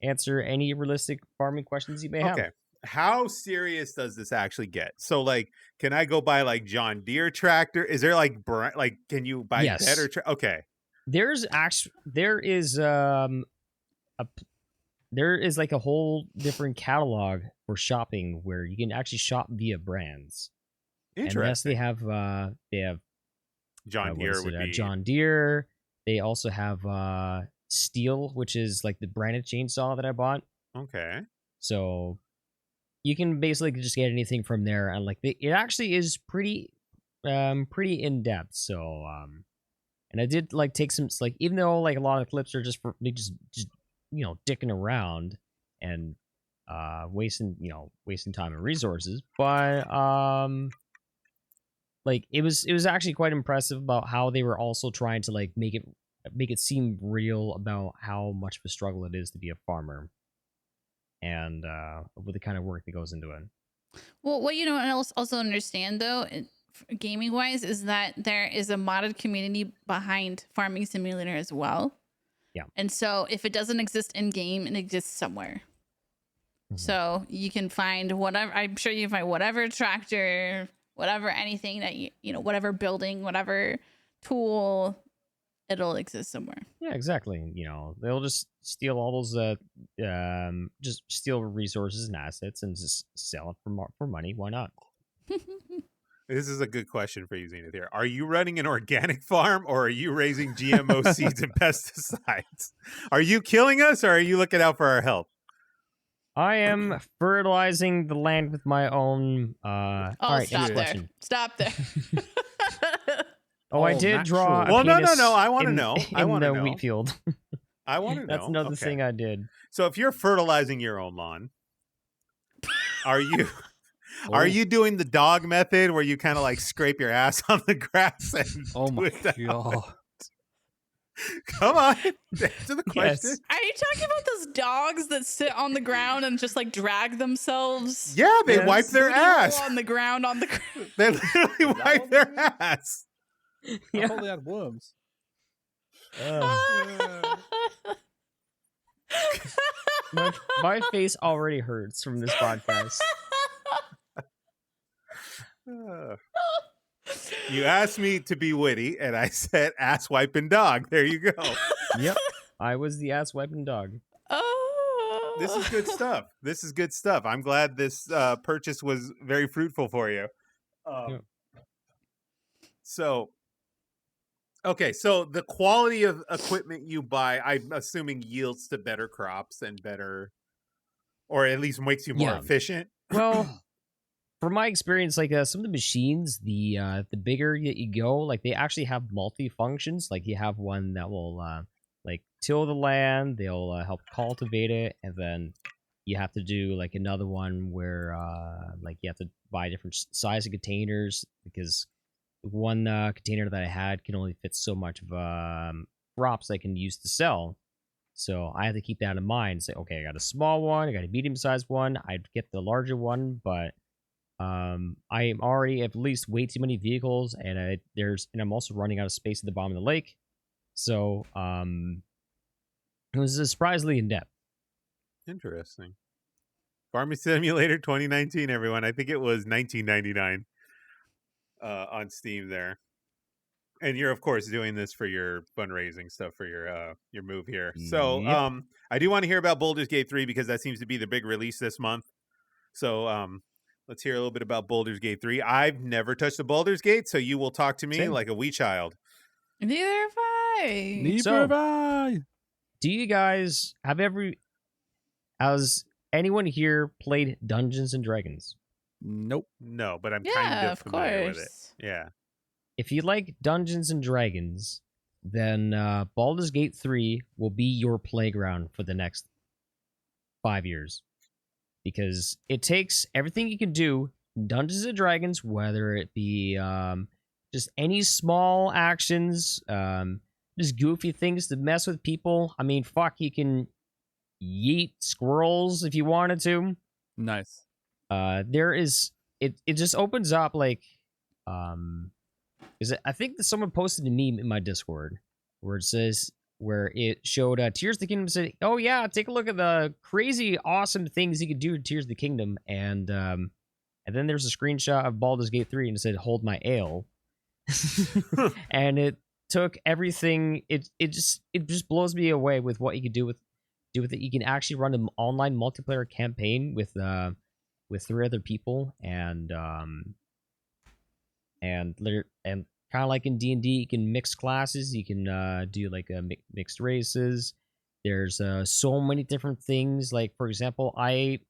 answer any realistic farming questions you may have. Okay. How serious does this actually get? So, like, can I go buy like John Deere tractor? Is there like can you buy Yes. better? Okay. There is like a whole different catalog for shopping where you can actually shop via brands. Interesting. And yes, they have John Deere would be John Deere. They also have Steel, which is like the branded chainsaw that I bought. okay. So you can basically just get anything from there, and like it actually is pretty in depth. So and I did like take some like, even though like a lot of clips are just for me just dicking around and wasting time and resources, but like it was actually quite impressive about how they were also trying to like make it seem real about how much of a struggle it is to be a farmer, and with the kind of work that goes into it. Well, what you don't also understand though, gaming wise, is that there is a modded community behind Farming Simulator as well. Yeah. And so if it doesn't exist in game, it exists somewhere. Mm-hmm. So you can find whatever. I'm sure you can find whatever tractor, whatever anything that whatever building, whatever tool, it'll exist somewhere. Yeah, exactly. They'll just steal all those just steal resources and assets and just sell it for money. Why not? This is a good question for you, Zenith here. Are you running an organic farm or are you raising GMO seeds and pesticides? Are you killing us or are you looking out for our health? I am fertilizing the land with my own all right, stop there. question. Stop there. I did draw a well, no. penis I want to know. I want to know. Wheat field. I want to know. That's another thing I did. So if you're fertilizing your own lawn, are you doing the dog method where you kind of like scrape your ass on the grass and Oh my god. Come on, answer the question. Yes. Are you talking about those dogs that sit on the ground and just like drag themselves? Yeah, they wipe their Booty ass hole on the ground. They literally wipe their ass. I thought they had worms. My face already hurts from this podcast. You asked me to be witty, and I said ass wiping dog. There you go. Yep, I was the ass wiping dog. Oh, This is good stuff. This is good stuff. I'm glad this purchase was very fruitful for you. Yeah. So, okay, so the quality of equipment you buy, I'm assuming yields to better crops and better, or at least makes you more efficient. Well, from my experience, like some of the machines, the bigger that you go, like they actually have multi-functions. Like you have one that will like till the land, they'll help cultivate it, and then you have to do like another one where like you have to buy different size of containers, because one container that I had can only fit so much of crops I can use to sell. So I have to keep that in mind. Say, okay, I got a small one, I got a medium-sized one. I'd get the larger one, but I am already at least way too many vehicles, and I'm also running out of space at the bottom of the lake. So it was surprisingly in depth. Interesting. Farming Simulator 2019, everyone. I think it was $19.99 on Steam there. And you're of course doing this for your fundraising stuff for your move here. So Yep. I do want to hear about Baldur's Gate 3 because that seems to be the big release this month. So let's hear a little bit about Baldur's Gate 3. I've never touched a Baldur's Gate, so you will talk to me Same. like a wee child. neither have I. Neither have I. Do you guys has anyone here played Dungeons and Dragons? Nope. No, but I'm Yeah, kind of of familiar with it. course. Yeah. If you like Dungeons and Dragons, then Baldur's Gate 3 will be your playground for the next 5 years. Because it takes everything you can do in Dungeons and Dragons, whether it be just any small actions, just goofy things to mess with people. I mean, fuck, you can yeet squirrels if you wanted to. Nice. there is it just opens up like is it, I think that someone posted a meme in my Discord where it says where it showed Tears of the Kingdom, said, oh yeah, take a look at the crazy awesome things you could do to Tears of the Kingdom, and then there's a screenshot of Baldur's Gate 3 and it said hold my ale. And it took everything, it just blows me away with what you could do with it. You can actually run an online multiplayer campaign with 3 other people, and kind of like in D&D, you can mix classes. You can do like mixed races. There's so many different things. Like, for example, I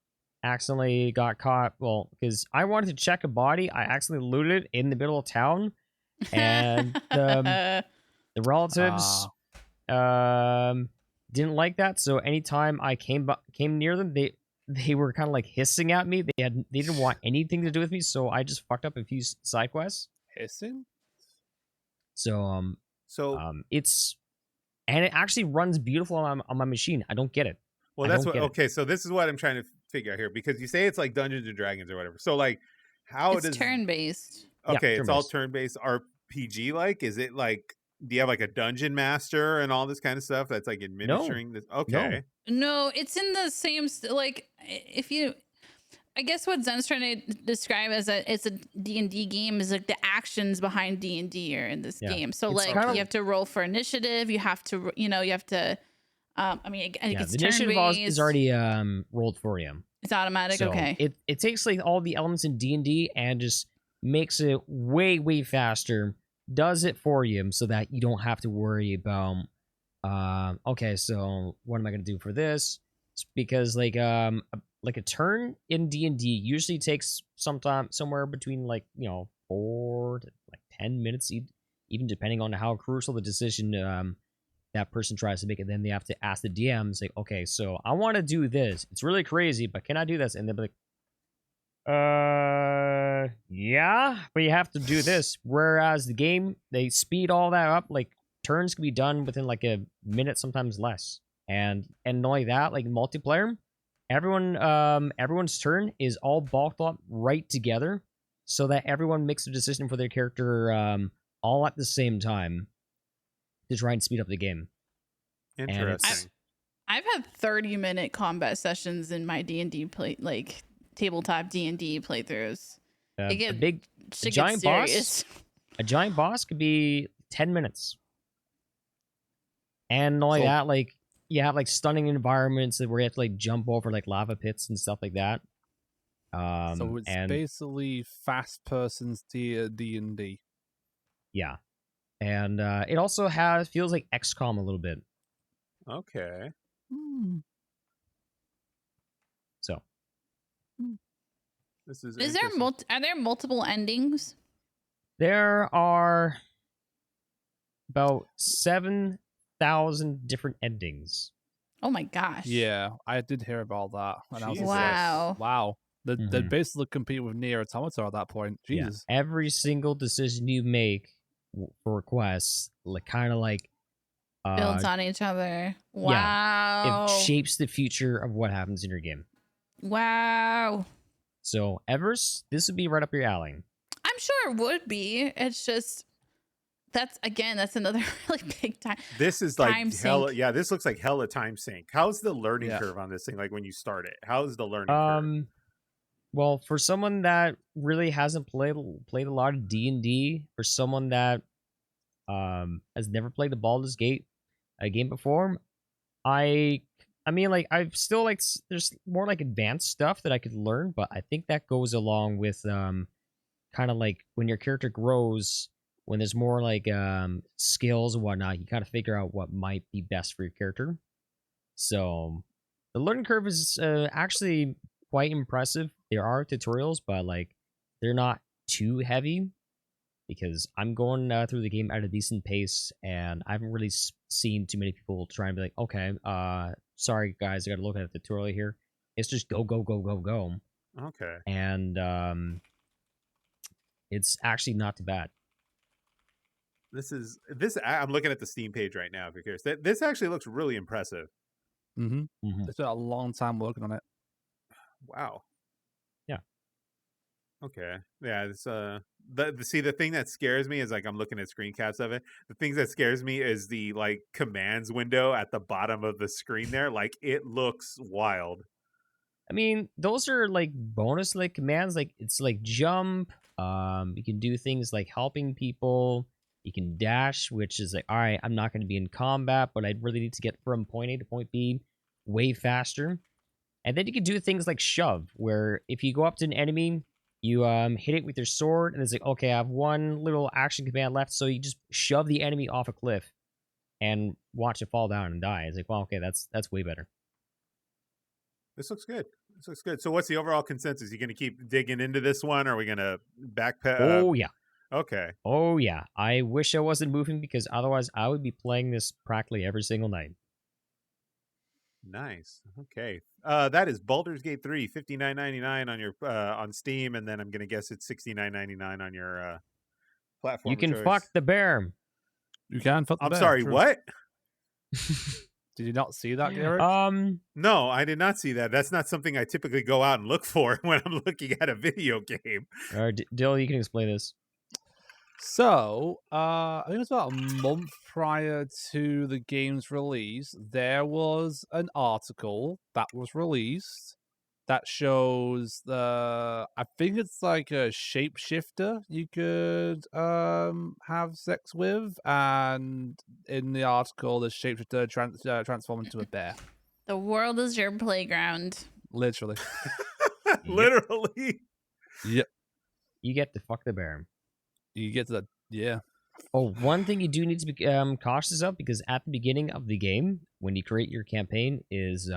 accidentally got caught. Well, because I wanted to check a body, I accidentally looted it in the middle of town, and the relatives didn't like that. So anytime I came near them, they were kind of like hissing at me. They didn't want anything to do with me. So I just fucked up a few side quests. Hissing? So So it's, and it actually runs beautiful on my machine. I don't get it. well, that's what. Okay, so this is what I'm trying to figure out here, because you say it's like Dungeons and Dragons or whatever. So like, how It's does turn-based. Okay, Yeah, it's all turn-based. turn-based RPG. Like, is it like? Do you have like a dungeon master and all this kind of stuff that's like administering this? Okay, No, it's in the same like if you, I guess what Zen's trying to describe as it's a D&D game is like the actions behind D&D are in this Yeah. game. So It's like kind of- you have to roll for initiative, you have to I mean, I think Yeah, it's the initiative turn-based. is already rolled for you. It's automatic. So Okay. It takes like all the elements in D&D and just makes it way faster. Does it for you so that you don't have to worry about okay, so what am I going to do for this? It's because like a turn in D&D usually takes somewhere between 4 to 10 minutes, even depending on how crucial the decision that person tries to make it. Then they have to ask the DM, say, okay, so I want to do this. It's really crazy, but can I do this? And they'll be like, yeah, but you have to do this. Whereas the game, they speed all that up. Like, turns can be done within like a minute, sometimes less. And not only that, like multiplayer, everyone's turn is all bulked up right together, so that everyone makes a decision for their character all at the same time to try and speed up the game. interesting. I've had 30-minute combat sessions in my D&D tabletop D&D playthroughs. A Shit giant gets serious. A giant boss could be 10 minutes. And not only that, like, you have like stunning environments where you have to like jump over like lava pits and stuff like that. So it's basically fast person's D&D. Yeah. And it also feels like XCOM a little bit. Okay. So This is Is there interesting. are there multiple endings? there are about 7,000 different endings. Oh my gosh. Yeah, I did hear about that. And I was Jesus. like, wow. They Mhm. basically compete with Nier Automata at that point. Jesus. Yeah. Every single decision you make for quests, like kind of like Builds on each other. Wow. it shapes the future of what happens in your game. Wow. So, Everis, this would be right up your alley. I'm sure it would be. It's just that's another really big time. This is like Time hella. sink. Yeah, this looks like hella time sink. How's the learning Yeah. curve on this thing? Like when you start it, how's the learning curve? Well, for someone that really hasn't played a lot of D&D, for someone that has never played the Baldur's Gate game before, I mean, like, I've still like there's more like advanced stuff that I could learn, but I think that goes along with kind of like when your character grows, when there's more like skills and whatnot, you kind of figure out what might be best for your character. So the learning curve is actually quite impressive. There are tutorials, but like they're not too heavy because I'm going through the game at a decent pace, and I haven't really seen too many people try and be like, okay, sorry guys, I gotta look at the tutorial here. It's just go. Okay. And it's actually not too bad. This. I'm looking at the Steam page right now. If you're curious, this actually looks really impressive. Mm-hmm. Mhm. They spent a long time working on it. Wow. Yeah. Okay. Yeah, it's the thing that scares me is like I'm looking at screen caps of it. The thing that scares me is the like commands window at the bottom of the screen there. Like it looks wild. I mean, those are like bonus like commands. Like it's like jump. You can do things like helping people. You can dash, which is like, all right, I'm not going to be in combat, but I really need to get from point A to point B way faster. And then you can do things like shove, where if you go up to an enemy, you hit it with your sword, and it's like, okay, I have one little action command left, so you just shove the enemy off a cliff and watch it fall down and die. It's like, well, okay, that's way better. This looks good. This looks good. So what's the overall consensus? You going to keep digging into this one, or are we going to backpedal? Oh yeah. Okay. Oh yeah. I wish I wasn't moving because otherwise I would be playing this practically every single night. Nice. Okay. That is Baldur's Gate 3, $59.99 on your on Steam, and then I'm gonna guess it's $69.99 on your platform. You of can choice. fuck the bear. You can fuck the I'm bear, sorry, true. what? Did you not see that, Erik? No, I did not see that. That's not something I typically go out and look for when I'm looking at a video game. Dill, you can explain this. So, I think it was about a month prior to the game's release, there was an article that was released that shows I think it's like a shapeshifter you could have sex with, and in the article, the shapeshifter transformed into a bear. The world is your playground. Literally. Literally. Yep. You get to fuck the bear. You get to that. Yeah. Oh, one thing you do need to be cautious of, because at the beginning of the game, when you create your campaign, is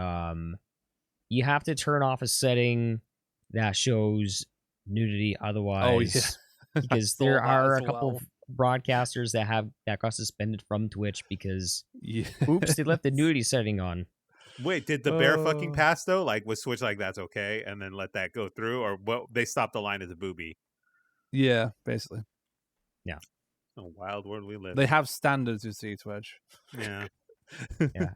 you have to turn off a setting that shows nudity. Otherwise, because there are a couple of broadcasters that got suspended from Twitch because oops, they left the nudity setting on. Wait, did the bear fucking pass though? Like, was Switch like that's okay, and then let that go through, or what? They stopped the line as a booby. Yeah, basically. Yeah. A wild world we live. They have standards, you see, Twitch. Yeah. Yeah.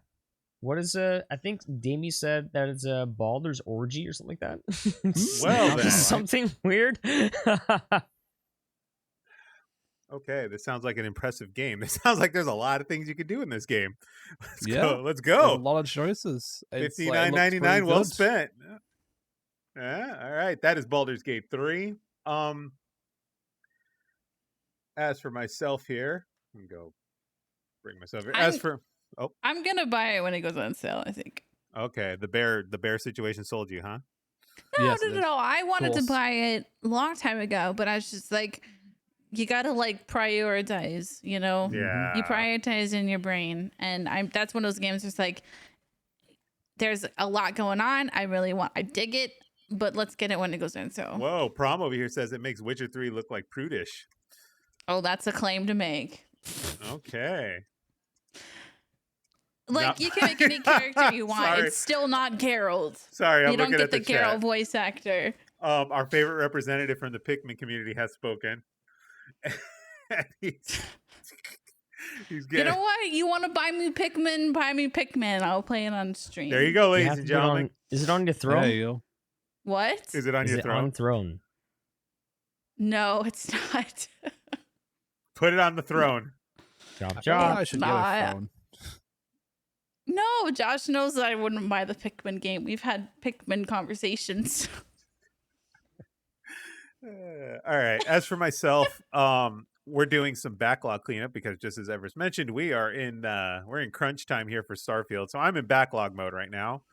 What is I think Damie said that it's a Baldur's orgy or something like that. Well, then. Something weird. Okay, this sounds like an impressive game. This sounds like there's a lot of things you could do in this game. Let's go. Let's There's go. a lot of choices. $59.99, well spent. Yeah, all right. That is Baldur's Gate 3. As for myself here, let me go bring myself here. I'm gonna buy it when it goes on sale, I think. Okay, the bear situation sold you, huh? No. I wanted to buy it a long time ago, but I was just like, you gotta like prioritize, you know? Yeah. You prioritize in your brain. And that's one of those games that's like, there's a lot going on. I dig it, but let's get it when it goes on sale. Whoa, Prom over here says it makes Witcher 3 look like prudish. Oh, that's a claim to make. Okay. Like, you can make any character you want. Sorry. It's still not Geralt. Sorry, I'm you don't looking get at the Geralt chat. voice actor. Our favorite representative from the Pikmin community has spoken. he's getting... You know what? You want to buy me Pikmin? Buy me Pikmin. I'll play it on stream. There you go, ladies and gentlemen. Is it on your throne? There you go. What? Is it on your throne? On throne? No, it's not. Put it on the throne. I should get a phone. No, Josh knows that I wouldn't buy the Pikmin game. We've had Pikmin conversations. All right. As for myself, we're doing some backlog cleanup because, just as Everis mentioned, we're in crunch time here for Starfield. So I'm in backlog mode right now.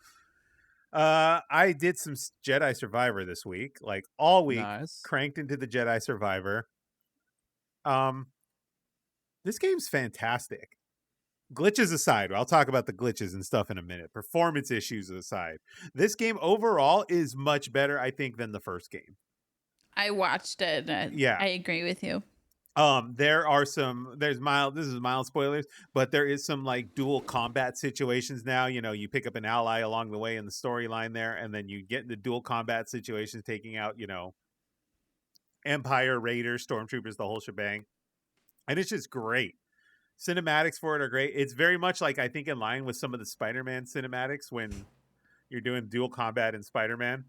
I did some Jedi Survivor this week, like all week. Nice. Cranked into the Jedi Survivor. This game's fantastic. Glitches aside, I'll talk about the glitches and stuff in a minute. Performance issues aside, this game overall is much better, I think, than the first game. I watched it. Yeah, I agree with you. There's mild spoilers, but there is some like dual combat situations now. You know, you pick up an ally along the way in the storyline there, and then you get into dual combat situations, taking out, you know, Empire, Raiders, Stormtroopers, the whole shebang. And it's just great. Cinematics for it are great. It's very much like, I think, in line with some of the Spider-Man cinematics when you're doing dual combat in Spider-Man.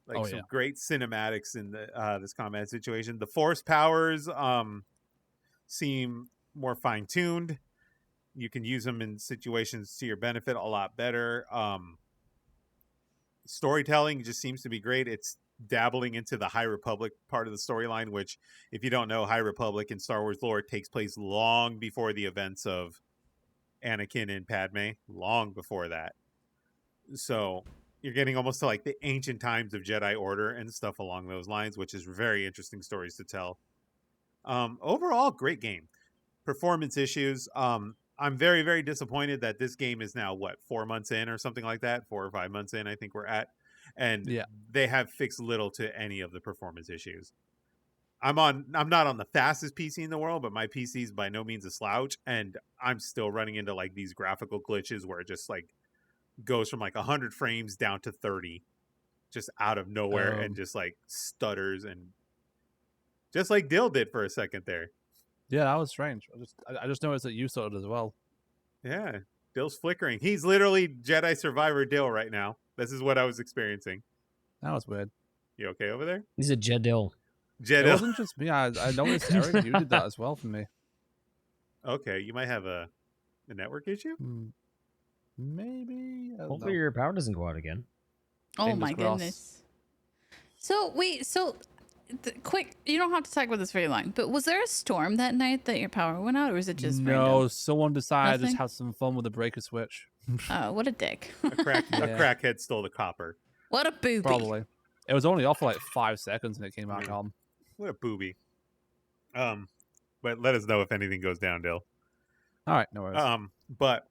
Like Oh, some yeah. great cinematics in the this combat situation. The force powers seem more fine tuned. You can use them in situations to your benefit a lot better. Storytelling just seems to be great. It's dabbling into the High Republic part of the storyline, which, if you don't know, High Republic in Star Wars lore takes place long before the events of Anakin and Padme, long before that. So you're getting almost to like the ancient times of Jedi Order and stuff along those lines, which is very interesting stories to tell. Overall, great game. Performance issues. I'm very, very disappointed that this game is now 4 months in or something like that. 4 or 5 months in, I think we're at, and Yeah. they have fixed little to any of the performance issues. I'm not on the fastest PC in the world, but my PC is by no means a slouch, and I'm still running into like these graphical glitches where it just like goes from like 100 frames down to 30 just out of nowhere and just like stutters, and just like Dill did for a second there. Yeah, that was strange. I just noticed that you saw it as well. Yeah, Dill's flickering. He's literally Jedi Survivor Dill right now. This is what I was experiencing. That was weird. You okay over there? He's a Jedil. It Jedi. wasn't just me. I noticed, Eric, you did that as well for me. Okay, you might have a network issue. Maybe. I don't Hopefully know. your power doesn't go out again. Oh Fingers my crossed. goodness. So wait, quick, you don't have to talk about this very long, but was there a storm that night that your power went out, or was it just No, random? someone decided to Nothing? just have some fun with the breaker switch. Oh, what a dick. A Yeah. crackhead stole the copper. What a booby. Probably. It was only off for like 5 seconds and it came back Yeah. on. What a booby. But let us know if anything goes down, Dill. All right, no worries. But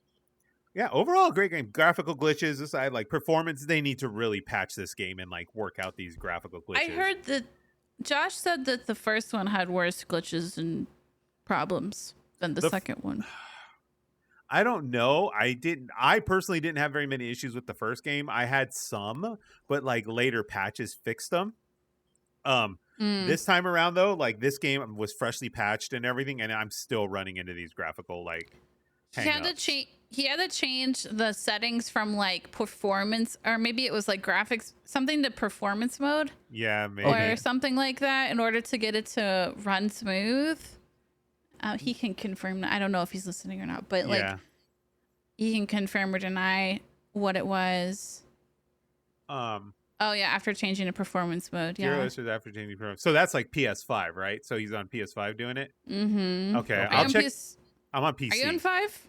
yeah, overall great game. Graphical glitches aside, like performance, they need to really patch this game and like work out these graphical glitches. I heard that Josh said that the first one had worse glitches and problems than the second one. I don't know. I personally didn't have very many issues with the first game. I had some, but like later patches fixed them. This time around though, like this game was freshly patched and everything, and I'm still running into these graphical like He had to change the settings from like performance, or maybe it was like graphics, something to performance mode. Yeah, maybe. Or something like that in order to get it to run smooth. He can confirm that. I don't know if he's listening or not, but like Yeah. he can confirm or deny what it was. Oh yeah, after changing to performance mode. Zero Yeah. issues after changing program. So that's like PS5, right? So he's on PS5 doing it. Mm-hmm. Okay, Are I'll you on check. PS I'm on PC. Are you on 5?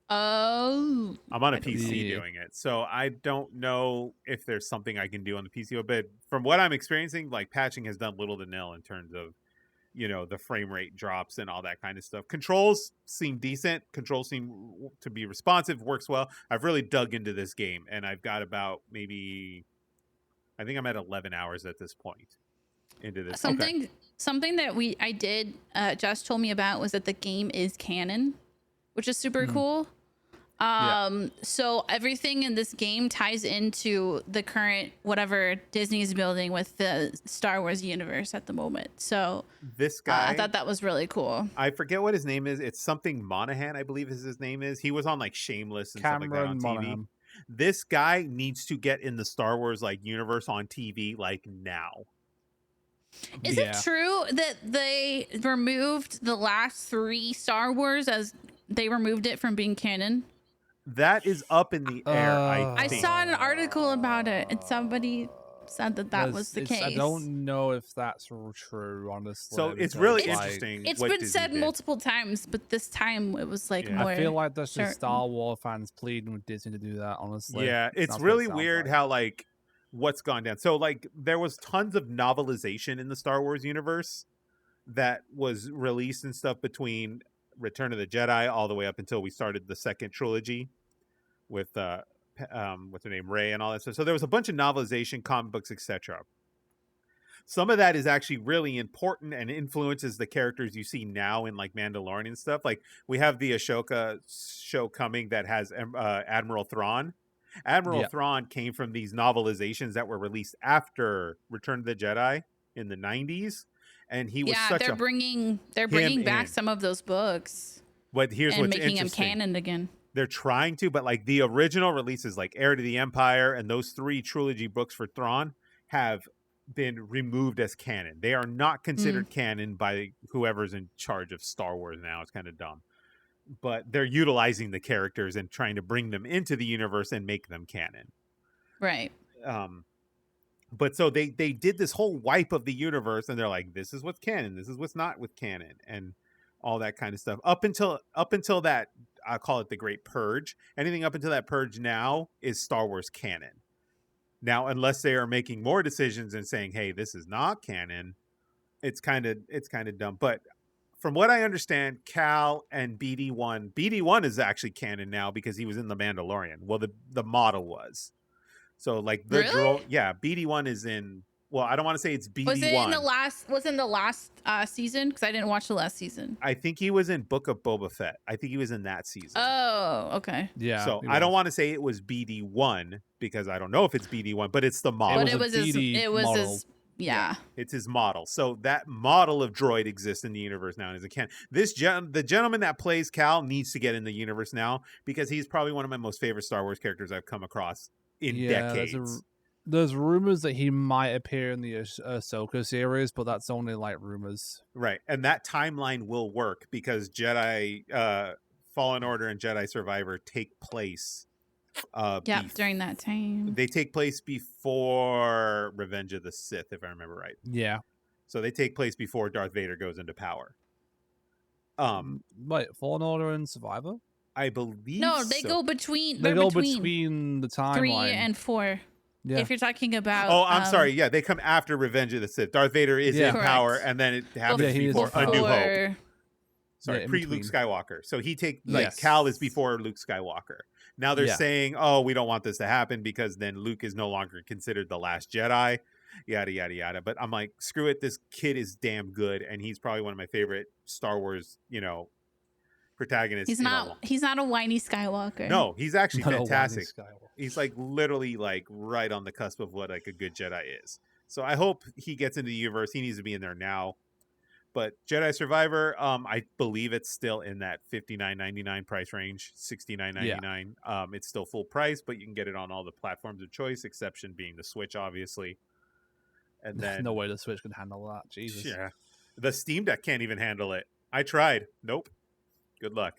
Oh. I'm on a I don't PC know. doing it, so I don't know if there's something I can do on the PC. But from what I'm experiencing, like patching has done little to nil in terms of, the frame rate drops and all that kind of stuff. Controls seem decent. Controls seem to be responsive. Works well. I've really dug into this game, and I've got about I think I'm at 11 hours at this point into this. Something that I did Josh told me about was that the game is canon, which is super cool. So everything in this game ties into the current whatever Disney's building with the Star Wars universe at the moment. So This guy, I thought that was really cool. I forget what his name is. It's something Monahan, I believe is his name is. He was on like Shameless and stuff like that on Cameron TV. Monaghan. This guy needs to get in the Star Wars like universe on TV like now. Is it true that they removed the last 3 Star Wars as they removed it from being canon? That is up in the air. I think. saw an article about it, and somebody said that was the case. I don't know if that's true, honestly. So it's because, really like, interesting. It's what been Disney said did. multiple times, but this time it was like Yeah. more. I feel like that's certain. just Star Wars fans pleading with Disney to do that, honestly. Yeah, it's That's what it really sounds weird like. how like what's gone down. So like there was tons of novelization in the Star Wars universe that was released and stuff between Return of the Jedi all the way up until we started the second trilogy with what's her name, Rey and all that stuff. So there was a bunch of novelization, comic books, etc. Some of that is actually really important and influences the characters you see now in like Mandalorian and stuff. Like we have the Ashoka show coming that has Admiral Thrawn. Admiral Thrawn came from these novelizations that were released after Return of the Jedi in the 90s, and he was such they're a bringing back some of those books. But here's and what's making them interesting. canon again. They're trying to, but like the original releases, like Heir to the Empire and those 3 trilogy books for Thrawn, have been removed as canon. They are not considered canon by whoever's in charge of Star Wars now. It's kind of dumb. But they're utilizing the characters and trying to bring them into the universe and make them canon. Right. But so they did this whole wipe of the universe, and they're like, this is what's canon, this is what's not with canon, and all that kind of stuff. Up until that, I call it the Great Purge. Anything up until that purge now is Star Wars canon. Now, unless they are making more decisions and saying, hey, this is not canon, it's kind of dumb. But from what I understand, Cal and BD1 is actually canon now because he was in The Mandalorian. Well, the model was. So like the Really? BD1 is in. Well, I don't want to say it's BD1. Was it in the last? Was in the last season? Because I didn't watch the last season. I think he was in Book of Boba Fett. I think he was in that season. Oh, okay. Yeah. So I don't want to say it was BD1 because I don't know if it's BD1, but it's the model. But it was his. Yeah. It's his model. So that model of droid exists in the universe now and is a canon. The gentleman that plays Cal needs to get in the universe now because he's probably one of my most favorite Star Wars characters I've come across in decades. There's rumors that he might appear in the Ahsoka series, but that's only like rumors. Right. And that timeline will work because Jedi Fallen Order and Jedi Survivor take place. During that time. They take place before Revenge of the Sith, if I remember right. Yeah. So they take place before Darth Vader goes into power. Wait, Fallen Order and Survivor? I believe No, they go between. They go between the timeline 3 and 4. Yeah. If you're talking about. Oh, I'm sorry. Yeah, they come after Revenge of the Sith. Darth Vader is in power, and then it happens before A New Hope. Sorry, pre-Luke Skywalker. So Cal is before Luke Skywalker. Now they're saying, oh, we don't want this to happen because then Luke is no longer considered the last Jedi, yada, yada, yada. But I'm like, screw it. This kid is damn good, and he's probably one of my favorite Star Wars, protagonists. He's not a whiny Skywalker. No, he's actually fantastic. He's like literally like right on the cusp of what like a good Jedi is. So I hope he gets into the universe. He needs to be in there now. But Jedi Survivor, I believe it's still in that $59.99 price range, $69.99. Yeah. It's still full price, but you can get it on all the platforms of choice, exception being the Switch, obviously. And then no way the Switch can handle that. Jesus. Yeah, the Steam Deck can't even handle it. I tried. Nope. Good luck.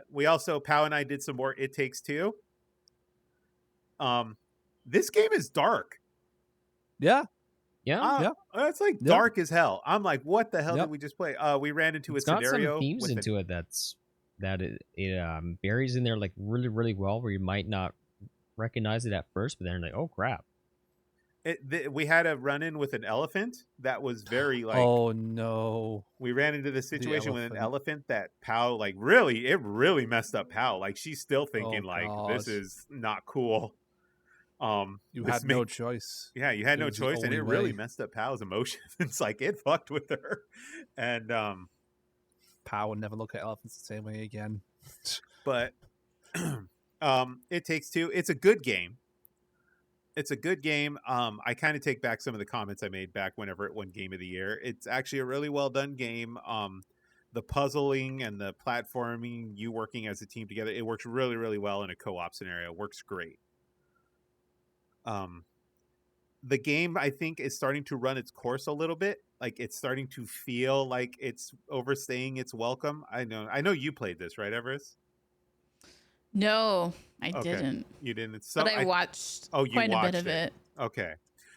We also, Pow and I did some more It Takes Two. This game is dark. Yeah. It's like dark as hell. I'm like, what the hell did we just play? We ran into a scenario. Got some themes into it that it buries in there like really, really well, where you might not recognize it at first, but then like, oh crap. We had a run-in with an elephant that was very like. Oh no! We ran into this situation with an elephant that Pow it really messed up Pow. Like she's still thinking this is not cool. You had no choice. Yeah, you had no choice, and it really messed up Pow's emotions. It's like it fucked with her, and Pow would never look at elephants the same way again. But It Takes Two. It's a good game. It's a good game. I kind of take back some of the comments I made back whenever it won Game of the Year. It's actually a really well done game. The puzzling and the platforming, you working as a team together, it works really, really well in a co-op scenario. It works great. The game, I think, is starting to run its course a little bit. Like it's starting to feel like it's overstaying its welcome. I know you played this, right, Everis? No, I didn't. You didn't. But I watched quite a bit of it. Okay.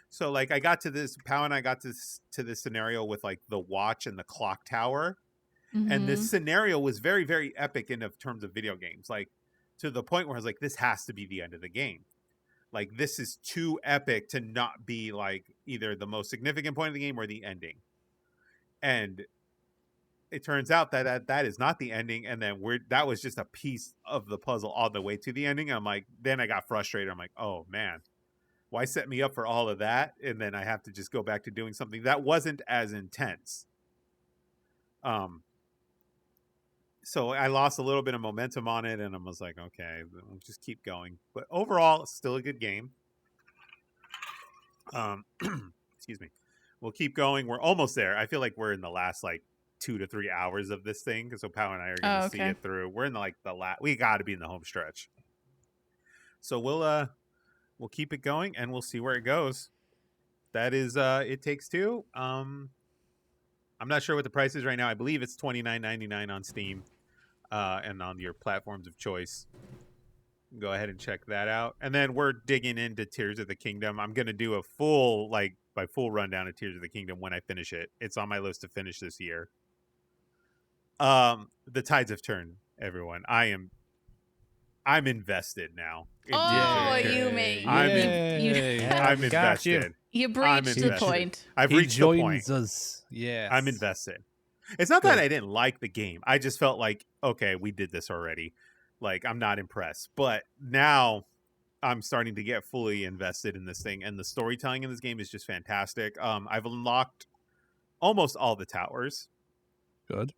So like I got to this, Pow and I got to this scenario with like the watch and the clock tower. Mm-hmm. And this scenario was very, very epic in terms of video games. Like to the point where I was like, this has to be the end of the game. Like this is too epic to not be like either the most significant point of the game or the ending. And it turns out that is not the ending, and then that was just a piece of the puzzle all the way to the ending. I'm like, then I got frustrated. I'm like, oh man, why set me up for all of that, and then I have to just go back to doing something that wasn't as intense. So I lost a little bit of momentum on it, and I was like, okay, we'll just keep going. But overall, it's still a good game. Excuse me. We'll keep going. We're almost there. I feel like we're in the last like 2 to 3 hours of this thing. So Pow and I are going to see it through. We're in the last. We got to be in the home stretch. So we'll keep it going and we'll see where it goes. that is It Takes Two. I'm not sure what the price is right now. I believe it's $29.99 on Steam, and on your platforms of choice. Go ahead and check that out. And then we're digging into Tears of the Kingdom. I'm gonna do a full rundown of Tears of the Kingdom when I finish it. It's on my list to finish this year. The tides have turned, everyone. I'm invested now. Oh, Tears of the you Kingdom. made I'm Got you. invested. you I'm breached the invested. point. I've He reached the point. joins us. Yes. I'm invested. It's not that Good. I didn't like the game. I just felt like, okay, we did this already. Like, I'm not impressed. But now I'm starting to get fully invested in this thing, and the storytelling in this game is just fantastic. I've unlocked almost all the towers. Good.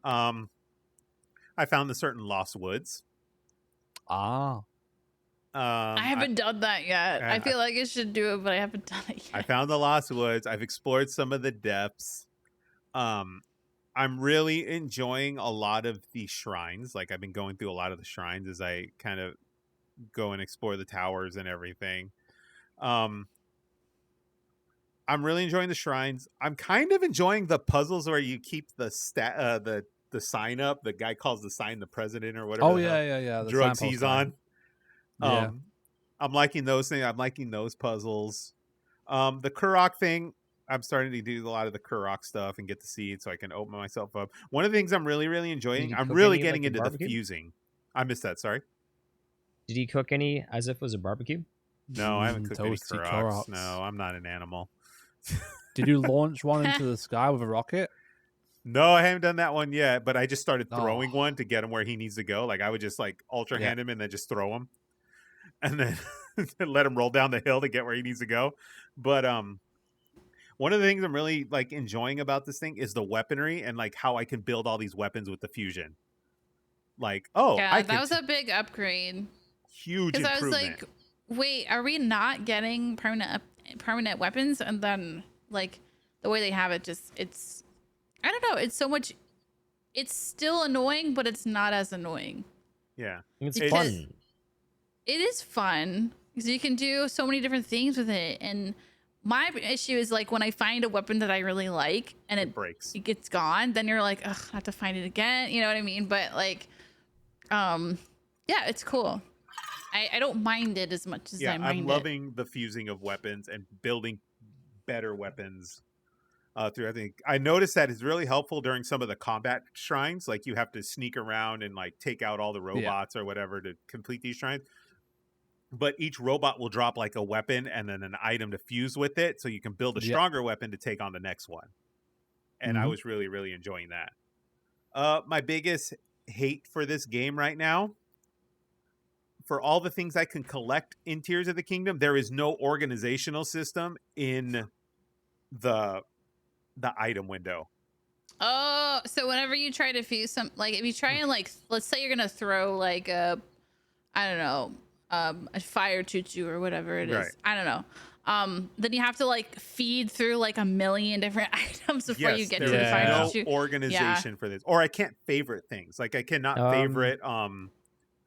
I found the certain lost woods. Ah. I haven't done that yet. I I- feel like I should do it, but I haven't done it yet. I found the lost woods. I've explored some of the depths. I'm really enjoying a lot of the shrines. Like, I've been going through a lot of the shrines as I kind of go and explore the towers and everything. I'm really enjoying the shrines. I'm kind of enjoying the puzzles where you keep the the sign up. The guy calls the sign the president or whatever. Oh the hell yeah. The drugs signpost he's sign. on. Yeah. I'm liking those things. I'm liking those puzzles. The Kurok thing, I'm starting to do a lot of the Kurok stuff and get the seed so I can open myself up. One of the things I'm really, really enjoying, you I'm cook really any, getting like, the into the barbecue? fusing. I missed that. Sorry. Did he cook any as if it was a barbecue? No, I haven't cooked any Toasty Kuroks. Koroks. No, I'm not an animal. Did you launch one into the sky with a rocket? No, I haven't done that one yet, but I just started throwing Oh. one to get him where he needs to go. Like, I would just like ultra hand him and then just throw him and then let him roll down the hill to get where he needs to go. But one of the things I'm really like enjoying about this thing is the weaponry and like how I can build all these weapons with the fusion. Like, Yeah, that was a big upgrade. huge Because I was improvement. like, wait, are we not getting permanent weapons? And then like the way they have it, it's I don't know. It's so much. It's still annoying, but it's not as annoying. Yeah. It's Because- fun. It is fun because you can do so many different things with it. And my issue is like when I find a weapon that I really like and It breaks. it gets gone, then you're like, ugh, I have to find it again. You know what I mean? But like, yeah, it's cool. I don't mind it as much as Yeah, I mind I'm loving the fusing of weapons and building better weapons. Through, I think I noticed that it's really helpful during some of the combat shrines. Like, you have to sneak around and like take out all the robots or whatever to complete these shrines. But each robot will drop like a weapon and then an item to fuse with it, so you can build a stronger weapon to take on the next one. And I was really, really enjoying that. My biggest hate for this game right now, for all the things I can collect in Tears of the Kingdom, there is no organizational system in the item window. Oh, so whenever you try to fuse some, like if you try and like, let's say you're gonna throw like a, I don't know, a fire tutu or whatever it is. Right. I don't know. Then you have to like feed through like a million different items before you get to the there is fire no tutu. organization for this. Or I can't favorite things. Like, I cannot favorite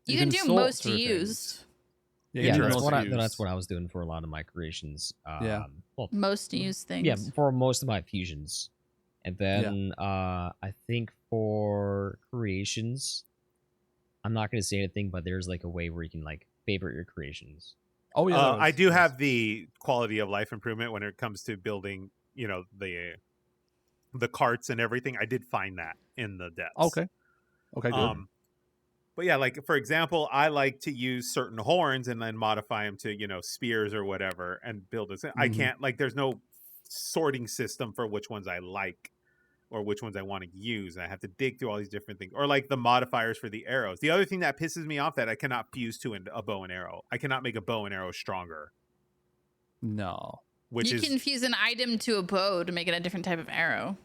You can do sort most through used. things. Yeah, you that's can what also that's use- what I was doing for a lot of my creations. Well, Most used things. yeah, for most of my fusions. And then I think for creations, I'm not gonna say anything, but there's like a way where you can like favorite your creations. Oh yeah. I do have the quality of life improvement when it comes to building, you know, the carts and everything. I did find that in the depths. Okay. Okay. Good. But yeah, like for example, I like to use certain horns and then modify them to, you know, spears or whatever and build this. I can't, like, there's no sorting system for which ones I like or which ones I want to use. I have to dig through all these different things, or like the modifiers for the arrows. The other thing that pisses me off that I cannot fuse to a bow and arrow. I cannot make a bow and arrow stronger, No. which you is can fuse an item to a bow to make it a different type of arrow.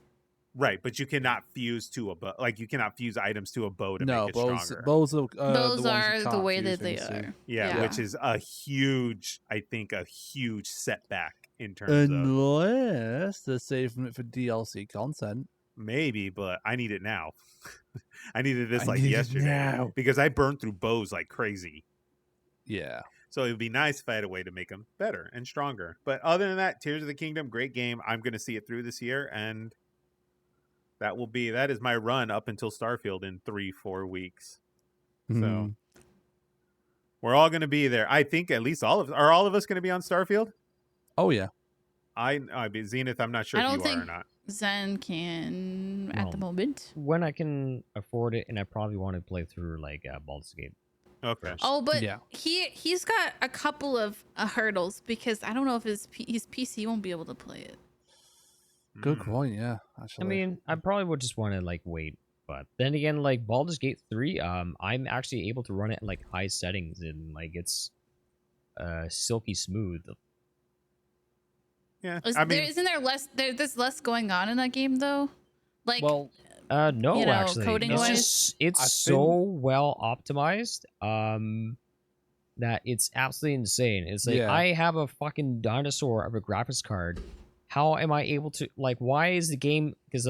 right. But you cannot fuse to a bow. Like, you cannot fuse items to a bow to make it stronger. Bows are Those the, ones are you the can't way fuse that they into. are. Yeah, Yeah. which is a huge, I think, a huge setback in terms of Unless they're saving it for DLC content. maybe, but I need it now. I needed this I like need it yesterday now. because I burned through bows like crazy. Yeah. So it would be nice if I had a way to make them better and stronger. But other than that, Tears of the Kingdom, great game. I'm going to see it through this year, and that is my run up until Starfield in 3-4 weeks. So we're all going to be there. I think at least all of us going to be on Starfield? Oh yeah. I mean, Zenith, I'm not sure I if don't you think are or not. Zen can at the Well, moment. When I can afford it, and I probably want to play through like Baldur's Gate. Okay. First. Oh, but Yeah. he's got a couple of hurdles because I don't know if his PC won't be able to play it. Good Mm. point. Yeah. I Actually. mean, I probably would just want to like wait, but then again, like Baldur's Gate 3, I'm actually able to run it in like high settings and like it's silky smooth. Yeah. Isn't there less there's less going on in that game though? Like well, No, you know, actually, coding-wise? it's I so well optimized, that it's absolutely insane. It's like Yeah. I have a fucking dinosaur of a graphics card. How am I able to like? Why is the game? Because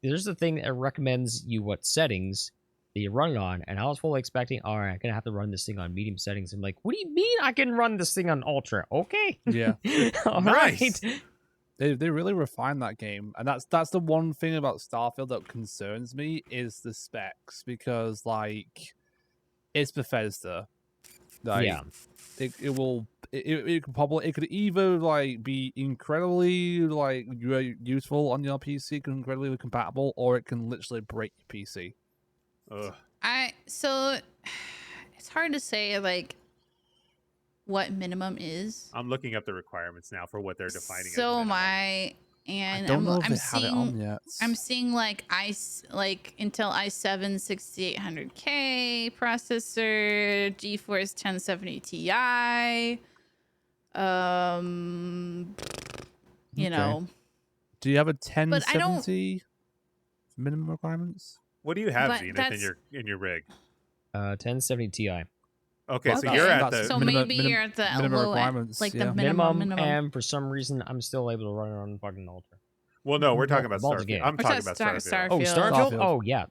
there's a thing that recommends you what settings that you run it on, and I was fully expecting, all right, I'm gonna have to run this thing on medium settings. I'm like, what do you mean I can run this thing on ultra? Okay, yeah. all Nice. right. They really refined that game, and that's the one thing about Starfield that concerns me is the specs, because like it's Bethesda. Like, Yeah. it could either like be incredibly like useful on your PC, incredibly compatible, or it can literally break your PC. Ugh. so it's hard to say like what minimum is. I'm looking up the requirements now for what they're defining. So as am minimum. I, and I don't know if I'm they have it on seeing yet. I'm seeing like Intel i7 6800K processor, GeForce 1070 Ti. You Okay. know, Do you have a But I don't- 1070 minimum requirements? What do you have, But Zenith, that's- in your rig? 1070 Ti. Okay, Well, so that's- you're at that's the so maybe you're at the minimum low end, requirements, like yeah. the minimum. And for some reason, I'm still able to run it on fucking ultra. Well, no, we're talking about Baldur's Starfield. Gate. I'm We're talking talking about Star- Starfield. Oh, Starfield. Starfield? Oh, yeah.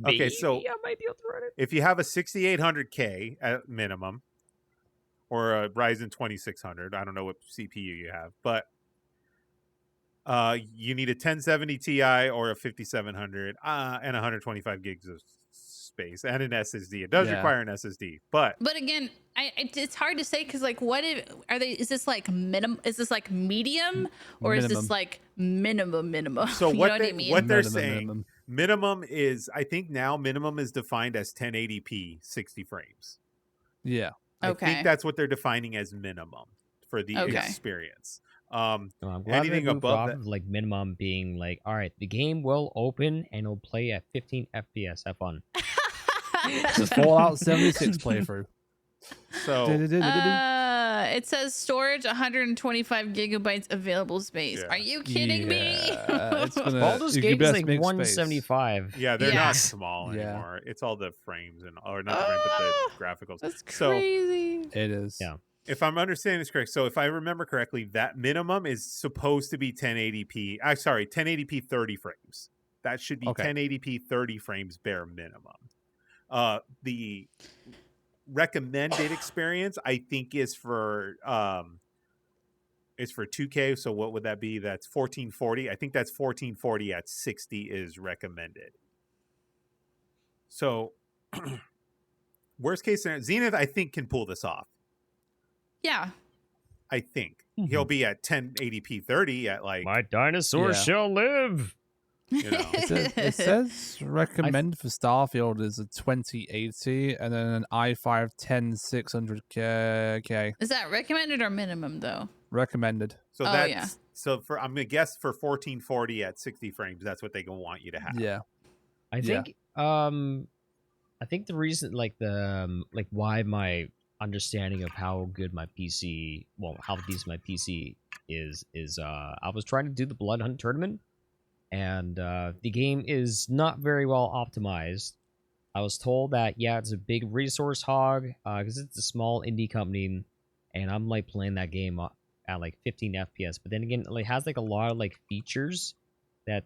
Okay, so- Maybe I might be able to run it. If you have a 6800K at minimum, or a Ryzen 2600, I don't know what CPU you have, but you need a 1070 Ti or a 5700 and 125 gigs of space and an SSD. It does Yeah. require an SSD, but But again, it's hard to say because like, what are they? Is this like minimum? Is this like medium, or is Minimum. this like minimum? So You what know what they- I mean? what they're Minimum, saying- minimum. minimum is, I think now minimum is defined as 1080p 60 frames. Yeah. I Okay. think that's what they're defining as minimum for the Okay. experience. No, I'm glad Anything they moved above off that- of like minimum being like, all right, the game will open and it'll play at 15 FPS. Have fun. The Fallout 76 playthrough. So It says storage 125 gigabytes available space. Yeah. Are you kidding me? Yeah, it's gonna- Baldur's you Gate is best like make space. 175. yeah, they're Yeah. not small Yeah. anymore. It's all the frames or not the frame, but the graphics. That's So crazy. It is. Yeah. if I'm understanding this correct, so if I remember correctly, that minimum is supposed to be 1080p. 1080p 30 frames. That should be Okay. 1080p 30 frames bare minimum. The recommended experience, I think, is for 2K. So what would that be? That's 1440. I think that's 1440 at 60 is recommended. So worst case scenario, Zenith, I think, can pull this off. Yeah. I think Mhm. he'll be at 1080p 30 at like My dinosaur Yeah. shall live. You know. It says recommend for Starfield is a 2080 and then an i5 10600K. Is that recommended or minimum though? Recommended. So Oh, that's yeah. so for I'm gonna guess for 1440 at 60 frames, that's what they gonna want you to have. Yeah. I Yeah. think I think the reason like the like why my understanding of how good my PC, well, how decent my PC is I was trying to do the Blood Hunt tournament, and the game is not very well optimized. I was told that yeah, it's a big resource hog because it's a small indie company, and I'm like playing that game at like 15 FPS. But then again, it like, has like a lot of like features that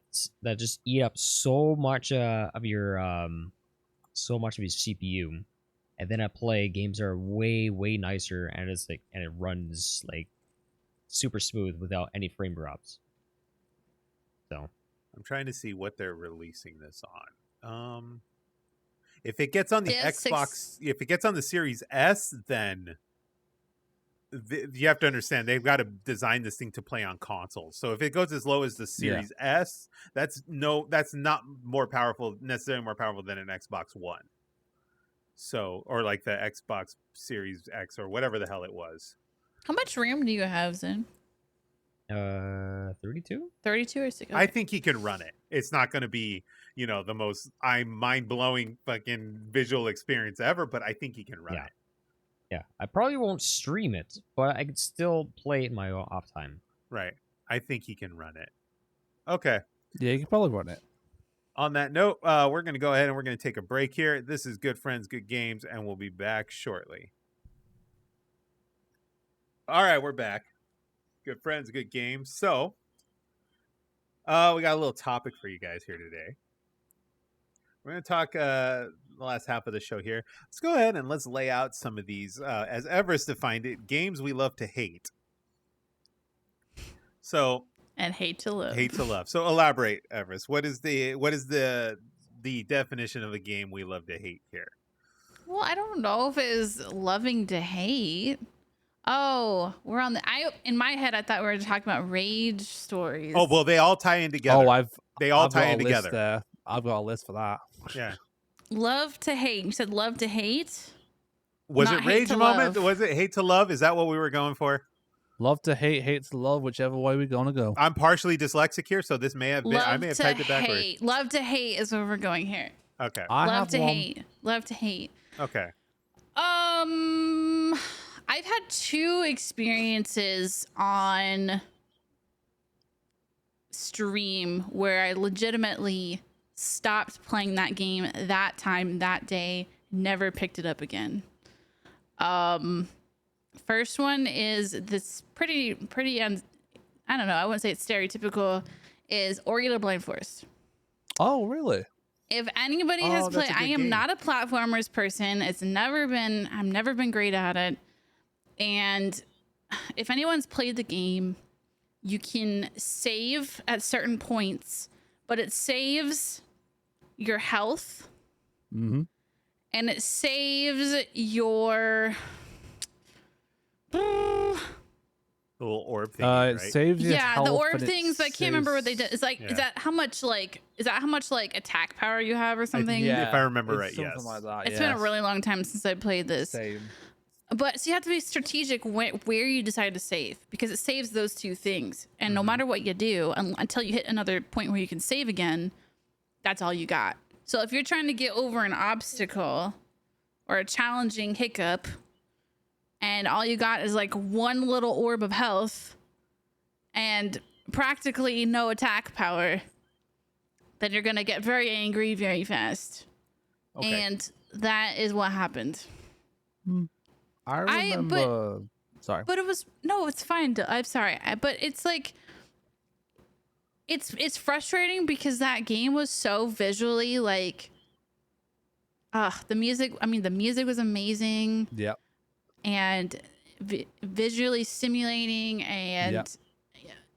just eat up so much of your CPU, and then I play games that are way nicer, and it runs like super smooth without any frame drops. So I'm trying to see what they're releasing this on. If it gets on the Xbox, if it gets on the Series S, then you have to understand they've got to design this thing to play on consoles. So if it goes as low as the Series S, that's not necessarily more powerful than an Xbox One. So, or like the Xbox Series X or whatever the hell it was. How much RAM do you have, Zen? 32? 32 or 6? Okay. I think he can run it. It's not going to be, the most mind-blowing fucking visual experience ever, but I think he can run it. Yeah, I probably won't stream it, but I could still play it in my off time. Right. I think he can run it. Okay. Yeah, you can probably run it. On that note, we're going to go ahead and we're going to take a break here. This is Good Friends, Good Games, and we'll be back shortly. All right, we're back. Good Friends, Good Games. So, we got a little topic for you guys here today. We're going to talk the last half of the show here. Let's go ahead and let's lay out some of these, as Everis defined it, games we love to hate. So... And hate to love. Hate to love. So elaborate, Everis. What is the definition of a game we love to hate here? Well, I don't know if it is loving to hate. Oh, we're on the. In my head, I thought we were talking about rage stories. Oh well, they all tie in together. Oh, they all I've tie got in a together. list there. I've got a list for that. Yeah. Love to hate. You said love to hate. Was Not it hate rage to moment? love. Was it hate to love? Is that what we were going for? Love to hate, hate to love, whichever way we're gonna go. I'm partially dyslexic here, so this may have been. I may have typed it backwards. Hate. Love to hate is where we're going here. Okay. Love to hate. Love to hate. Okay. I've had 2 experiences on stream where I legitimately stopped playing that game that time, that day, never picked it up again. First one is this pretty I don't know, I wouldn't say it's stereotypical, is Ori and the Blind Forest. Oh, really? If anybody has that's played, a good I am game. not a platformers person. I've never been great at it. And if anyone's played the game, you can save at certain points, but it saves your health Mm-hmm. and it saves your The little orb thing, It right? saves your health, the orb and it things. I can't remember what they did. It's like, Yeah. is that how much like attack power you have or something? Yeah, If I remember it's right, something yes. like that. It's been a really long time since I played this. Same. But so you have to be strategic where you decide to save, because it saves those 2 things. And no matter what you do, until you hit another point where you can save again, that's all you got. So if you're trying to get over an obstacle or a challenging hiccup, and all you got is like one little orb of health and practically no attack power, then you're going to get very angry very fast. Okay. And that is what happened. I remember. Sorry. But it was it's fine. I'm sorry, but it's like it's frustrating because that game was so visually like, the music. I mean, the music was amazing Yep. and visually stimulating, and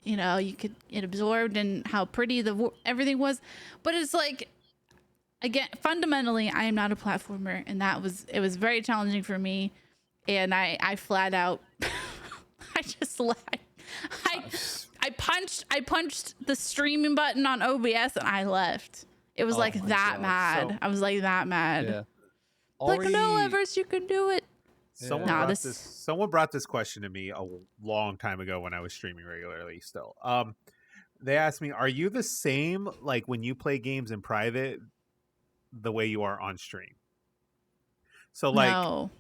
you could get absorbed in how pretty everything was. But it's like, again, fundamentally, I am not a platformer, and it was very challenging for me. And I flat out, I just I punched the streaming button on OBS and I left. It was like my that God. mad. So- I was like that mad. Yeah. Like, no, Everest, you can do it. Someone Nah, brought this question to me a long time ago when I was streaming regularly still. They asked me, are you the same like when you play games in private the way you are on stream? So like No.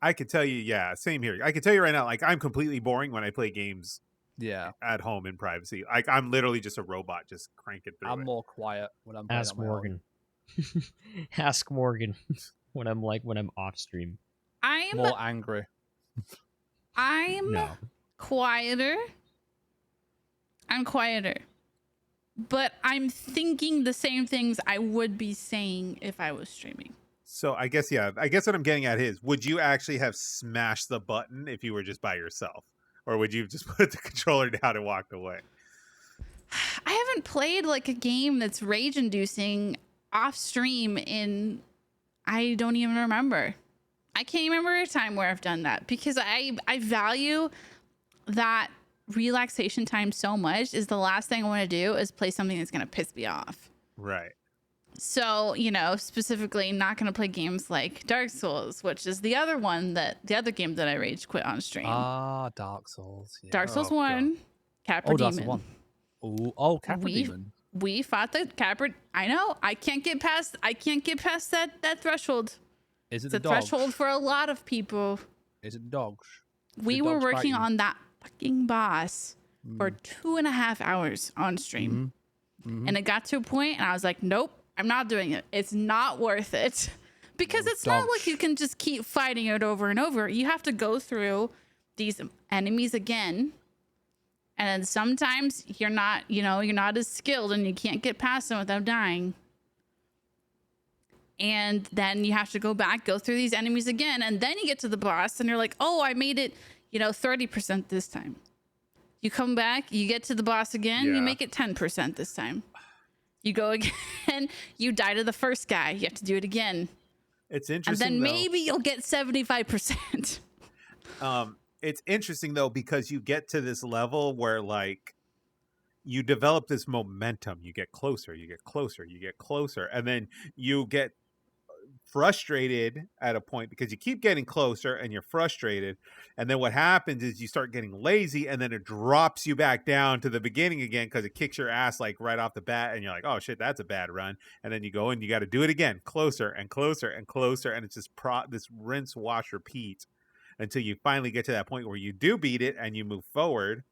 I could tell you, yeah, same here. I can tell you right now, like I'm completely boring when I play games Yeah. at home in privacy. Like I'm literally just a robot just cranking through I'm it. more quiet when I'm playing Ask on my own. Morgan. Ask Morgan when I'm off stream. More angry. I'm No. quieter. I'm quieter. But I'm thinking the same things I would be saying if I was streaming. So I guess what I'm getting at is, would you actually have smashed the button if you were just by yourself, or would you have just put the controller down and walked away? I haven't played like a game that's rage inducing off stream in, I don't even remember. I can't remember a time where I've done that, because I value that relaxation time so much. Is the last thing I want to do is play something that's going to piss me off. Right. So, specifically not going to play games like Dark Souls, which is the other game that I rage quit on stream. Dark Souls. Yeah. Dark Souls Oh, 1, Capra Dark Souls Demon. 1. Oh, Capra Demon. We fought the Capra. I know. I can't get past that threshold. Is it It's the a dogs? threshold for a lot of people. Is it the dogs? We were dogs working biting? on that fucking boss for 2.5 hours on stream. And it got to a point and I was like, nope, I'm not doing it. It's not worth it. Because No it's not dogs. like you can just keep fighting it over and over. You have to go through these enemies again. And then sometimes you're not as skilled and you can't get past them without dying. And then you have to go through these enemies again. And then you get to the boss and you're like, oh, I made it, 30% this time. You come back, you get to the boss again, Yeah. you make it 10% this time. You go again, you die to the first guy. You have to do it again. It's And interesting. then though. maybe you'll get 75%. It's interesting though, because you get to this level where like you develop this momentum. You get closer, you get closer, you get closer, and then you get frustrated at a point because you keep getting closer and you're frustrated. And then what happens is you start getting lazy, and then it drops you back down to the beginning again because it kicks your ass like right off the bat, and you're like, oh shit, that's a bad run. And then you go and you got to do it again, closer and closer and closer, and it's just this rinse, wash, repeat until you finally get to that point where you do beat it and you move forward,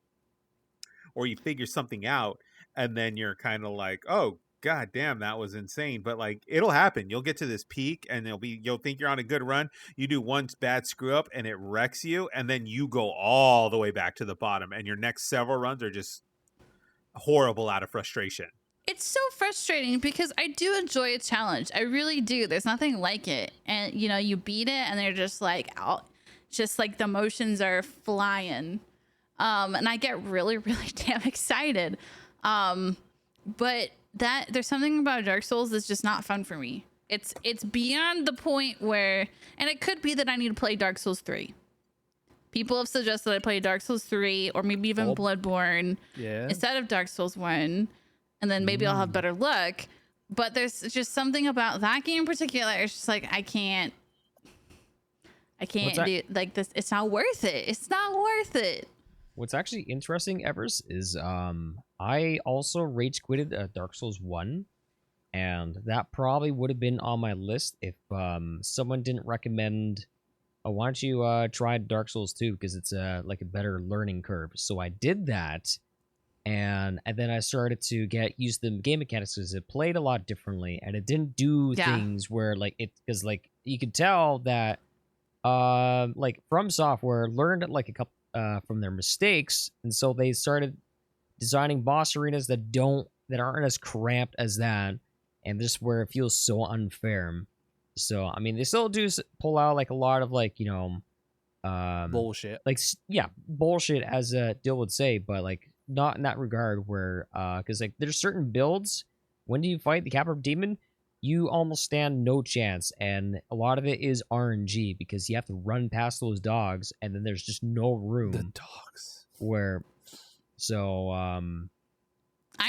or you figure something out, and then you're kind of like, oh god damn, that was insane. But like, it'll happen. You'll get to this peak and you'll think you're on a good run. You do one bad screw up and it wrecks you, and then you go all the way back to the bottom, and your next several runs are just horrible out of frustration. It's so frustrating because I do enjoy a challenge. I really do. There's nothing like it. And you beat it and they're just like out, just like the emotions are flying. And I get really, really damn excited. But there's something about Dark Souls that's just not fun for me. It's beyond the point where, and it could be that I need to play Dark Souls 3. People have suggested I play Dark Souls 3 or maybe even Bloodborne instead of Dark Souls 1. And then maybe I'll have better luck. But there's just something about that game in particular. It's just like, I can't do like this. It's not worth it. It's not worth it. What's actually interesting, Everis, is I also rage quitted Dark Souls 1, and that probably would have been on my list if someone didn't recommend, oh, why don't you try Dark Souls 2, because it's like a better learning curve. So I did that, and then I started to get used to the game mechanics because it played a lot differently, and it didn't do things where like it, because like you could tell that like From Software learned like a couple from their mistakes, and so they started designing boss arenas that aren't as cramped as that, and just where it feels so unfair. So I mean, they still do pull out like a lot of like bullshit, like bullshit, as Dill would say, but like not in that regard where because like there's certain builds when you fight the Capra Demon, you almost stand no chance, and a lot of it is RNG because you have to run past those dogs, and then there's just no room. The dogs. Where, so I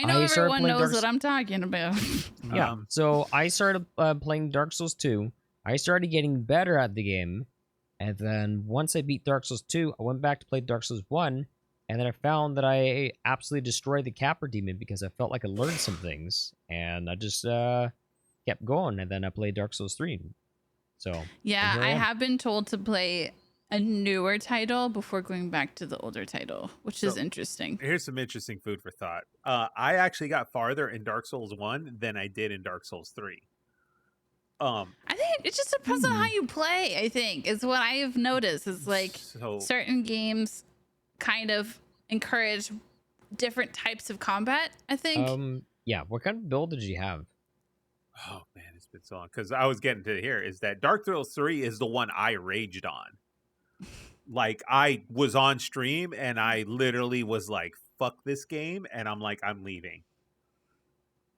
know everyone knows Dark... what I'm talking about. Yeah. So I started playing Dark Souls 2. I started getting better at the game, and then once I beat Dark Souls 2, I went back to play Dark Souls 1, and then I found that I absolutely destroyed the Capra Demon because I felt like I learned some things, and I just kept going, and then I played Dark Souls 3. So yeah, I have been told to play a newer title before going back to the older title, which is interesting. Here's some interesting food for thought. I actually got farther in Dark Souls 1 than I did in Dark Souls 3. I think it just depends on how you play, I think, is what I have noticed. Is like certain games kind of encourage different types of combat, I think. Yeah, what kind of build did you have? Oh man, it's been so long because I was getting to here is that Dark Souls 3 is the one I raged on. Like I was on stream and I literally was like, "Fuck this game," and I'm like, "I'm leaving."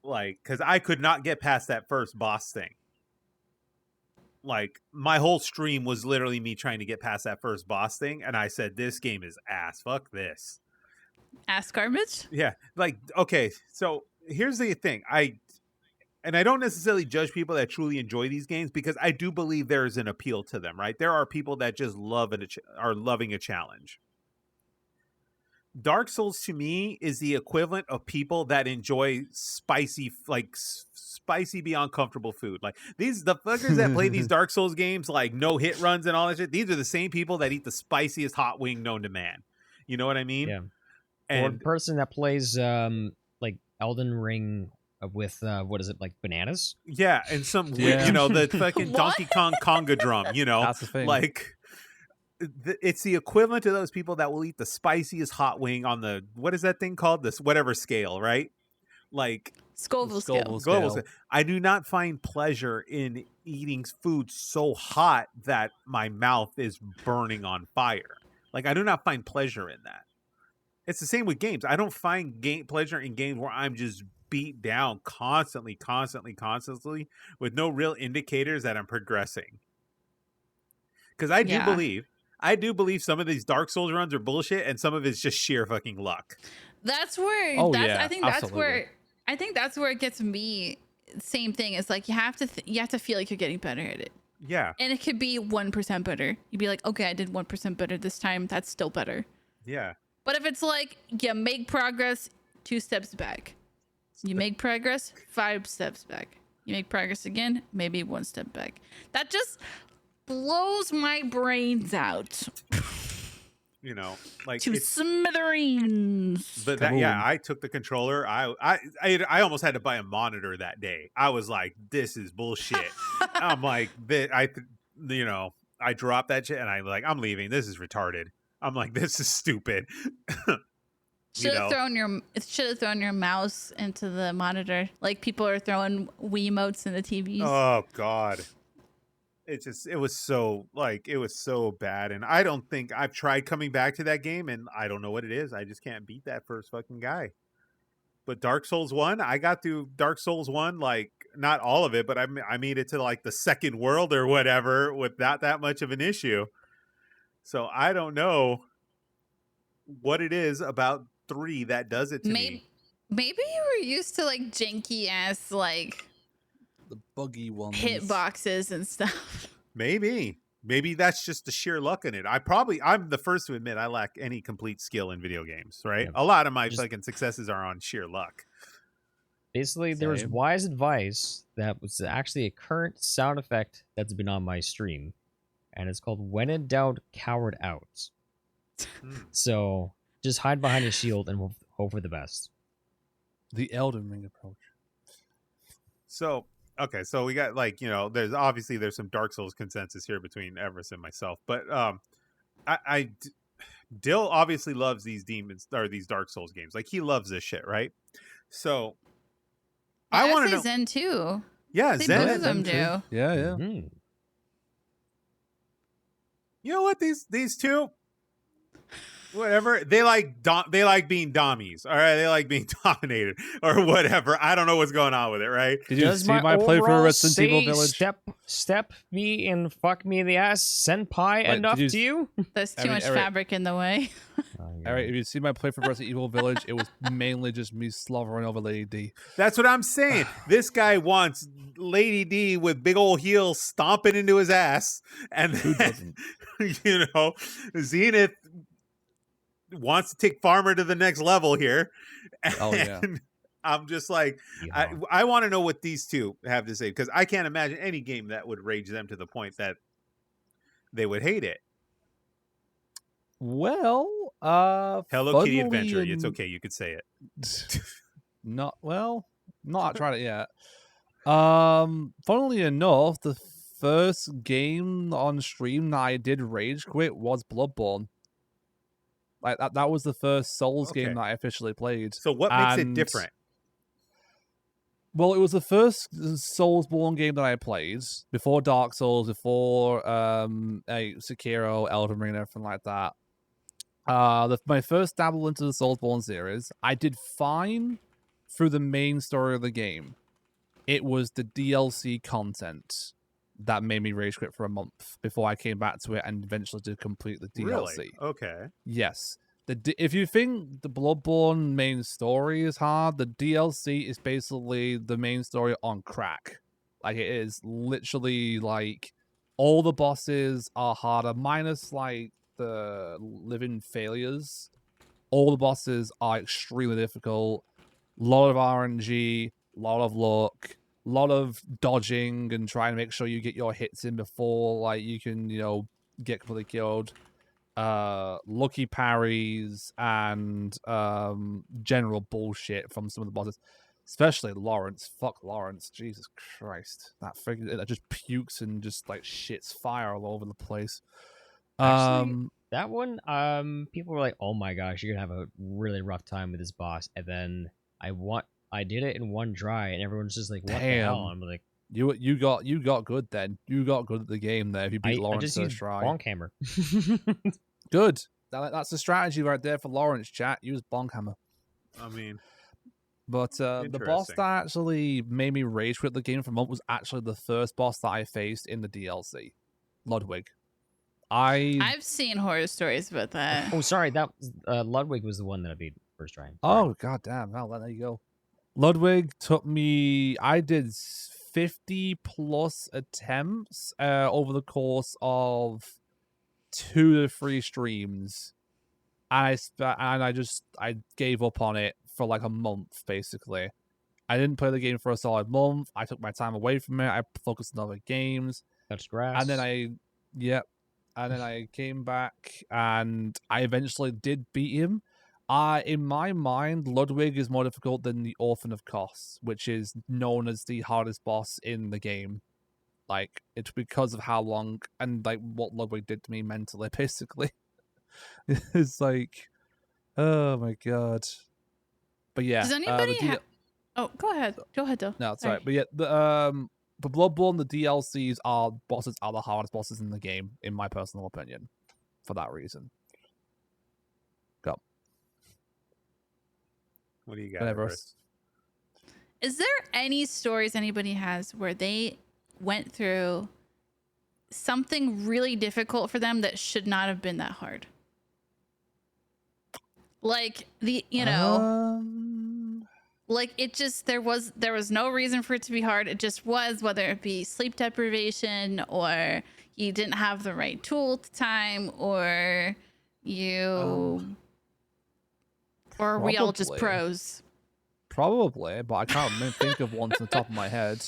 Like, because I could not get past that first boss thing. Like my whole stream was literally me trying to get past that first boss thing, and I said, "This game is ass. Fuck this." Ass garbage. Yeah, like okay. So here's the thing. I don't necessarily judge people that truly enjoy these games because I do believe there is an appeal to them, right? There are people that just love it, are loving a challenge. Dark Souls to me is the equivalent of people that enjoy spicy, like spicy beyond comfortable food. Like the fuckers that play these Dark Souls games, like no hit runs and all that shit. These are the same people that eat the spiciest hot wing known to man. You know what I mean? Yeah. And Or the person that plays like Elden Ring with what is it, like bananas? yeah, and some Yeah. you know, the fucking What? Donkey Kong conga drum, you know, That's the thing. like it's the equivalent to those people that will eat the spiciest hot wing on the what is that thing called, this whatever scale, right? Like Scoville Scoville scale. global scale. scale. I do not find pleasure in eating food so hot that my mouth is burning on fire. Like I do not find pleasure in that. It's the same with games. I don't find pleasure in games where I'm just beat down constantly with no real indicators that I'm progressing. Because I do believe some of these Dark Souls runs are bullshit, and some of it's just sheer fucking luck. That's where. Oh, that's, yeah, I think that's absolutely. where. I think that's where it gets me. Same thing. It's like you have to. You have to feel like you're getting better at it, Yeah, and it could be 1% better. You'd be like, okay, I did 1% better this time. That's still better. yeah. But if it's like you make progress 2 steps back, you make progress 5 steps back, you make progress again, maybe 1 step back. That just blows my brains out You know, like to it's. smithereens. But that, yeah, Kaboom. I took the controller. I almost had to buy a monitor that day. I was like, "This is bullshit." I'm like, you know, I dropped that shit and I'm like, "I'm leaving. This is retarded." I'm like, "This is stupid." Should have know. thrown your mouse into the monitor, like people are throwing Wiimotes in the TVs. Oh God, it was so bad, and I don't think I've tried coming back to that game, and I don't know what it is. I just can't beat that first fucking guy. But Dark Souls 1, I got through Dark Souls 1, like not all of it, but I made it to like the second world or whatever without that much of an issue. So I don't know what it is about 3 that does it to me. Maybe you were used to like janky ass like The buggy ones. hitboxes and stuff. Maybe that's just the sheer luck in it. I'm the first to admit I lack any complete skill in video games, right? Yeah. A lot of my Just- fucking successes are on sheer luck. Basically, there was Same. wise advice that was actually a current sound effect that's been on my stream, and it's called "When in doubt, coward out." Hmm. So just hide behind a shield and hope for the best. The Elden Ring approach. So, okay, so we got like, you know, there's some Dark Souls consensus here between Everis and myself, but Dill obviously loves these these Dark Souls games. Like he loves this shit, right? So I want to know. Zen too. Yeah, They Zen. both of them do. Yeah, yeah. Mhm. You know what? These two, whatever, they like being dommies. All right, they like being dominated or whatever. I don't know what's going on with it. Right? Did you Does see my playthrough overall of Resident Evil say Village? Step me and fuck me in the ass, senpai, Like, enough did to you? There's I too mean, much Eric- fabric in the way. All right, if you see my playthrough of Resident Evil Village, it was mainly just me slobbering over Lady D. That's what I'm saying. This guy wants Lady D with big old heels stomping into his ass, and Who then, doesn't? you know, Zenith wants to take Farmer to the next level here. Oh, yeah. And I'm just like, Yeah. I want to know what these two have to say, because I can't imagine any game that would rage them to the point that they would hate it. Well, Hello Kitty funnily Adventure. It's en- okay. You could say it. Not tried it yet. Funnily enough, the first game on stream that I did rage quit was Bloodborne. Like that was the first Souls Okay. game that I officially played. So what makes it And different? Well, it was the first Soulsborne game that I played before Dark Souls, before Sekiro, Elden Ring, and everything like that. My first dabble into the Soulsborne series, I did fine through the main story of the game. It was the DLC content that made me rage quit for a month before I came back to it and eventually did complete the DLC. Really? Okay. Yes. If you think the Bloodborne main story is hard, the DLC is basically the main story on crack. Like, it is literally like all the bosses are harder, minus like the living failures. All the bosses are extremely difficult. Lot of RNG, lot of luck, lot of dodging and trying to make sure you get your hits in before like you can, get completely killed. Lucky parries and general bullshit from some of the bosses, especially Lawrence. Fuck Lawrence, Jesus Christ, that figure that just pukes and just like shits fire all over the place. Actually, that one, people were like, "Oh my gosh, you're gonna have a really rough time with this boss." And then I did it in one try, and everyone's just like, "What the hell?" I'm like, you got good then. You got good at the game there. If you beat I Lawrence just first used try, bonk hammer. good. That's the strategy right there for Lawrence. Chat, use bonk hammer. I mean, But the boss Interesting. that actually made me rage quit the game for a month was actually the first boss that I faced in the DLC, Ludwig. I've seen horror stories about that. Oh, sorry, that Ludwig was the one that I beat first try. Oh, god damn. Well, there you go. Ludwig took me, I did 50 plus attempts over the course of 2 to 3 streams. And I gave up on it for like a month, basically. I didn't play the game for a solid month. I took my time away from it. I focused on other games. Touched grass. And then I came back and I eventually did beat him. In my mind, Ludwig is more difficult than the Orphan of Kos, which is known as the hardest boss in the game. Like, it's because of how long and like what Ludwig did to me mentally, basically. It's like, oh my god. But yeah, Does anybody Oh, go ahead. Go ahead, though. no, it's alright. But yeah, the Bloodborne, the DLCs are the hardest bosses in the game, in my personal opinion, for that reason. Go. What do you got? Whatever. Everest? Is there any stories anybody has where they went through something really difficult for them that should not have been that hard? Like like it just there was no reason for it to be hard. It just was, whether it be sleep deprivation or you didn't have the right tool at the time, or or we all just Probably. pros. Probably, but I can't think of one to the top of my head.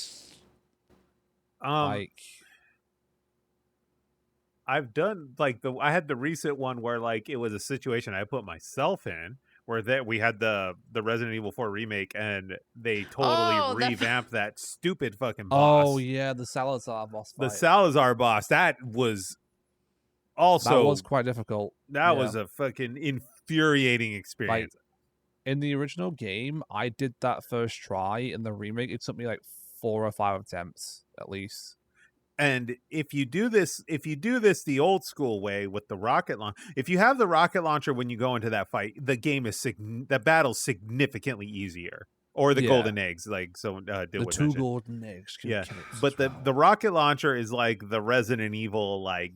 I've done I had the recent one where like it was a situation I put myself in, where that we had the Resident Evil 4 remake and they totally revamped that stupid fucking boss. Oh yeah, the Salazar boss fight. The Salazar boss, that was quite difficult. That was a fucking infuriating experience. In the original game, I did that first try. In the remake, it took me like 4 or 5 attempts at least. And if you do this the old school way with the rocket launcher, if you have the rocket launcher when you go into that fight, the game is the battle's significantly easier. Or the golden eggs, like the 2 golden eggs. Yeah, but the rocket launcher is like the Resident Evil, like,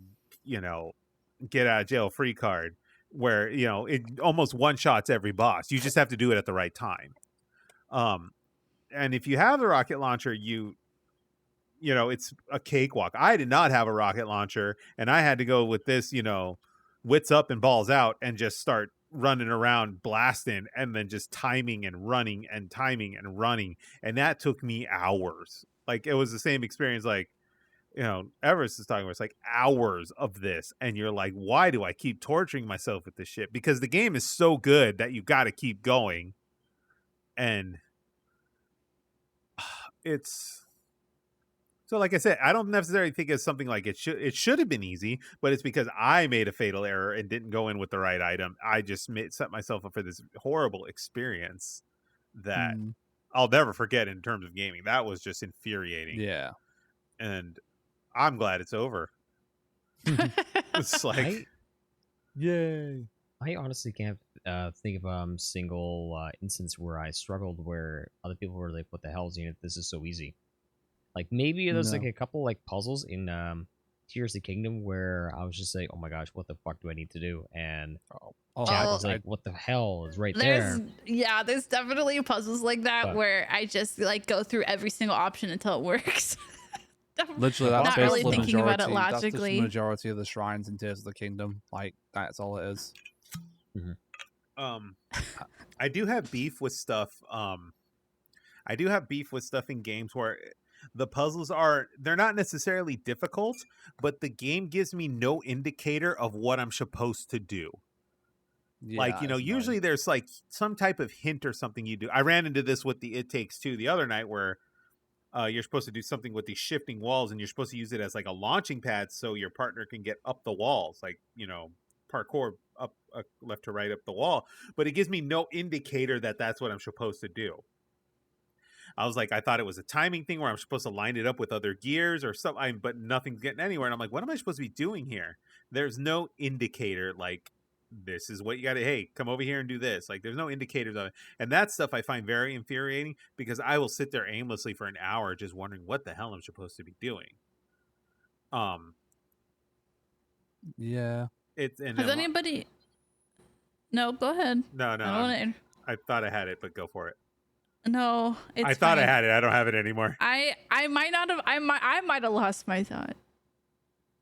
get out of jail free card, where it almost one shots every boss. You just have to do it at the right time. And if you have the rocket launcher, it's a cakewalk. I did not have a rocket launcher, and I had to go with this, wits up and balls out, and just start running around blasting, and then just timing and running and timing and running. And that took me hours. Like, it was the same experience, like, Everis is talking about. It's like hours of this, and you're like, why do I keep torturing myself with this shit? Because the game is so good that you got to keep going. And it's so, like I said, I don't necessarily think it's something like it should have been easy, but it's because I made a fatal error and didn't go in with the right item. I just set myself up for this horrible experience that I'll never forget in terms of gaming. That was just infuriating. Yeah. And I'm glad it's over. It's like, Yay. I honestly can't think of a single instance where I struggled where other people were like, "What the hell, Zenith? This is so easy." Like maybe there's like No. a couple like puzzles in Tears of the Kingdom where I was just like, "Oh my gosh, what the fuck do I need to do?" And Oh, chat Oh, was like, "What the hell is right there's there?" there's definitely puzzles like that But- where I just like go through every single option until it works. literally, that's Not really basically the thinking about it majority. That's just logically. the majority of the shrines in Tears of the Kingdom. Like, that's all it is. I do have beef with stuff. I do have beef with stuff in games where the puzzles they're not necessarily difficult, but the game gives me no indicator of what I'm supposed to do. Yeah, Like, you know, it's usually annoying. there's like some type of hint or something you do. I ran into this with the It Takes Two the other night where you're supposed to do something with these shifting walls and you're supposed to use it as like a launching pad so your partner can get up the walls, like, you know, parkour up left to right up the wall. But it gives me no indicator that that's what I'm supposed to do. I was like, I thought it was a timing thing where I'm supposed to line it up with other gears or something, but nothing's getting anywhere. And I'm like, what am I supposed to be doing here? There's no indicator like, this is what you got to, hey, come over here and do this. Like, there's no indicators of it. And that stuff I find very infuriating because I will sit there aimlessly for an hour just wondering what the hell I'm supposed to be doing. Yeah. It's and Has anybody? No, go ahead. no, I don't wanna... I thought I had it, but go for it. No, it's I thought I fine. had it. I don't have it anymore. I might not have. I might have lost my thought.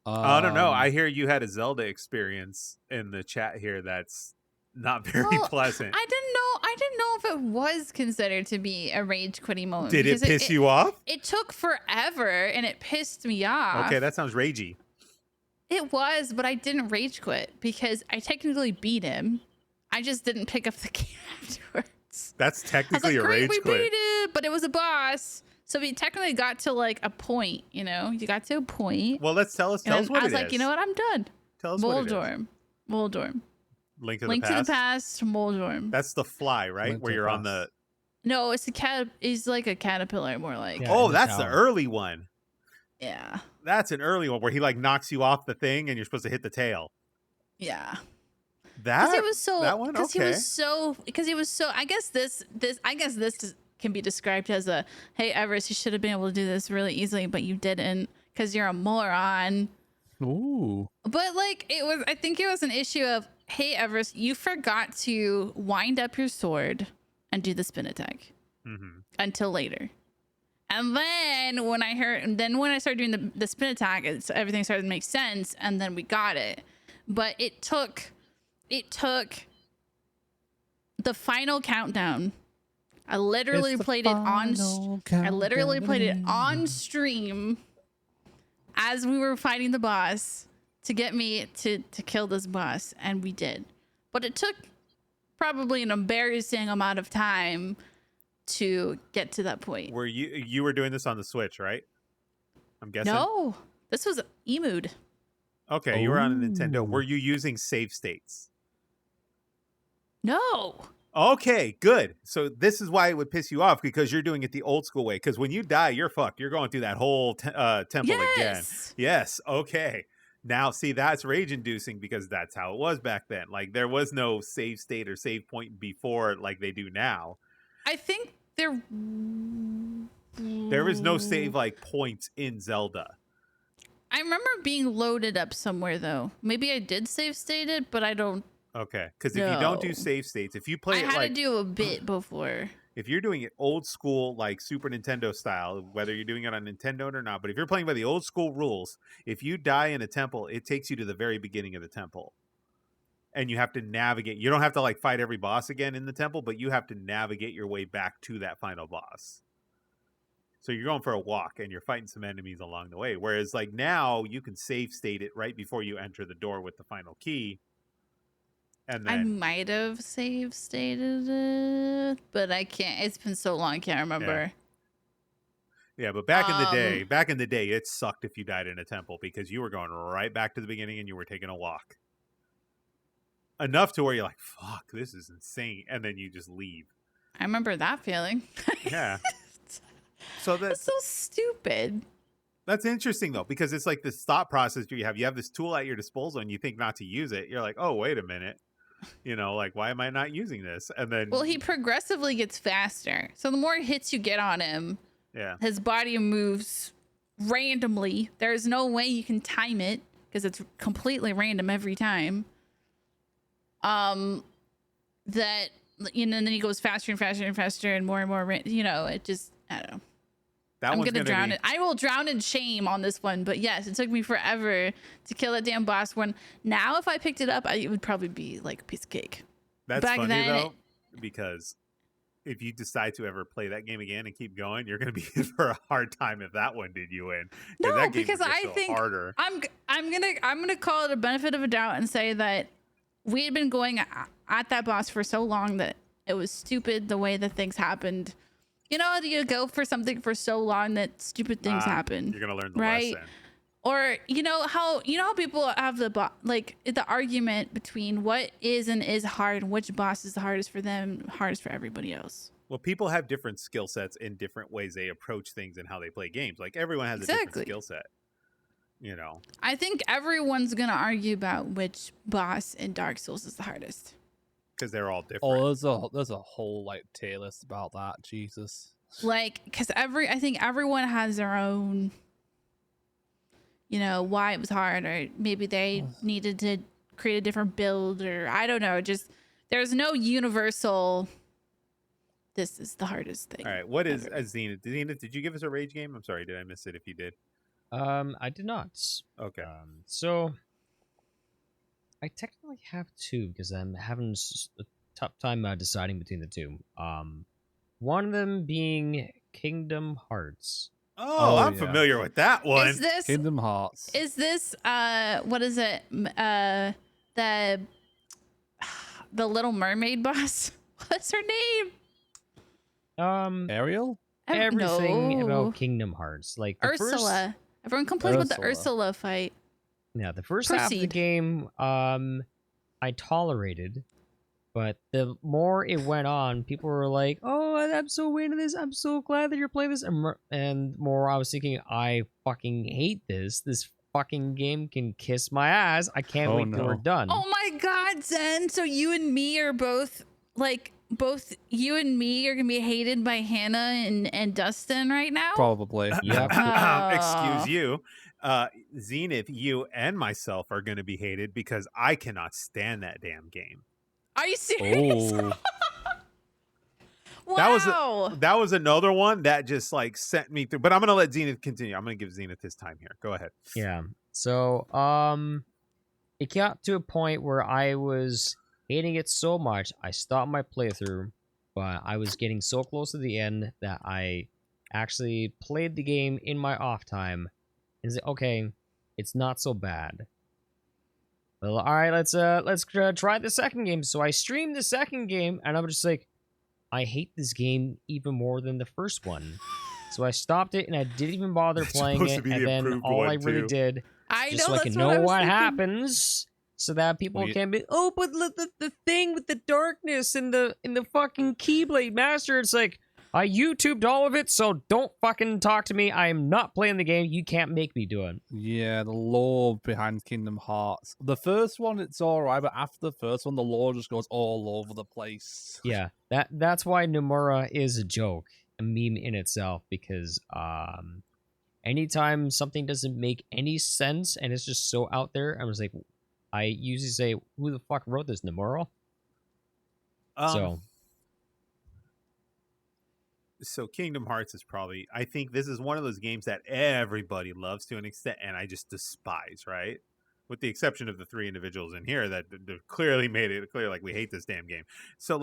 I don't know. I hear you had a Zelda experience in the chat here that's not very Well, pleasant. I didn't know if it was considered to be a rage quitting moment. Did it because piss you off? It took forever and it pissed me off. Okay, that sounds ragey. It was, but I didn't rage quit because I technically beat him. I just didn't pick up the game afterwards. That's I was technically like, a great, rage we quit. beat it, but it was a boss. So we technically got to like a point, you know? You got to a point. Well, tell us And then what I was it like, is. you know what? I'm done. Tell us what it is. Moldorm. Link to Link the to past. the Past, Moldorm. That's the fly, right? Link Where to the you're on Past. the. No, it's a cat. He's like a caterpillar, more like. Yeah. Oh, in the that's the tower. early one. Yeah. That's an early one where he like knocks you off the thing and you're supposed to hit the tail. Yeah. That Because it was so. that one. Because Okay. he was so. Because he was so. I guess this can be described as a, hey, Everis, you should have been able to do this really easily, but you didn't because you're a moron. Ooh. But like it was, I think it was an issue of, hey, Everest, you forgot to wind up your sword and do the spin attack until later. And then when I started doing the spin attack, everything started to make sense, and then we got it. But it took the final countdown. I literally played it on. I literally played it on stream as we were fighting the boss to get me to kill this boss, and we did. But it took probably an embarrassing amount of time to get to that point. Were you were doing this on the Switch, right? I'm guessing. No, this was Emude. Okay, you were on a Nintendo. Ooh. Were you using save states? No. Okay, good. So this is why it would piss you off because you're doing it the old school way. Because when you die, you're fucked. You're going through that whole temple again. Yes. Yes. Okay. Now, see, that's rage-inducing because that's how it was back then. Like there was no save state or save point before like they do now. I think there There is no save like points in Zelda. I remember being loaded up somewhere though. Maybe I did save state it, but I don't. Okay, because if you don't do No. save states, if you play I it had like to do a bit before. if you're doing it old school, like Super Nintendo style, whether you're doing it on Nintendo or not, but if you're playing by the old school rules, if you die in a temple, it takes you to the very beginning of the temple. And you have to navigate. You don't have to like fight every boss again in the temple, but you have to navigate your way back to that final boss. So you're going for a walk and you're fighting some enemies along the way. Whereas like now you can save state it right before you enter the door with the final key. And I then might have save stated it, but I can't. It's been so long, I can't remember. yeah, but back in the day, it sucked if you died in a temple because you were going right back to the beginning and you were taking a walk. Enough to where you're like, fuck, this is insane. And then you just leave. I remember that feeling. Yeah. So That's so stupid. that's interesting though, because it's like this thought process you have. You have this tool at your disposal, and you think not to use it. You're like, oh, wait a minute. Like, why am I not using this? And then, Well, he progressively gets faster. So the more hits you get on him, yeah, his body moves randomly. There's no way you can time it because it's completely random every time. That and then he goes faster and faster and faster and more, it just, I don't know. that I'm one's gonna drown it. I will drown in shame on this one, but yes, it took me forever to kill that damn boss. When now, if I picked it up, it would probably be like a piece of cake. That's Back funny then, though, because if you decide to ever play that game again and keep going, you're going to be in for a hard time if that one did you in. No, that game because would get I so think harder. I'm gonna call it a benefit of a doubt and say that we had been going at that boss for so long that it was stupid the way that things happened. You go for something for so long that stupid things happen. You're going to learn the right? lesson. Or how people have the argument between what is and is hard and which boss is the hardest for them, hardest for everybody else. Well, people have different skill sets in different ways they approach things and how they play games. Like everyone has a different skill set. I think everyone's gonna argue about which boss in Dark Souls is the hardest. Because they're all different. Oh, there's a whole tier list about that. Jesus. Because I think everyone has their own, why it was hard, or maybe they needed to create a different build, or I don't know. Just there's no universal. This is the hardest thing. All right, what is Zenith? Zenith, did you give us a rage game? I'm sorry, did I miss it? If you did, I did not. Okay. So I technically have two because I'm having a tough time deciding between the two. One of them being Kingdom Hearts. Oh, I'm familiar with that one. Is this Kingdom Hearts? Is this what is it? The Little Mermaid boss. What's her name? Ariel? Everything No. about Kingdom Hearts, like the Ursula. Everyone complains about the Ursula fight. Yeah, the first half of the Proceed. game, I tolerated, but the more it went on, people were like, "Oh, I'm so into this. I'm so glad that you're playing this." And more, I was thinking, I fucking hate this. This fucking game can kiss my ass. I can't wait till we're done. Oh my God, Zen! So you and me are both you and me are gonna be hated by Hannah and Dustin right now. Probably. Yep. Excuse you. Zenith, you and myself are going to be hated because I cannot stand that damn game. Are you serious? Oh. Wow. That was another one that just sent me through. But I'm going to let Zenith continue. I'm going to give Zenith his time here. Go ahead. Yeah. So, it got to a point where I was hating it so much, I stopped my playthrough, but I was getting so close to the end that I actually played the game in my off time and said, okay, it's not so bad. Well, all right, let's try the second game. So I streamed the second game, and I'm just like, I hate this game even more than the first one. So I stopped it, and I didn't even bother playing it. And then all I really did, just so I can know what happens, so that people can be, oh, but look, the thing with the darkness and the fucking Keyblade Master. It's like, I YouTubed all of it, so don't fucking talk to me. I am not playing the game. You can't make me do it. Yeah, the lore behind Kingdom Hearts. The first one, it's alright, but after the first one, the lore just goes all over the place. Yeah, that's why Nomura is a joke, a meme in itself, because anytime something doesn't make any sense and it's just so out there, I usually say, who the fuck wrote this, Nomura? So Kingdom Hearts is probably, I think this is one of those games that everybody loves to an extent, and I just despise, right? With the exception of the three individuals in here that clearly made it clear, we hate this damn game. So,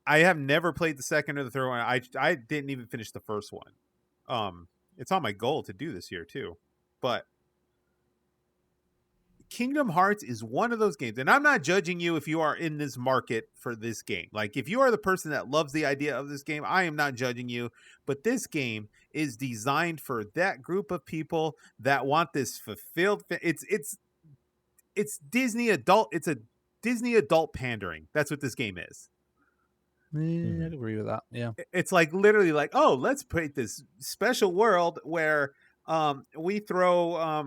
I have never played the second or the third one. I didn't even finish the first one. It's on my goal to do this year, too. But Kingdom Hearts is one of those games, and I'm not judging you if you are in this market for this game. If you are the person that loves the idea of this game, I am not judging you, but this game is designed for that group of people that want this fulfilled. It's Disney adult. It's a Disney adult pandering. That's what this game is. Yeah, I'd agree with that. Yeah. It's like literally like, oh, let's create this special world where we throw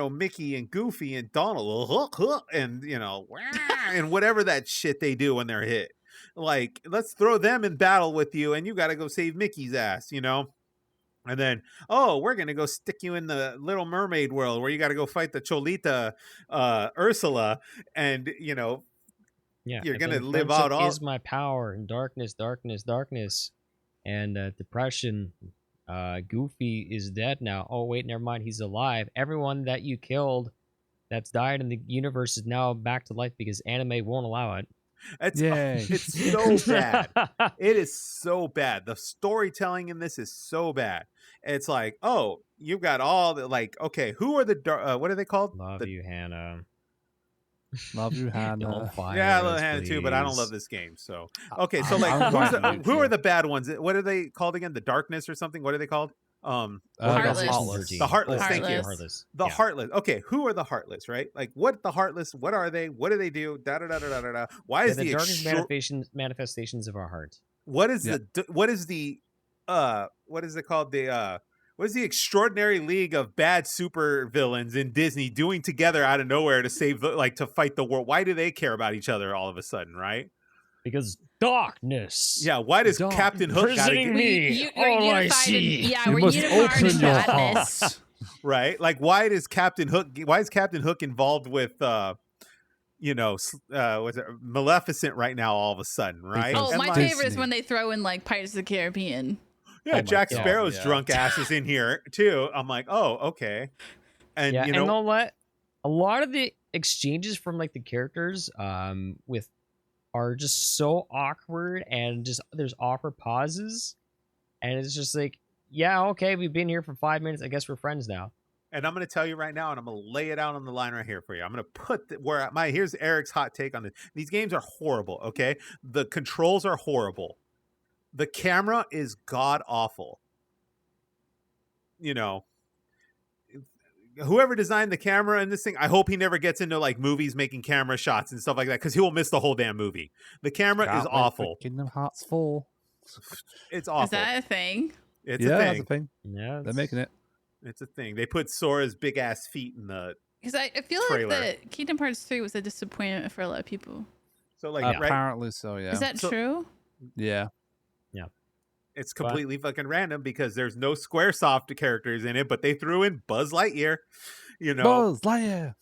Mickey and Goofy and Donald and and whatever that shit they do when they're hit. Like, let's throw them in battle with you, and you got to go save Mickey's ass, And then, oh, we're gonna go stick you in the Little Mermaid world where you got to go fight the Cholita, Ursula, and Yeah, you're but gonna then live out friendship all. is my power, and darkness, darkness, darkness, and depression. Goofy is dead now. Oh wait, never mind. He's alive. Everyone that you killed, that's died in the universe, is now back to life because anime won't allow it. Yay. It's so bad. It is so bad. The storytelling in this is so bad. It's like, oh, you've got all the okay. Who are the what are they called? Love you, Hannah. Love you, Hannah. Don't fire Yeah, I love us, Hannah too, but I don't love please. this game. So okay, so like, I'm right who with are you. the bad ones? What are they called again? The Darkness or something? What are they called? The Heartless. Heartless. The Heartless. Thank you. Heartless. The Yeah. Heartless. Okay, who are the Heartless? Right? Like, what the Heartless? What are they? What do they do? Da da da da da da. Why They're is the darkest manifestations of our heart. what is Yeah. what is the what is it called? The what is the Extraordinary League of Bad Super Villains in Disney doing together out of nowhere to save to fight the world? Why do they care about each other all of a sudden, right? Because darkness. Yeah, why does Dark. Captain Hook gotta Visiting get, me. We're All I unified in, see. yeah, You we're must unified in open your badness. heart. right? Like, why is Captain Hook involved with was it Maleficent right now all of a sudden, right? Oh, Because my like, favorite is Disney. when they throw in like Pirates of the Caribbean. yeah, Oh my Jack God, Sparrow's yeah. drunk ass is in here too. I'm like, oh, okay. And Yeah, you and know, you know what? A lot of the exchanges from like the characters with are just so awkward, and just there's awkward pauses, and it's just like, yeah, okay, we've been here for 5 minutes. I guess we're friends now. and I'm going to tell you right now, and I'm going to lay it out on the line right here for you. I'm going to put here's Eric's hot take on this. These games are horrible. Okay, the controls are horrible. The camera is god awful. Whoever designed the camera in this thing, I hope he never gets into like movies making camera shots and stuff like that, because he will miss the whole damn movie. The camera is Can't wait for awful. Kingdom Hearts 4. It's awful. Is that a thing? It's Yeah, a that's thing. a thing. Yeah, They're making it. It's a thing. They put Sora's big ass feet in the Because I feel Trailer. like the Kingdom Hearts 3 was a disappointment for a lot of people. so like right. Apparently so, yeah. Is that So- true? Yeah. It's completely fucking random because there's no SquareSoft characters in it, but they threw in Buzz Lightyear. Buzz Lightyear.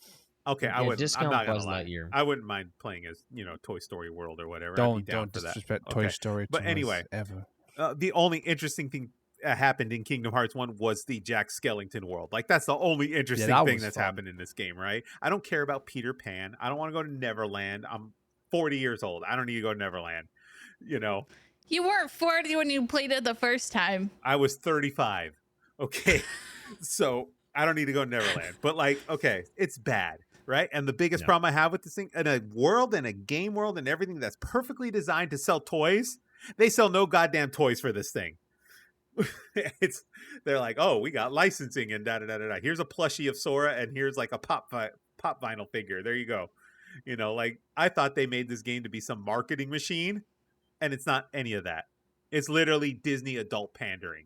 Okay, Yeah, I wouldn't. I'm discount not gonna Buzz lie. Lightyear. I wouldn't mind playing as Toy Story World or whatever. I'd Don't be down for that. disrespect Okay. Toy Story. But to us anyway. ever. The only interesting thing happened in Kingdom Hearts 1 was the Jack Skellington world. Like, that's the only interesting that thing was that's fun. happened in this game, right? I don't care about Peter Pan. I don't want to go to Neverland. I'm 40 years old. I don't need to go to Neverland. You weren't 40 when you played it the first time. I was 35. Okay. So I don't need to go to Neverland. But like, okay, it's bad, right? And the biggest Yeah. problem I have with this thing, in a world and a game world and everything that's perfectly designed to sell toys, they sell no goddamn toys for this thing. They're like, oh, we got licensing and da da da da da. Here's a plushie of Sora, and here's like a pop vinyl figure. There you go. Like, I thought they made this game to be some marketing machine, and it's not any of that. It's literally Disney adult pandering.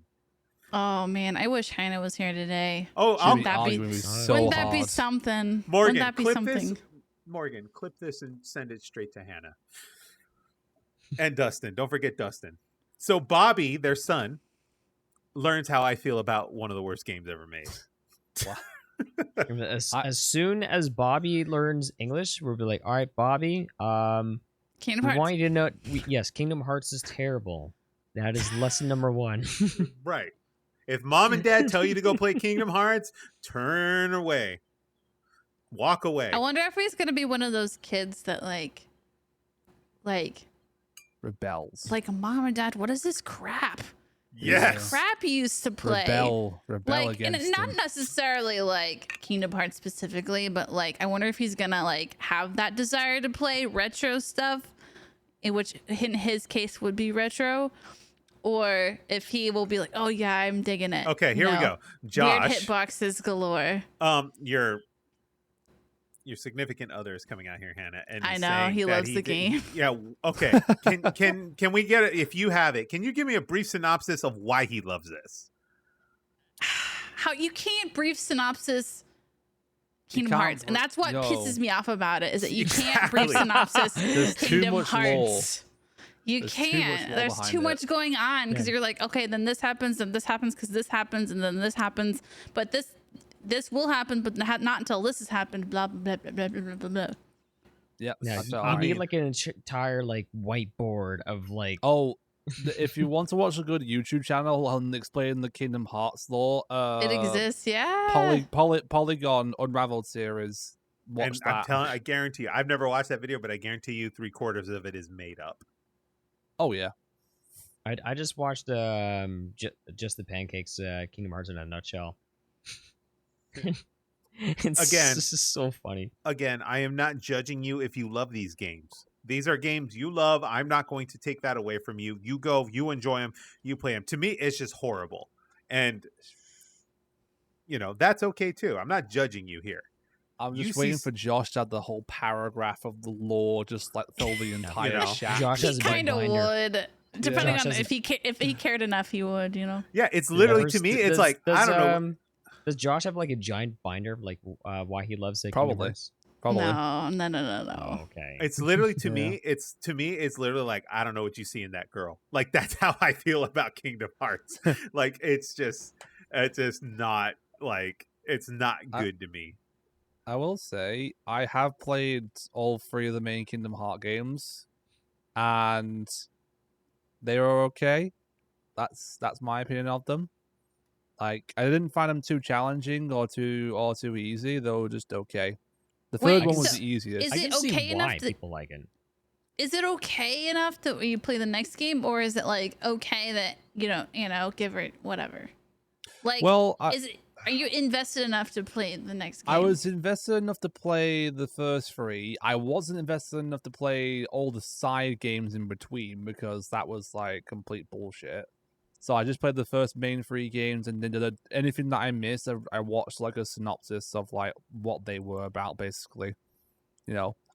Oh man, I wish Hannah was here today. Oh, She'd I'll, be that be- arguing with me so Wouldn't that be hard. something? Morgan, Wouldn't that be clip something? this. Morgan, clip this and send it straight to Hannah. And Dustin. Don't forget Dustin. So Bobby, their son, learns how I feel about one of the worst games ever made. As soon as Bobby learns English, we'll be like, all right, Bobby, Kingdom we Hearts. want you to know, yes, Kingdom Hearts is terrible. That is lesson number 1. Right. If mom and dad tell you to go play Kingdom Hearts, turn away. Walk away. I wonder if he's gonna be one of those kids that like Rebels. mom and dad, what is this crap? Yes. Crap you used to play. Rebel Like, and against not him. necessarily like Kingdom Hearts specifically, but like I wonder if he's gonna like have that desire to play retro stuff, in which in his case would be retro, or if he will be like, oh yeah, I'm digging it. Okay, here we No. go. Weird Josh, hitboxes galore. your your significant other is coming out here, Hannah, and I is know, saying he that loves the game. Yeah, okay. Can we get it? If you have it, can you give me a brief synopsis of why he loves this? How you can't brief synopsis Kingdom can't Hearts, and that's what yo. pisses me off about it, is that you can't Exactly. brief synopsis There's too Kingdom much Hearts. You There's too much can't. lore There's behind too it. much going on because Yeah. you're like, okay, then this happens, and this happens because this happens, and then this happens, but this will happen, but not until this has happened. Blah blah blah blah blah blah blah. Yeah, Yeah, that's you all need right. like an entire like whiteboard of like. Oh, if you want to watch a good YouTube channel on explaining the Kingdom Hearts lore, It exists, yeah. Polygon Unraveled series. Watch And that. I guarantee you, I've never watched that video, but I guarantee you 3/4 of it is made up. Oh yeah. I just watched just the pancakes Kingdom Hearts in a nutshell. Again. This is so funny. Again, I am not judging you if you love these games. These are games you love. I'm not going to take that away from you. You go, you enjoy them, you play them. To me, it's just horrible. And, that's okay too. I'm not judging you here. I'm You just see waiting s- for Josh to have the whole paragraph of the lore just like fill the entire know. chat. Josh He has a kind of binder. would, depending Josh on has if he cared enough, he would. Yeah, it's literally, to me, it's like, I don't know. Does Josh have like a giant binder of like why he loves Kingdom Probably. Hearts? Probably. No. Oh, okay. It's literally Yeah. it's literally like, I don't know what you see in that girl. Like, that's how I feel about Kingdom Hearts. Like, it's just not like, it's not good to me. I will say I have played all 3 of the main Kingdom Heart games, and they are okay. That's my opinion of them. Like, I didn't find them too challenging or too easy. They were just okay. The Wait, third one was so the easiest. is I it can see okay enough why to- people like it. Is it okay enough that you play the next game, or is it like okay that give it whatever? Like, Well, are you invested enough to play the next game? I was invested enough to play the first 3. I wasn't invested enough to play all the side games in between because that was like complete bullshit. So I just played the first main 3 games, and then anything that I missed, I watched like a synopsis of like what they were about, basically.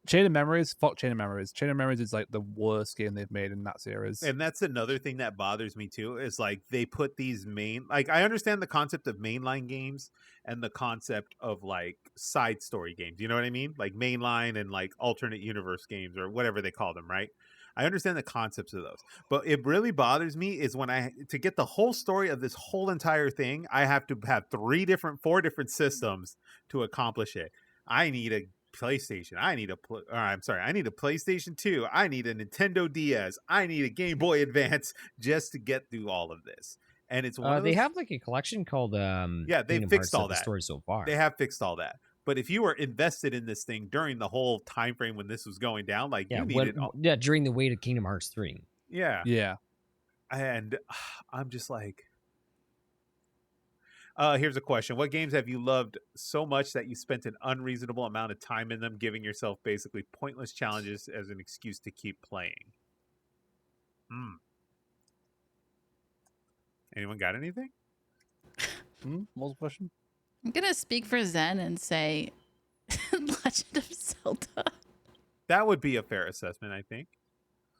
Chain of Memories, fuck Chain of Memories. Chain of Memories is like the worst game they've made in that series. And that's another thing that bothers me too, is like they put these like, I understand the concept of mainline games and the concept of like side story games. You know what I mean? Like mainline and like alternate universe games or whatever they call them, right? I understand the concepts of those. But it really bothers me is when to get the whole story of this whole entire thing, I have to have 4 different systems to accomplish it. I need a PlayStation. I need a PlayStation 2. I need a Nintendo DS. I need a Game Boy Advance just to get through all of this. And it's one of those, They have like a collection called they Kingdom fixed Hearts all the that. story so far. They have fixed all that. But if you were invested in this thing during the whole time frame when this was going down, like you needed during the wait of Kingdom Hearts 3. Yeah. And I'm just like, here's a question. What games have you loved so much that you spent an unreasonable amount of time in them, giving yourself basically pointless challenges as an excuse to keep playing? Anyone got anything? What was the question? I'm gonna speak for Zen and say Legend of Zelda. That would be a fair assessment, I think.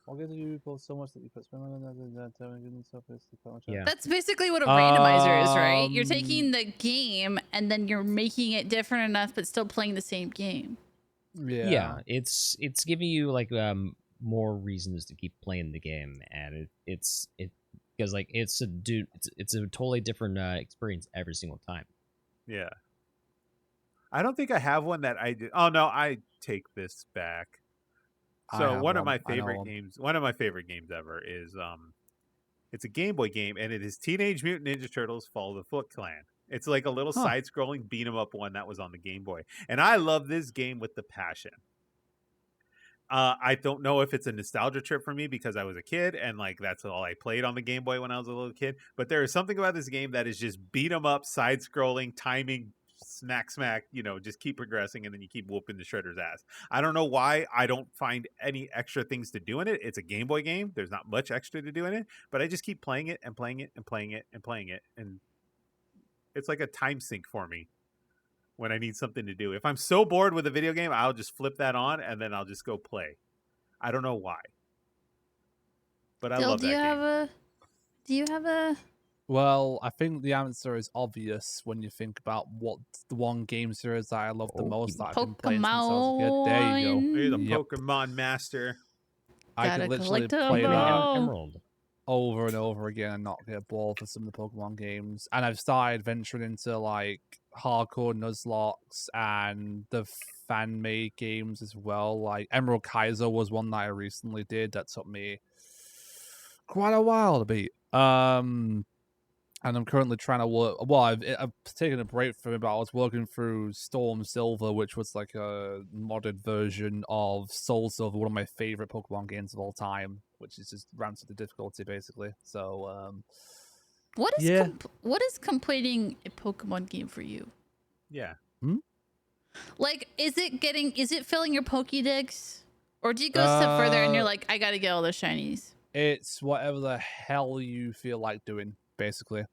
What gives you both so much that you put spend on stuff is the Yeah. That's basically what a randomizer is, right? You're Um, taking the game and then you're making it different enough, but still playing the same game. Yeah. It's giving you like more reasons to keep playing the game, and it's because like it's a totally different experience every single time. Yeah. I don't think I have one that I did. Oh, no, I take this back. I So have one of one. my I know favorite one. games, ever is it's a Game Boy game, and it is Teenage Mutant Ninja Turtles: Fall of the Foot Clan. It's like a little Huh. side-scrolling beat 'em up one that was on the Game Boy, and I love this game with the passion. I don't know if it's a nostalgia trip for me because I was a kid and like that's all I played on the Game Boy when I was a little kid. But there is something about this game that is just beat 'em up, side-scrolling, timing, smack, just keep progressing, and then you keep whooping the shredder's ass. I don't know why I don't find any extra things to do in it. It's a Game Boy game. There's not much extra to do in it, but I just keep playing it and playing it and playing it and playing it, and it's like a time sink for me. when I need something to do. If I'm so bored with a video game, I'll just flip that on and then I'll just go play. I don't know why, but I Dill, love that game. do you have a Well, I think the answer is obvious when you think about what the one game series that I love the most that I've been playing since I was a kid. There you go. You're the Yep. Pokemon master. I Gotta could literally collect 'em play that all. Emerald. over and over again and not get bored for some of the Pokemon games. And I've started venturing into like hardcore Nuzlocks and the fan made games as well. Like Emerald Kaiser was one that I recently did that took me quite a while to beat. And I'm currently trying to work. Well, I've taken a break from it, but I was working through Storm Silver, which was like a modded version of Soul Silver, one of my favorite Pokemon games of all time, which is just ramps up the difficulty basically. So, what is yeah. what is completing a Pokemon game for you? Yeah. Like, is it filling your Pokédex, or do you go a step further and you're like, I gotta get all the shinies? It's whatever the hell you feel like doing, basically.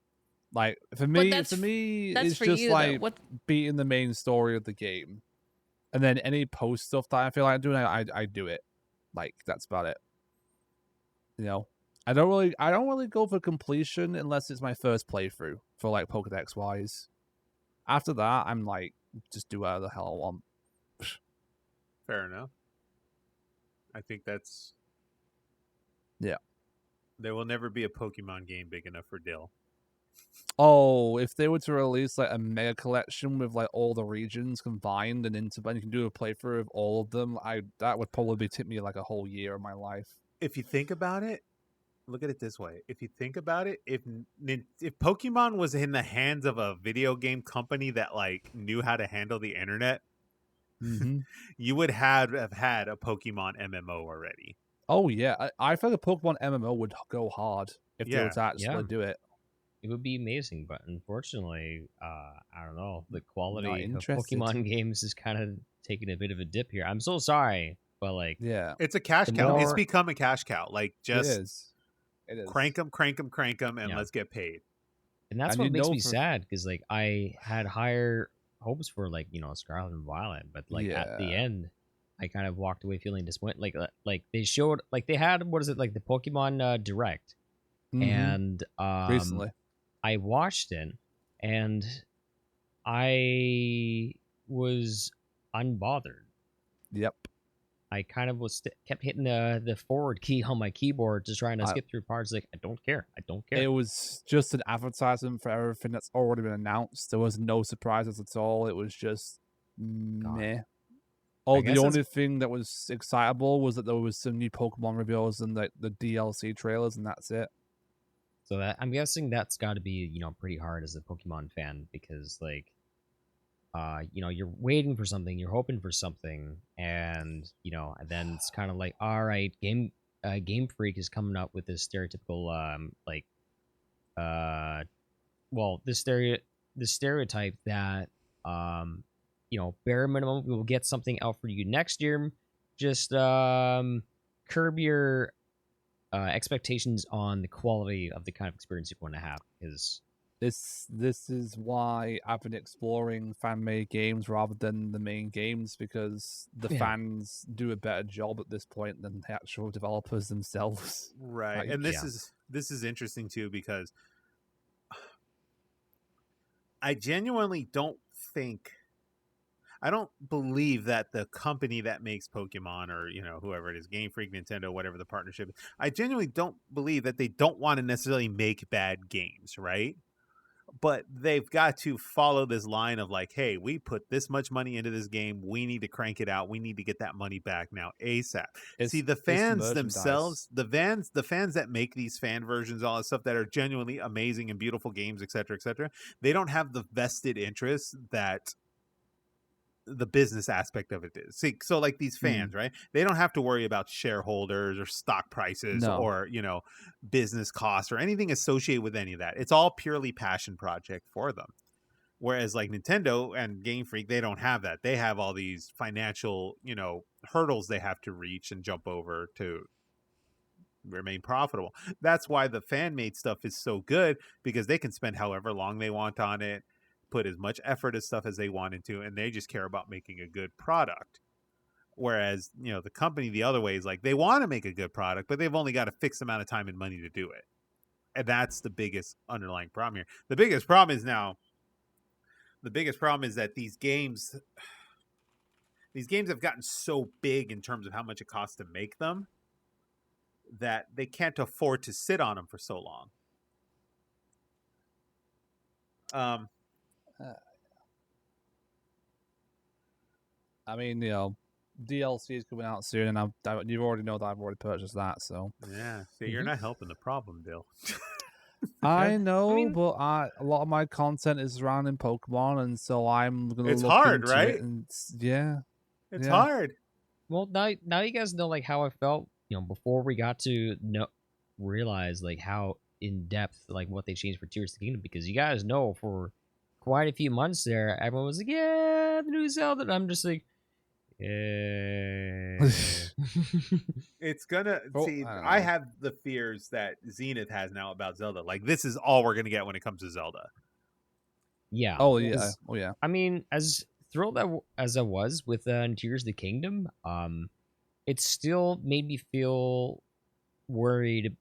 Like for me, that's it's for just you, though. like What beating the main story of the game, and then any post stuff that I feel like doing, I do it. Like that's about it. You know, I don't really go for completion unless it's my first playthrough for like Pokedex wise. After that, I'm like, just do whatever the hell I want. Fair enough. I think that's... Yeah. There will never be a Pokemon game big enough for Dill. Oh, if they were to release like a mega collection with like all the regions combined and you can do a playthrough of all of them, that would probably take me like a whole year of my life. If you think about it, look at it this way. If you think about it, if Pokemon was in the hands of a video game company that like knew how to handle the internet, you would have had a Pokemon MMO already. Oh yeah, I feel like a Pokemon MMO would go hard if they were to actually do it. It would be amazing, but unfortunately, I don't know. The quality of interested. Pokemon games is kind of taking a bit of a dip here. I'm so sorry, but like, Yeah, it's a cash cow. It's become a cash cow. Like just it is. crank them, and let's get paid. And that's what makes me sad because like I had higher hopes for like Scarlet and Violet, but like at the end, I kind of walked away feeling disappointed. Like they showed like they had what is it like the Pokemon Direct, and recently. I watched it, and I was unbothered. Yep. I kind of kept hitting the forward key on my keyboard, just trying to skip through parts. Like I don't care. It was just an advertisement for everything that's already been announced. There was no surprises at all. It was just meh. Oh, the only thing that was excitable was that there was some new Pokemon reveals and the DLC trailers, and that's it. So that I'm guessing that's got to be pretty hard as a Pokemon fan because like you're waiting for something, you're hoping for something, and and then it's kind of like, all right, Game Freak is coming up with this stereotypical this stereotype that bare minimum we will get something out for you next year. Just curb your expectations on the quality of the kind of experience you want to have, because this is why I've been exploring fan-made games rather than the main games, because the fans do a better job at this point than the actual developers themselves. Right. Like, and this is interesting too, because I genuinely don't believe that the company that makes Pokemon, or whoever it is, Game Freak, Nintendo, whatever the partnership is, I genuinely don't believe that they don't want to necessarily make bad games, right? But they've got to follow this line of like, hey, we put this much money into this game, we need to crank it out, we need to get that money back now ASAP. See, the fans themselves, the fans that make these fan versions, all that stuff that are genuinely amazing and beautiful games, etc., they don't have the vested interest that the business aspect of it is. See, so like these fans, right? They don't have to worry about shareholders or stock prices or, business costs or anything associated with any of that. It's all purely passion project for them. Whereas like Nintendo and Game Freak, they don't have that. They have all these financial, hurdles they have to reach and jump over to remain profitable. That's why the fan-made stuff is so good, because they can spend however long they want on it, put as much effort as stuff as they wanted to, and they just care about making a good product. Whereas, the company the other way is like they want to make a good product, but they've only got a fixed amount of time and money to do it. And that's the biggest underlying problem here. The biggest problem is that these games have gotten so big in terms of how much it costs to make them that they can't afford to sit on them for so long. I mean, DLC is coming out soon, and you already know that I've already purchased that. So yeah, so you're not helping the problem, Bill. I know, I mean- but a lot of my content is surrounding Pokemon, and so I'm gonna. It's look hard, into right? It and yeah, It's Yeah. hard. Well, now you guys know like how I felt, before we got to realize like how in depth like what they changed for Tears of the Kingdom, because you guys know for quite a few months there, everyone was like, yeah, the new Zelda. And I'm just like, yeah. It's gonna Oh, see. I don't I know. have the fears that Zenith has now about Zelda. Like this is all we're gonna get when it comes to Zelda. Yeah. oh yeah, 'cause, oh yeah. I mean, as thrilled as I was with Tears of the Kingdom, it still made me feel worried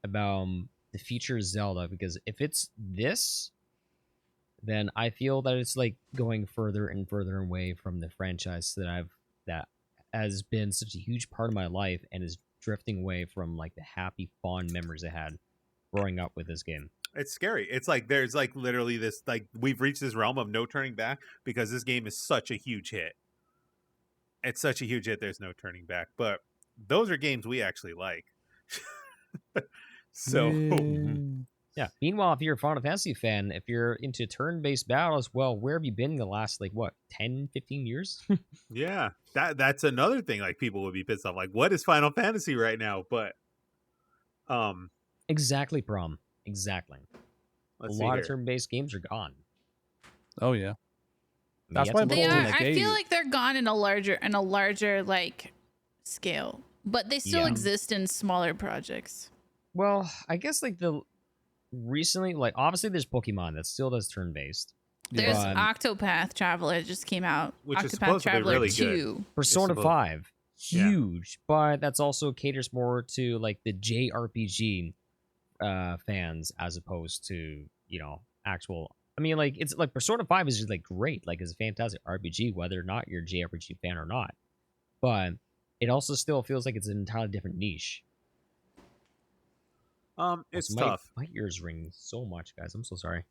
about the future of Zelda, because if it's this, then I feel that it's like going further and further away from the franchise that has been such a huge part of my life and is drifting away from like the happy, fond memories I had growing up with this game. It's scary. It's like there's like literally this like we've reached this realm of no turning back because this game is such a huge hit. It's such a huge hit. There's no turning back. But those are games we actually like. So Yay. Yeah. Meanwhile, if you're a Final Fantasy fan, if you're into turn-based battles, well, where have you been the last, like, what, 10, 15 years? yeah, that's another thing. Like people would be pissed off. Like, what is Final Fantasy right now? But Exactly, Prom. Exactly. let's A see lot here. of turn-based games are gone. Oh yeah. I mean, That's you why have to They look Baldur are. to, like I a- feel like they're gone in a larger like scale, but they still Yeah. exist in smaller projects. well, I guess, like, recently, like, obviously there's Pokemon that still does turn-based. There's Yeah. Octopath Traveler just came out. Which is Octopath supposedly Traveler really good. 2. Persona supposed- 5, Yeah. huge, but that's also caters more to, like, the JRPG fans as opposed to, actual... I mean, like, it's like Persona 5 is just, like, great. Like, it's a fantastic RPG, whether or not you're a JRPG fan or not. But it also still feels like it's an entirely different niche. It's Also, tough. My ears ring so much, guys. I'm so sorry.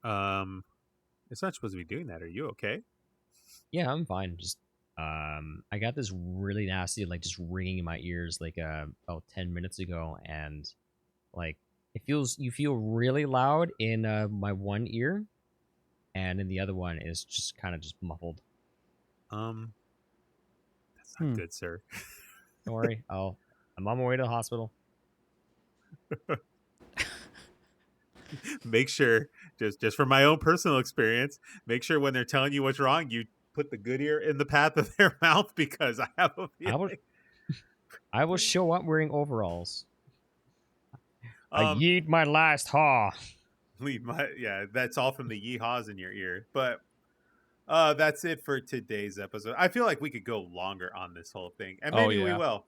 It's not supposed to be doing that. Are you okay? Yeah, I'm fine. Just I got this really nasty like just ringing in my ears like about 10 minutes ago, and like you feel really loud in my one ear, and in the other one is just kind of just muffled. That's not good, sir. Don't worry, I'm on my way to the hospital. Make sure, just from my own personal experience, make sure when they're telling you what's wrong, you put the good ear in the path of their mouth, because I have a feeling. I will show up wearing overalls. I Um, yeet my last haw. that's all from the yeehaws in your ear. But that's it for today's episode. I feel like we could go longer on this whole thing, and maybe we yeah. will.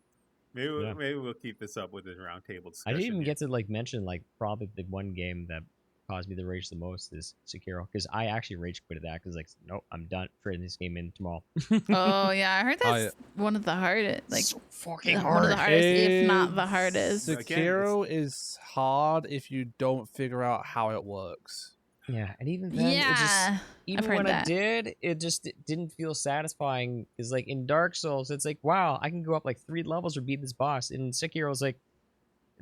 Maybe Yeah. maybe we'll keep this up with this roundtable discussion. I didn't even here. get to like mention like probably the one game that caused me to rage the most is Sekiro, because I actually rage quitted that because like nope, I'm done trading this game in tomorrow. Oh yeah, I heard Oh, that's one of the hardest, like so fucking one of the hardest, if not the It's- hardest. Again, Sekiro is hard if you don't figure out how it works. Yeah, and even then, it just Yeah, even heard when I that. did, it just didn't feel satisfying. Because like in Dark Souls, it's like wow, I can go up like 3 levels or beat this boss. In Sekiro, it's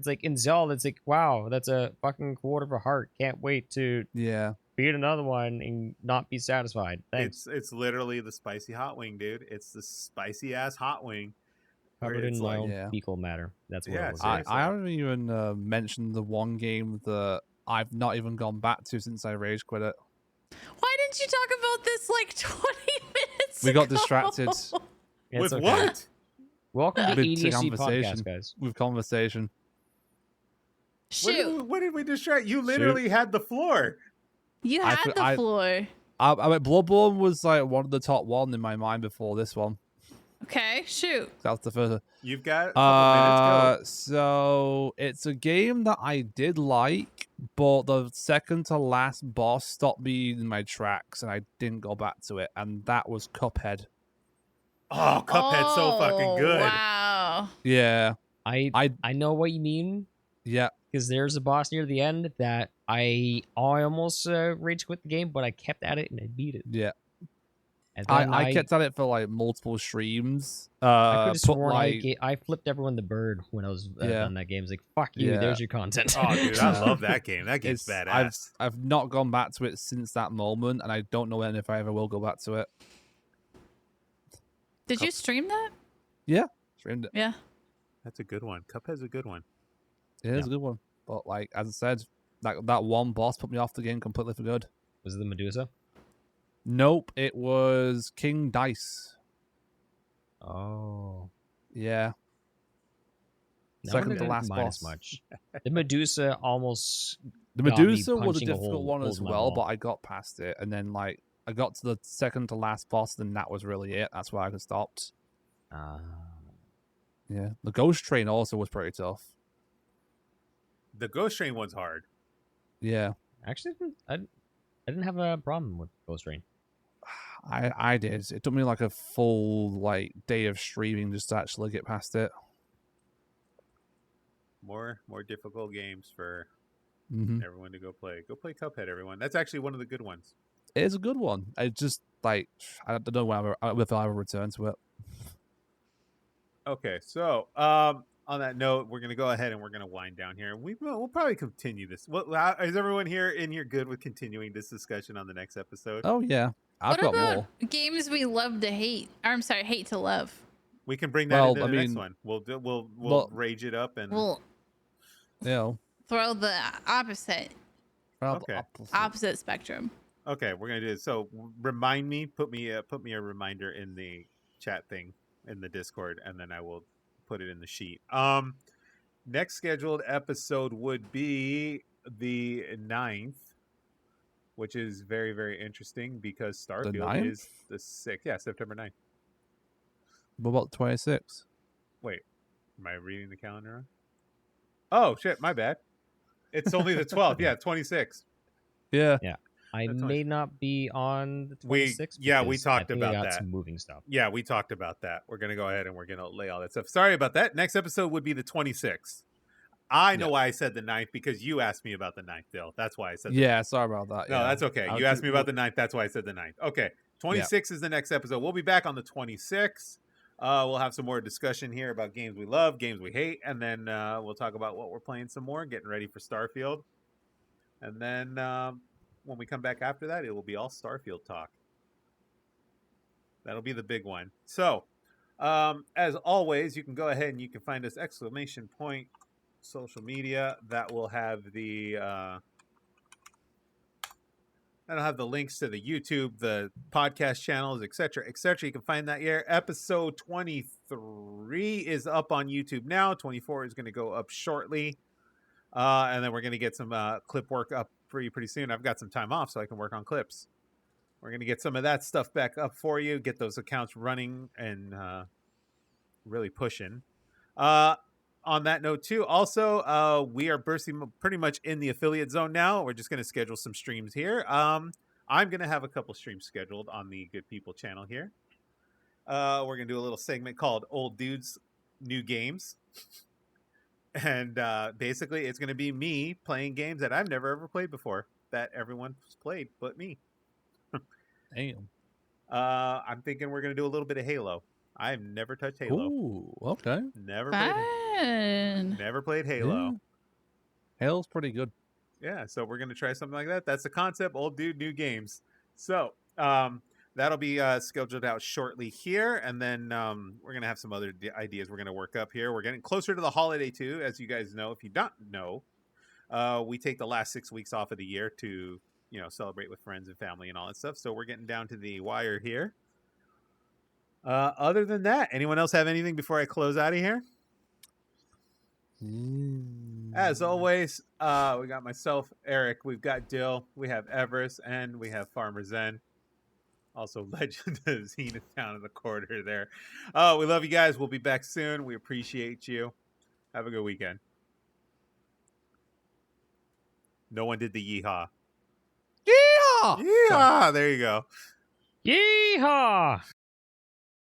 like in Zelda, it's like wow, that's a fucking quarter of a heart. Can't wait to Yeah. beat another one and not be satisfied. Thanks. It's literally the spicy hot wing, dude. It's the spicy ass hot wing. where Covered in it's my like- own Yeah. fecal matter. That's what Yeah, it was. seriously. I haven't even mentioned the one game that I've not even gone back to since I rage quit it. Why didn't you talk about this like 20 minutes We got ago? distracted It's With okay. what? Welcome to With EDSC conversation. podcast, guys. with conversation. Shoot. What did we distract? You literally had the floor. You I had fe- the floor. I mean, Bloodborne was like one of the top one in my mind before this one. Okay, shoot. That's the first. You've got a couple minutes. Go. So it's a game that I did like, but the second to last boss stopped me in my tracks, and I didn't go back to it. And that was Cuphead. Oh, Cuphead's so fucking Oh, good. wow. Yeah, I know what you mean, yeah, because there's a boss near the end that I almost rage quit the game, but I kept at it and I beat it. yeah. And then I kept at it for like multiple streams. I could have Put sworn like I flipped everyone the bird when I was Yeah. on that game. It's like, fuck you, Yeah. there's your content. Oh, dude, I love that game. That game's it's badass. I've not gone back to it since that moment, and I don't know when if I ever will go back to it. Did you stream that? Streamed it. Yeah. That's a good one. Cuphead's a good one. It is a good one, but like as I said, that one boss put me off the game completely for good. Was it the Medusa? Nope, it was King Dice. Oh. Yeah. No, Second I to didn't last mind boss. as much. The Medusa almost The got me Medusa was a punching a difficult hole- one hole as in my well, wall. but I got past it, and then like I got to the second to last boss, and that was really it. That's where I stopped. Yeah, the Ghost Train also was pretty tough. The Ghost Train one's hard. Yeah, Actually, I didn't have a problem with Ghost Rain. I did. It took me like a full like day of streaming just to actually get past it. More difficult games for Hmm everyone to go play. Go play Cuphead, everyone. That's actually one of the good ones. It is a good one. I just like I don't know if I'll ever return to it. Okay, so on that note, we're gonna go ahead and we're gonna wind down here. We'll probably continue this. Is everyone here in here good with continuing this discussion on the next episode? Oh yeah, I've What got about more. games we love to hate? Or, I'm sorry, hate to love. We can bring that Well, into I the next mean- one. We'll well- rage it up and We'll You know, throw the opposite Okay. opposite spectrum. okay, we're gonna do it. So remind me, put me a reminder in the chat thing in the Discord, and then I will put it in the sheet. Next scheduled episode would be the 9th, which is very, very interesting because Starfield 9th? is the 6th. Yeah, September 9th. What about 26? Wait, am I reading the calendar wrong? Oh shit, my bad. It's only the 12th. Yeah, 26. Yeah. I That's may not be on the We- 26th. yeah, we because talked I think I about got that. some moving stuff. Yeah, we talked about that. We're gonna go ahead and we're gonna lay all that stuff. Sorry about that. Next episode would be the 26th. I know why I said the 9th because you asked me about the 9th, Dill. That's why I said Yeah, sorry about that. No, yeah. that's okay. I'll You asked do- me about the 9th. That's why I said the 9th. Okay. 26th is the next episode. We'll be back on the 26th. We'll have some more discussion here about games we love, games we hate, and then we'll talk about what we're playing some more, getting ready for Starfield. And then when we come back after that, it will be all Starfield talk. That'll be the big one. So, as always, you can go ahead and you can find us ! Social media. That will have the that'll have the links to the YouTube, the podcast channels, etc., etc. You can find that here. Episode 23 is up on YouTube now. 24 is going to go up shortly, and then we're going to get some clip work up for you pretty soon. I've got some time off, so I can work on clips. We're going to get some of that stuff back up for you, get those accounts running and really pushing. On that note, too, also, we are bursting pretty much in the affiliate zone now. We're just going to schedule some streams here. I'm going to have a couple streams scheduled on the Good People channel here. We're going to do a little segment called Old Dudes, New Games. And basically, it's going to be me playing games that I've never ever played before, that everyone's played but me. Damn. I'm thinking we're going to do a little bit of Halo. I've never touched Halo. Ooh, okay. Never played Fun. Never played Halo. Yeah. Halo's pretty good. Yeah, so we're gonna try something like that. That's the concept. Old dude, new games. So that'll be scheduled out shortly here, and then we're gonna have some other ideas we're gonna work up here. We're getting closer to the holiday too, as you guys know. If you don't know, we take the last 6 weeks off of the year to celebrate with friends and family and all that stuff. So we're getting down to the wire here. Other than that, anyone else have anything before I close out of here? As always, we got myself, Eric, we've got Dill, we have Everis, and we have Farmer Zen. Also, Legend of Zenith down in the corner there. We love you guys. We'll be back soon. We appreciate you. Have a good weekend. No one did the yeehaw. Yeah. Yeehaw! There you go. Yeehaw!